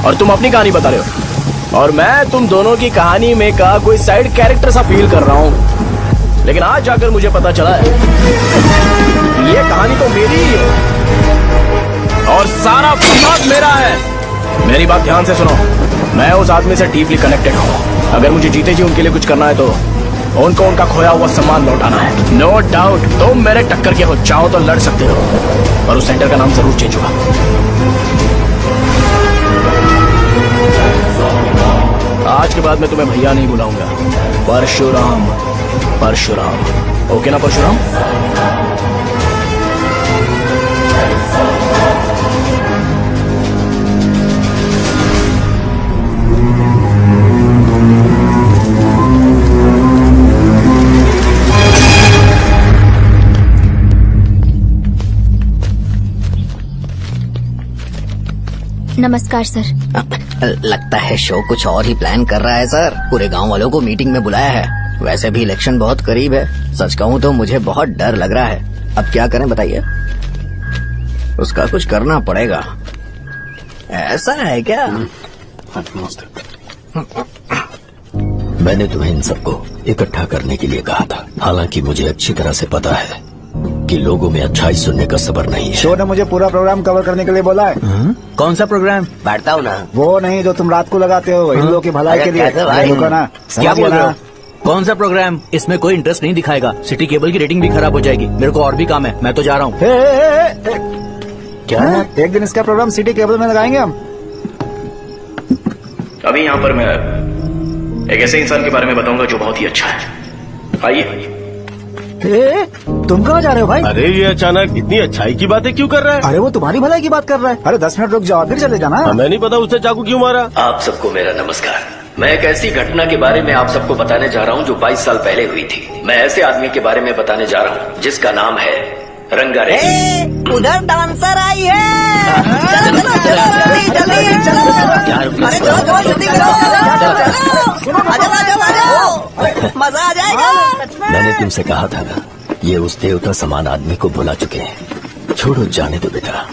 और तुम अपनी कहानी बता रहे हो, और मैं तुम दोनों की कहानी में का कोई साइड कैरेक्टर सा फील कर रहा हूँ। लेकिन आज जाकर मुझे पता चला है ये कहानी तो मेरी ही है और सारा फसाद मेरा है। मेरी बात ध्यान से सुनो, मैं उस आदमी से डीपली कनेक्टेड हूँ। अगर मुझे जीते जी उनके लिए कुछ करना है तो उनको उनका खोया हुआ सम्मान लौटाना है। नो डाउट तुम मेरे टक्कर के हो, चाहो तो लड़ सकते हो, पर उस सेंटर का नाम जरूर चेंज होगा। आज के बाद मैं तुम्हें भैया नहीं बुलाऊंगा, परशुराम। परशुराम, ओके ना परशुराम? नमस्कार सर। लगता है शो कुछ और ही प्लान कर रहा है सर। पूरे गांव वालों को मीटिंग में बुलाया है। वैसे भी इलेक्शन बहुत करीब है। सच कहूँ तो मुझे बहुत डर लग रहा है। अब क्या करें बताइए? उसका कुछ करना पड़ेगा। ऐसा है क्या? मैंने तुम्हें इन सबको इकट्ठा करने के लिए कहा था। हालांकि मुझे अच्छी तरह से पता है कि लोगों में अच्छाई सुनने का सब्र नहीं है। शो ने मुझे पूरा प्रोग्राम कवर करने के लिए बोला है। कौन सा प्रोग्राम? बैठता हूँ ना। वो नहीं जो तुम रात को लगाते हो इन लोगों की भलाई के लिए। क्या बोल रहे हो? कौन सा प्रोग्राम? इसमें कोई इंटरेस्ट नहीं दिखाएगा। सिटी केबल की रेटिंग भी खराब हो जाएगी। मेरे को और भी काम है, मैं तो जा रहा हूँ। क्या? एक दिन इसका प्रोग्राम सिटी केबल में लगाएंगे हम। अभी यहाँ पर मैं एक ऐसे इंसान के बारे में बताऊंगा जो बहुत ही अच्छा है। आइए। तुम कहाँ जा रहे हो भाई? अरे ये अचानक इतनी अच्छाई की बातें क्यों कर रहा है? अरे वो तुम्हारी भलाई की बात कर रहा है। अरे 10 मिनट रुक जाओ फिर चले जाना। हमें नहीं पता उसने चाकू क्यों मारा। आप सबको मेरा नमस्कार। मैं एक ऐसी घटना के बारे में आप सबको बताने जा रहा हूँ जो 22 साल पहले हुई थी। मैं ऐसे आदमी के बारे में बताने जा रहा हूँ जिसका नाम है रंगारेड्डी। उधर डांसर आई है। चलो चलो जल्दी जल्दी चलो। अरे चलो चलो जल्दी करो। मजा आ जाएगा। मैंने तुमसे कहा था ना, ये उस देवता समान आदमी को बुला चुके हैं। छोड़ो, जाने दो बेटा।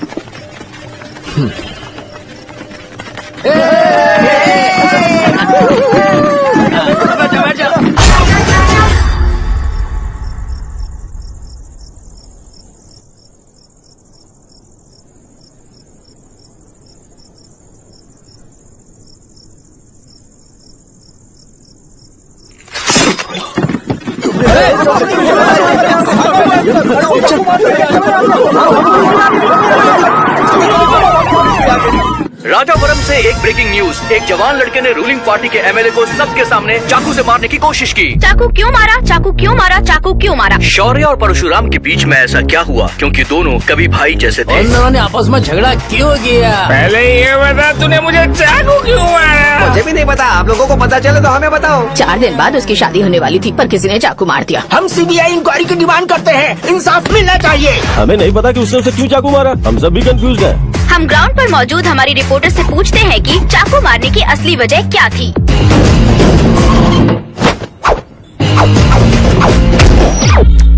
राजापुरम से एक ब्रेकिंग न्यूज। एक जवान लड़के ने रूलिंग पार्टी के एमएलए को सबके सामने चाकू से मारने की कोशिश की। चाकू क्यों मारा? चाकू क्यों मारा? चाकू क्यों मारा? शौर्य और परशुराम के बीच में ऐसा क्या हुआ? क्योंकि दोनों कभी भाई जैसे थे। उन्होंने आपस में झगड़ा क्यों किया? पहले ये बता, तूने मुझे चाकू क्यों मारा? मुझे भी नहीं पता। आप लोगों को पता चले तो हमें बताओ। 4 दिन बाद उसकी शादी होने वाली थी पर किसी ने चाकू मार दिया। हम सीबीआई इंक्वायरी की डिमांड करते हैं। इंसाफ मिलना चाहिए। हमें नहीं पता कि उसने उसे क्यों चाकू मारा। हम सब भी कंफ्यूज हैं। हम ग्राउंड पर मौजूद हमारी रिपोर्टर से पूछते हैं कि चाकू मारने की असली वजह क्या थी।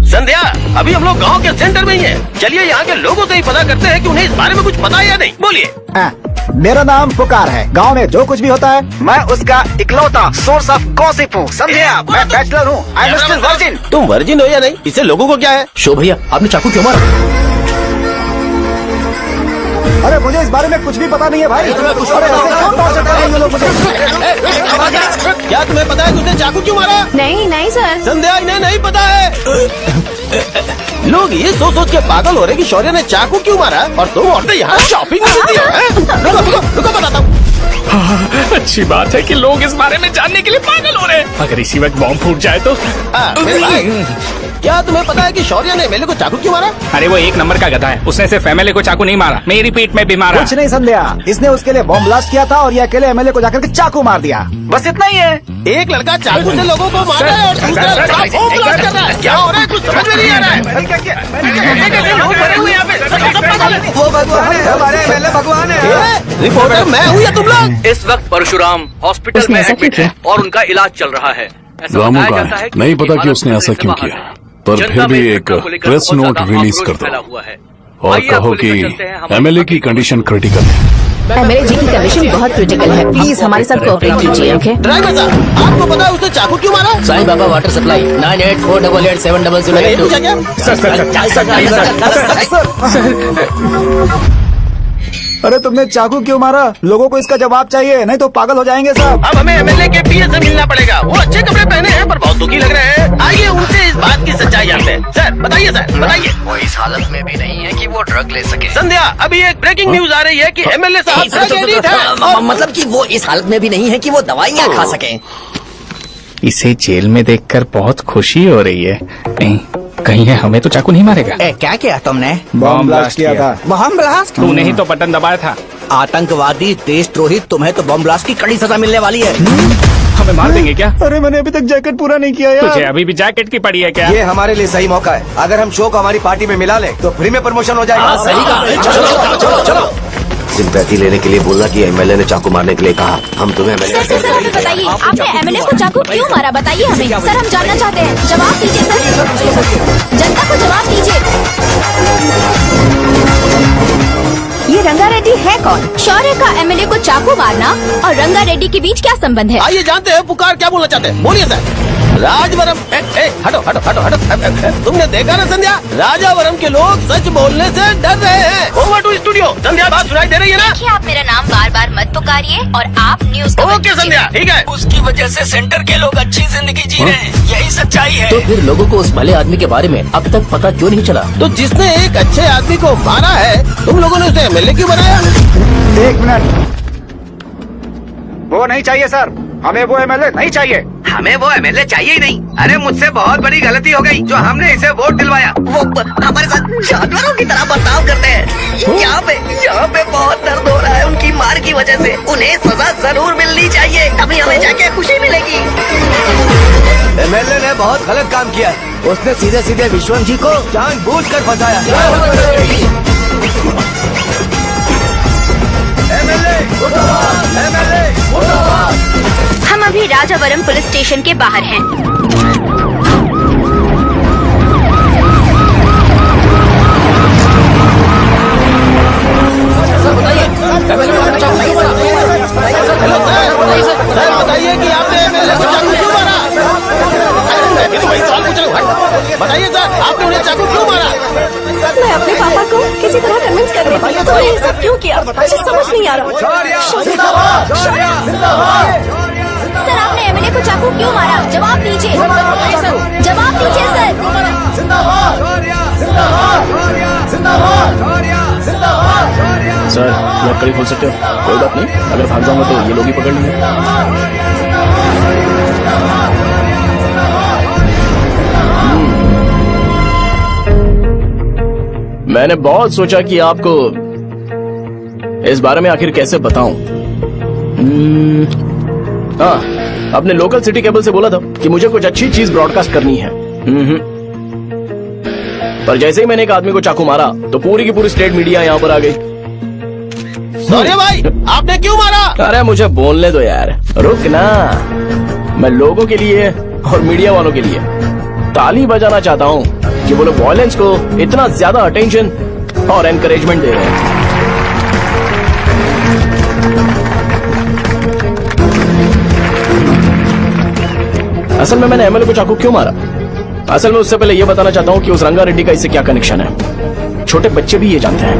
संध्या, अभी हम लोग गांव के सेंटर में ही हैं। चलिए यहाँ के लोगों से ही पता करते हैं कि उन्हें इस बारे में कुछ पता है या नहीं। बोलिए। मेरा नाम पुकार है। गांव में जो कुछ भी होता है मैं उसका इकलौता सोर्स ऑफ गॉसिप हूँ। समझिए, मैं बैचलर हूँ। I am still virgin. तुम वर्जिन हो या नहीं, इससे लोगों को क्या है? शो भैया, आपने चाकू क्यों मारा? अरे मुझे इस बारे में कुछ भी पता नहीं है भाई। अरे ऐसे क्यों टॉर्चर कर रहे हैं ये लोग मुझे? क्या तुम्हें पता है कि उसने चाकू क्यों मारा? नहीं नहीं सर। संध्या, इन्हें नहीं पता है। लोग ये सोच सोच के पागल हो रहे कि शौर्य ने चाकू क्यों मारा और तुम औरतें यहाँ शॉपिंग में रहती हैं। रुको बताता हूँ। अच्छी बात है कि लोग इस बारे में जानने के लिए पागल हो रहे हैं। अगर इसी वक्त बॉम्ब फूट जाए तो? मेरे भाई, क्या तुम्हें पता है कि शौर्य ने एमएलए को चाकू क्यों मारा? अरे वो 1 नंबर का गधा है। उसने सिर्फ एमएलए को चाकू नहीं मारा, मेरी पीठ में भी मारा। कुछ नहीं संध्या, इसने उसके लिए बॉम्ब ब्लास्ट किया था और ये अकेले एमएलए को जाकर के चाकू मार दिया। बस इतना ही है। एक लड़का चाकू से लोगों को मार रहा है और दूसरा लड़का बॉम्ब ब्लास्ट कर रहा है। क्या हो रहा है? कुछ समझ में नहीं आ रहा है। लोग भरे हुए यहाँ पे। वो भगवान है, हमारे एमएलए भगवान है। रिपोर्टर मैं हूँ या तुम लोग? इस वक्त परशुराम हॉस्पिटल उसने में ऐसा एडमिट क्यों है और उनका इलाज चल रहा है। ऐसा रामू बताया का जाता है कि नहीं पता कि भारत उसने ऐसा से क्यों बाहर किया, है। पर जनता फिर भी में एक घटना को लेकर प्रेस बहुत नोट ज्यादा रिलीज आक्रोश कर फैला दो हुआ है। और आइए कहो आपको कि लेकर चलते हैं हमारे एमएलए की कंडीशन क्रिटिकल है। एमएलए जी की कंडीशन बहुत क्रिटिकल है। प्लीज हमारे साथ कोऑपरेट कीजिए। ओके? ड्राइवर साहब, आपको पता है उसने चाकू क्यों मारा? Sai Baba water supply 9848870082। मैंने ये पूछा क्या? सर अरे तुमने चाकू क्यों मारा? लोगों को इसका जवाब चाहिए, नहीं तो पागल हो जाएंगे सब। अब हमें एमएलए के पीए से मिलना पड़ेगा। वो अच्छे कपड़े पहने हैं पर बहुत दुखी लग रहे हैं। आइए उनसे इस बात की सच्चाई जानते हैं। सर बताइए, सर बताइए। वो इस हालत में भी नहीं है कि वो ड्रग ले सके। संध्या, अभी एक ब्रेकिंग न्यूज आ रही है कि एमएलए साहब ड्रग एडिक्ट हैं और मतलब कि वो इस हालत में भी नहीं है कि वो दवाइयाँ खा सके। इसे जेल में देखकर बहुत खुशी हो रही है। नहीं, कहीं है हमें तो चाकू नहीं मारेगा। क्या किया तुमने? बम ब्लास्ट किया था। Bomb blast? तूने ही तो बटन दबाया था। आतंकवादी, देशद्रोही, तुम्हें तो बम ब्लास्ट की कड़ी सजा मिलने वाली है। हमें मार देंगे क्या? अरे मैंने अभी तक जैकेट पूरा नहीं किया यार। तुझे अभी भी जैकेट की पड़ी है क्या? ये हमारे लिए सही मौका है। अगर हम शो को हमारी पार्टी में मिला ले तो फ्री में प्रमोशन हो जाएगा। सही कहा। चलो चलो। सिंपैथी लेने के लिए बोला कि एमएलए ने चाकू मारने के लिए कहा। हम तुम्हें एमएलए सर हमें बताइए, आपने एमएलए को चाकू क्यों मारा? बताइए हमें सर, हम जानना चाहते हैं। जवाब दीजिए सर, जनता को जवाब दीजिए। ये रंगा रेड्डी है कौन? शौर्य का एमएलए को चाकू मारना और रंगा रेड्डी के बीच क्या संबंध है? आइए जानते हैं पुकार क्या बोलना चाहते हैं। बोलिए सर। राजवरम हटो हटो हटो हटो। तुमने देखा ना संध्या, राजावरम के लोग सच बोलने से डर रहे हैं। Over to studio. संध्या बात सुनाई दे रही है ना? देखिए, आप मेरा नाम बार बार मत पुकारिए और आप न्यूज को ओके संध्या, ठीक है। उसकी वजह से सेंटर के लोग अच्छी जिंदगी जी रहे हैं, यही सच्चाई है। तो फिर लोगों को उस भले आदमी के बारे में अब तक पता क्यों नहीं चला? तो जिसने एक अच्छे आदमी को मारा है, तुम लोगों ने उसे एमएलए क्यों बनाया? 1 मिनट, वो नहीं चाहिए सर, हमें वो एमएलए नहीं चाहिए। हमें वो एमएलए चाहिए ही नहीं। अरे मुझसे बहुत बड़ी गलती हो गई जो हमने इसे वोट दिलवाया। वो हमारे साथ जानवरों की तरह बर्ताव करते हैं। यहाँ पे बहुत दर्द हो रहा है उनकी मार की वजह से। उन्हें सजा जरूर मिलनी चाहिए, तभी हमें जाके खुशी मिलेगी। एमएलए ने बहुत गलत काम किया है। उसने सीधे सीधे विश्वम जी को जानबूझकर फंसाया। हम अभी राजावरम पुलिस स्टेशन के बाहर हैं। सर बताइए कि आपने एमएलए को चाकू क्यों मारा? मैं तो वही सवाल पूछ रहा हूँ। बताइए सर, आपने उन्हें चाकू क्यों मारा? मैं अपने पापा को किसी तरह कन्विंस कर रही थी। तो ये सब क्यों किया मुझे समझ नहीं आ रहा। सर आपने एमएलए को चाकू क्यों मारा? जवाब दीजिए, जवाब दीजिए सर। सर लकड़ी खोल सकते हो? कोई बात नहीं, अगर भाग जाऊंगा तो ये लोग ही पकड़ लेंगे। मैंने बहुत सोचा कि आपको इस बारे में आखिर कैसे बताऊं। हाँ, अपने लोकल सिटी केबल से बोला था कि मुझे कुछ अच्छी चीज ब्रॉडकास्ट करनी है। पर जैसे ही मैंने एक आदमी को चाकू मारा तो पूरी की पूरी स्टेट मीडिया यहाँ पर आ गई। सॉरी भाई, आपने क्यों मारा? अरे मुझे बोलने दो यार, रुक ना। मैं लोगों के लिए और मीडिया वालों के लिए ताली बजाना चाहता हूँ कि वो लोग वायलेंस को इतना ज्यादा अटेंशन और एनकरेजमेंट दे रहे हैं। असल में मैंने एमएलए को चाकू क्यों मारा? असल में उससे पहले ये बताना चाहता हूँ कि उस रंगा रेड्डी का इससे क्या कनेक्शन है। छोटे बच्चे भी ये जानते हैं।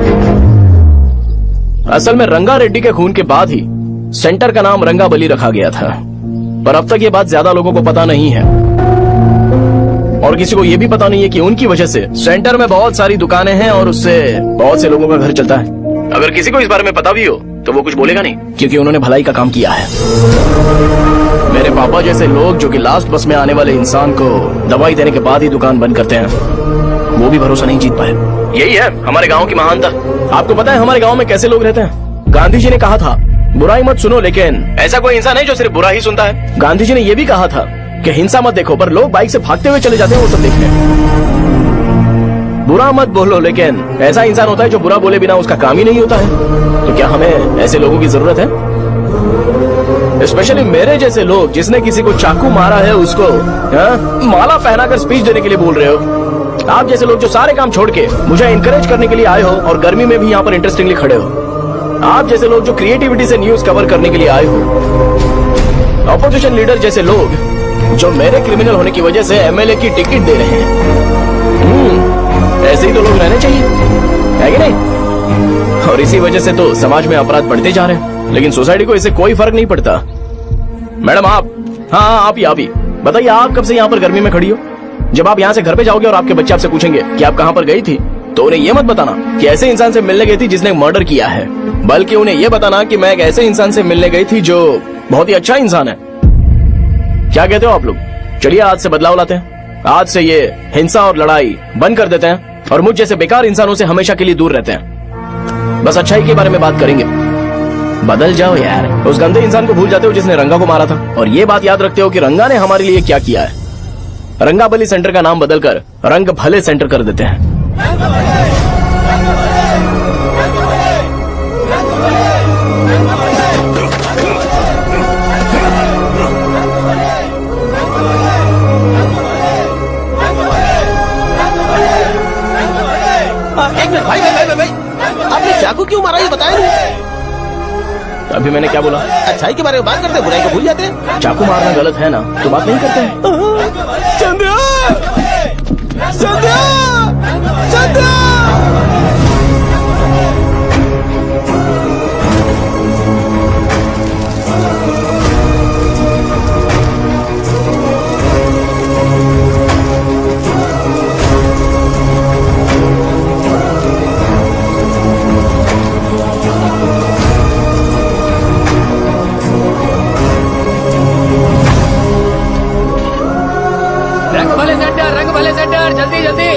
असल में रंगा रेड्डी के खून के बाद ही सेंटर का नाम रंगाबली रखा गया था, पर अब तक ये बात ज्यादा लोगों को पता नहीं है और किसी को ये भी पता नहीं है कि उनकी वजह से सेंटर में बहुत सारी दुकानें हैं और उससे बहुत से लोगों का घर चलता है। अगर किसी को इस बारे में पता भी हो तो वो कुछ बोलेगा नहीं, क्योंकि उन्होंने भलाई का काम किया है। मेरे पापा जैसे लोग जो कि लास्ट बस में आने वाले इंसान को दवाई देने के बाद ही दुकान बंद करते हैं, वो भी भरोसा नहीं जीत पाए। यही है हमारे गांव की महानता। आपको पता है हमारे गांव में कैसे लोग रहते हैं? गांधी जी ने कहा था बुराई मत सुनो, लेकिन ऐसा कोई इंसान है जो सिर्फ बुरा ही सुनता है। गांधी जी ने यह भी कहा था कि हिंसा मत देखो, पर लोग बाइक से भागते हुए चले जाते हैं वो सब देखने। बुरा मत बोलो, लेकिन ऐसा इंसान होता है जो बुरा बोले बिना उसका काम ही नहीं होता है। तो क्या हमें ऐसे लोगों की जरूरत है? स्पेशली मेरे जैसे लोग जिसने किसी को चाकू मारा है उसको माला पहनाकर स्पीच देने के लिए बोल रहे हो। आप जैसे लोग जो सारे काम छोड़ के मुझे इंकरेज करने के लिए आए हो और गर्मी में भी यहाँ पर इंटरेस्टिंगली खड़े हो। आप जैसे लोग जो क्रिएटिविटी से न्यूज कवर करने के लिए आए हो। ऑपोजिशन लीडर जैसे लोग जो मेरे क्रिमिनल होने की वजह से एमएलए की टिकट दे रहे हैं। ऐसे ही तो लोग रहने चाहिए, है कि नहीं? और इसी वजह से तो समाज में अपराध बढ़ते जा रहे हैं, लेकिन सोसाइटी को इससे कोई फर्क नहीं पड़ता। मैडम आप, हाँ आप ही बताइए, आप कब से यहाँ पर गर्मी में खड़ी हो? जब आप यहाँ से घर पे जाओगे और आपके बच्चे आपसे पूछेंगे कि आप कहाँ पर गई थी, तो उन्हें ये मत बताना कि ऐसे इंसान से मिलने गई थी जिसने मर्डर किया है, बल्कि उन्हें ये बताना कि मैं एक ऐसे इंसान से मिलने गई थी जो बहुत ही अच्छा इंसान है। क्या कहते हो आप लोग? चलिए आज से बदलाव लाते हैं। आज से ये हिंसा और लड़ाई बंद कर देते हैं और मुझ जैसे बेकार इंसानों से हमेशा के लिए दूर रहते हैं। बस अच्छाई के बारे में बात करेंगे। बदल जाओ यार, उस गंदे इंसान को भूल जाते हो जिसने रंगा को मारा था, और ये बात याद रखते हो कि रंगा ने हमारे लिए क्या किया है। रंगाबली सेंटर का नाम बदलकर रंग भले सेंटर कर देते हैं। एक मिनट भाई, आपने चाकू क्यों मारा ये बताया नहीं? अभी मैंने क्या बोला? अच्छाई के बारे में बात करते हैं, बुराई को भूल जाते हैं। चाकू मारना गलत है ना, तो बात नहीं करते हैं। संध्या! संध्या! संध्या! रंग भले सेंटर, जल्दी जल्दी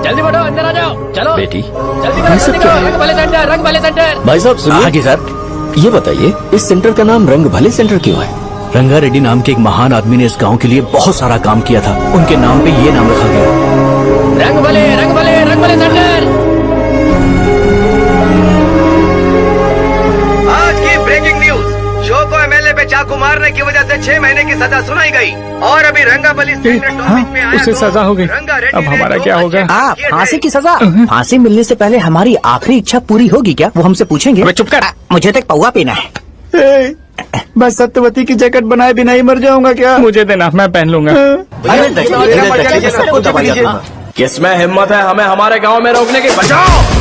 जल्दी बढ़ो, अंदर आ जाओ। चलो बेटी, जल्दी करो, जल्दी करो। रंग भले सेंटर, रंग भले सेंटर। भाई साहब सुनिए। हाँ जी सर। ये बताइए, इस सेंटर का नाम रंग भले सेंटर क्यों है? रंगा रेड्डी नाम के एक महान आदमी ने इस गांव के लिए बहुत सारा काम किया था, उनके नाम पे ये नाम रखा गया। रंग भले, रंग भले, रंग भले सेंटर। आज की ब्रेकिंग न्यूज, शो को एमएलए पे चाकू मारने की वजह से 6 महीने की सजा सुनाई गई और अभी रंगाबली टॉपिक में आया उसे तो सजा हो गई, रंगा रेड्डी अब ने हमारा 2 क्या होगा? बच्चे फांसी की सजा? फांसी मिलने से पहले हमारी आखिरी इच्छा पूरी होगी क्या, वो हमसे पूछेंगे? अबे चुप कर। मुझे तो एक पौवा पीना है। बस सत्यवती की जैकेट बनाए बिना ही मर जाऊंगा क्या? मुझे देना, मैं पहन लूंगा। सबको दबाइए। किसमें हिम्मत है हमें हमारे गांव में रोकने की? बचाओ!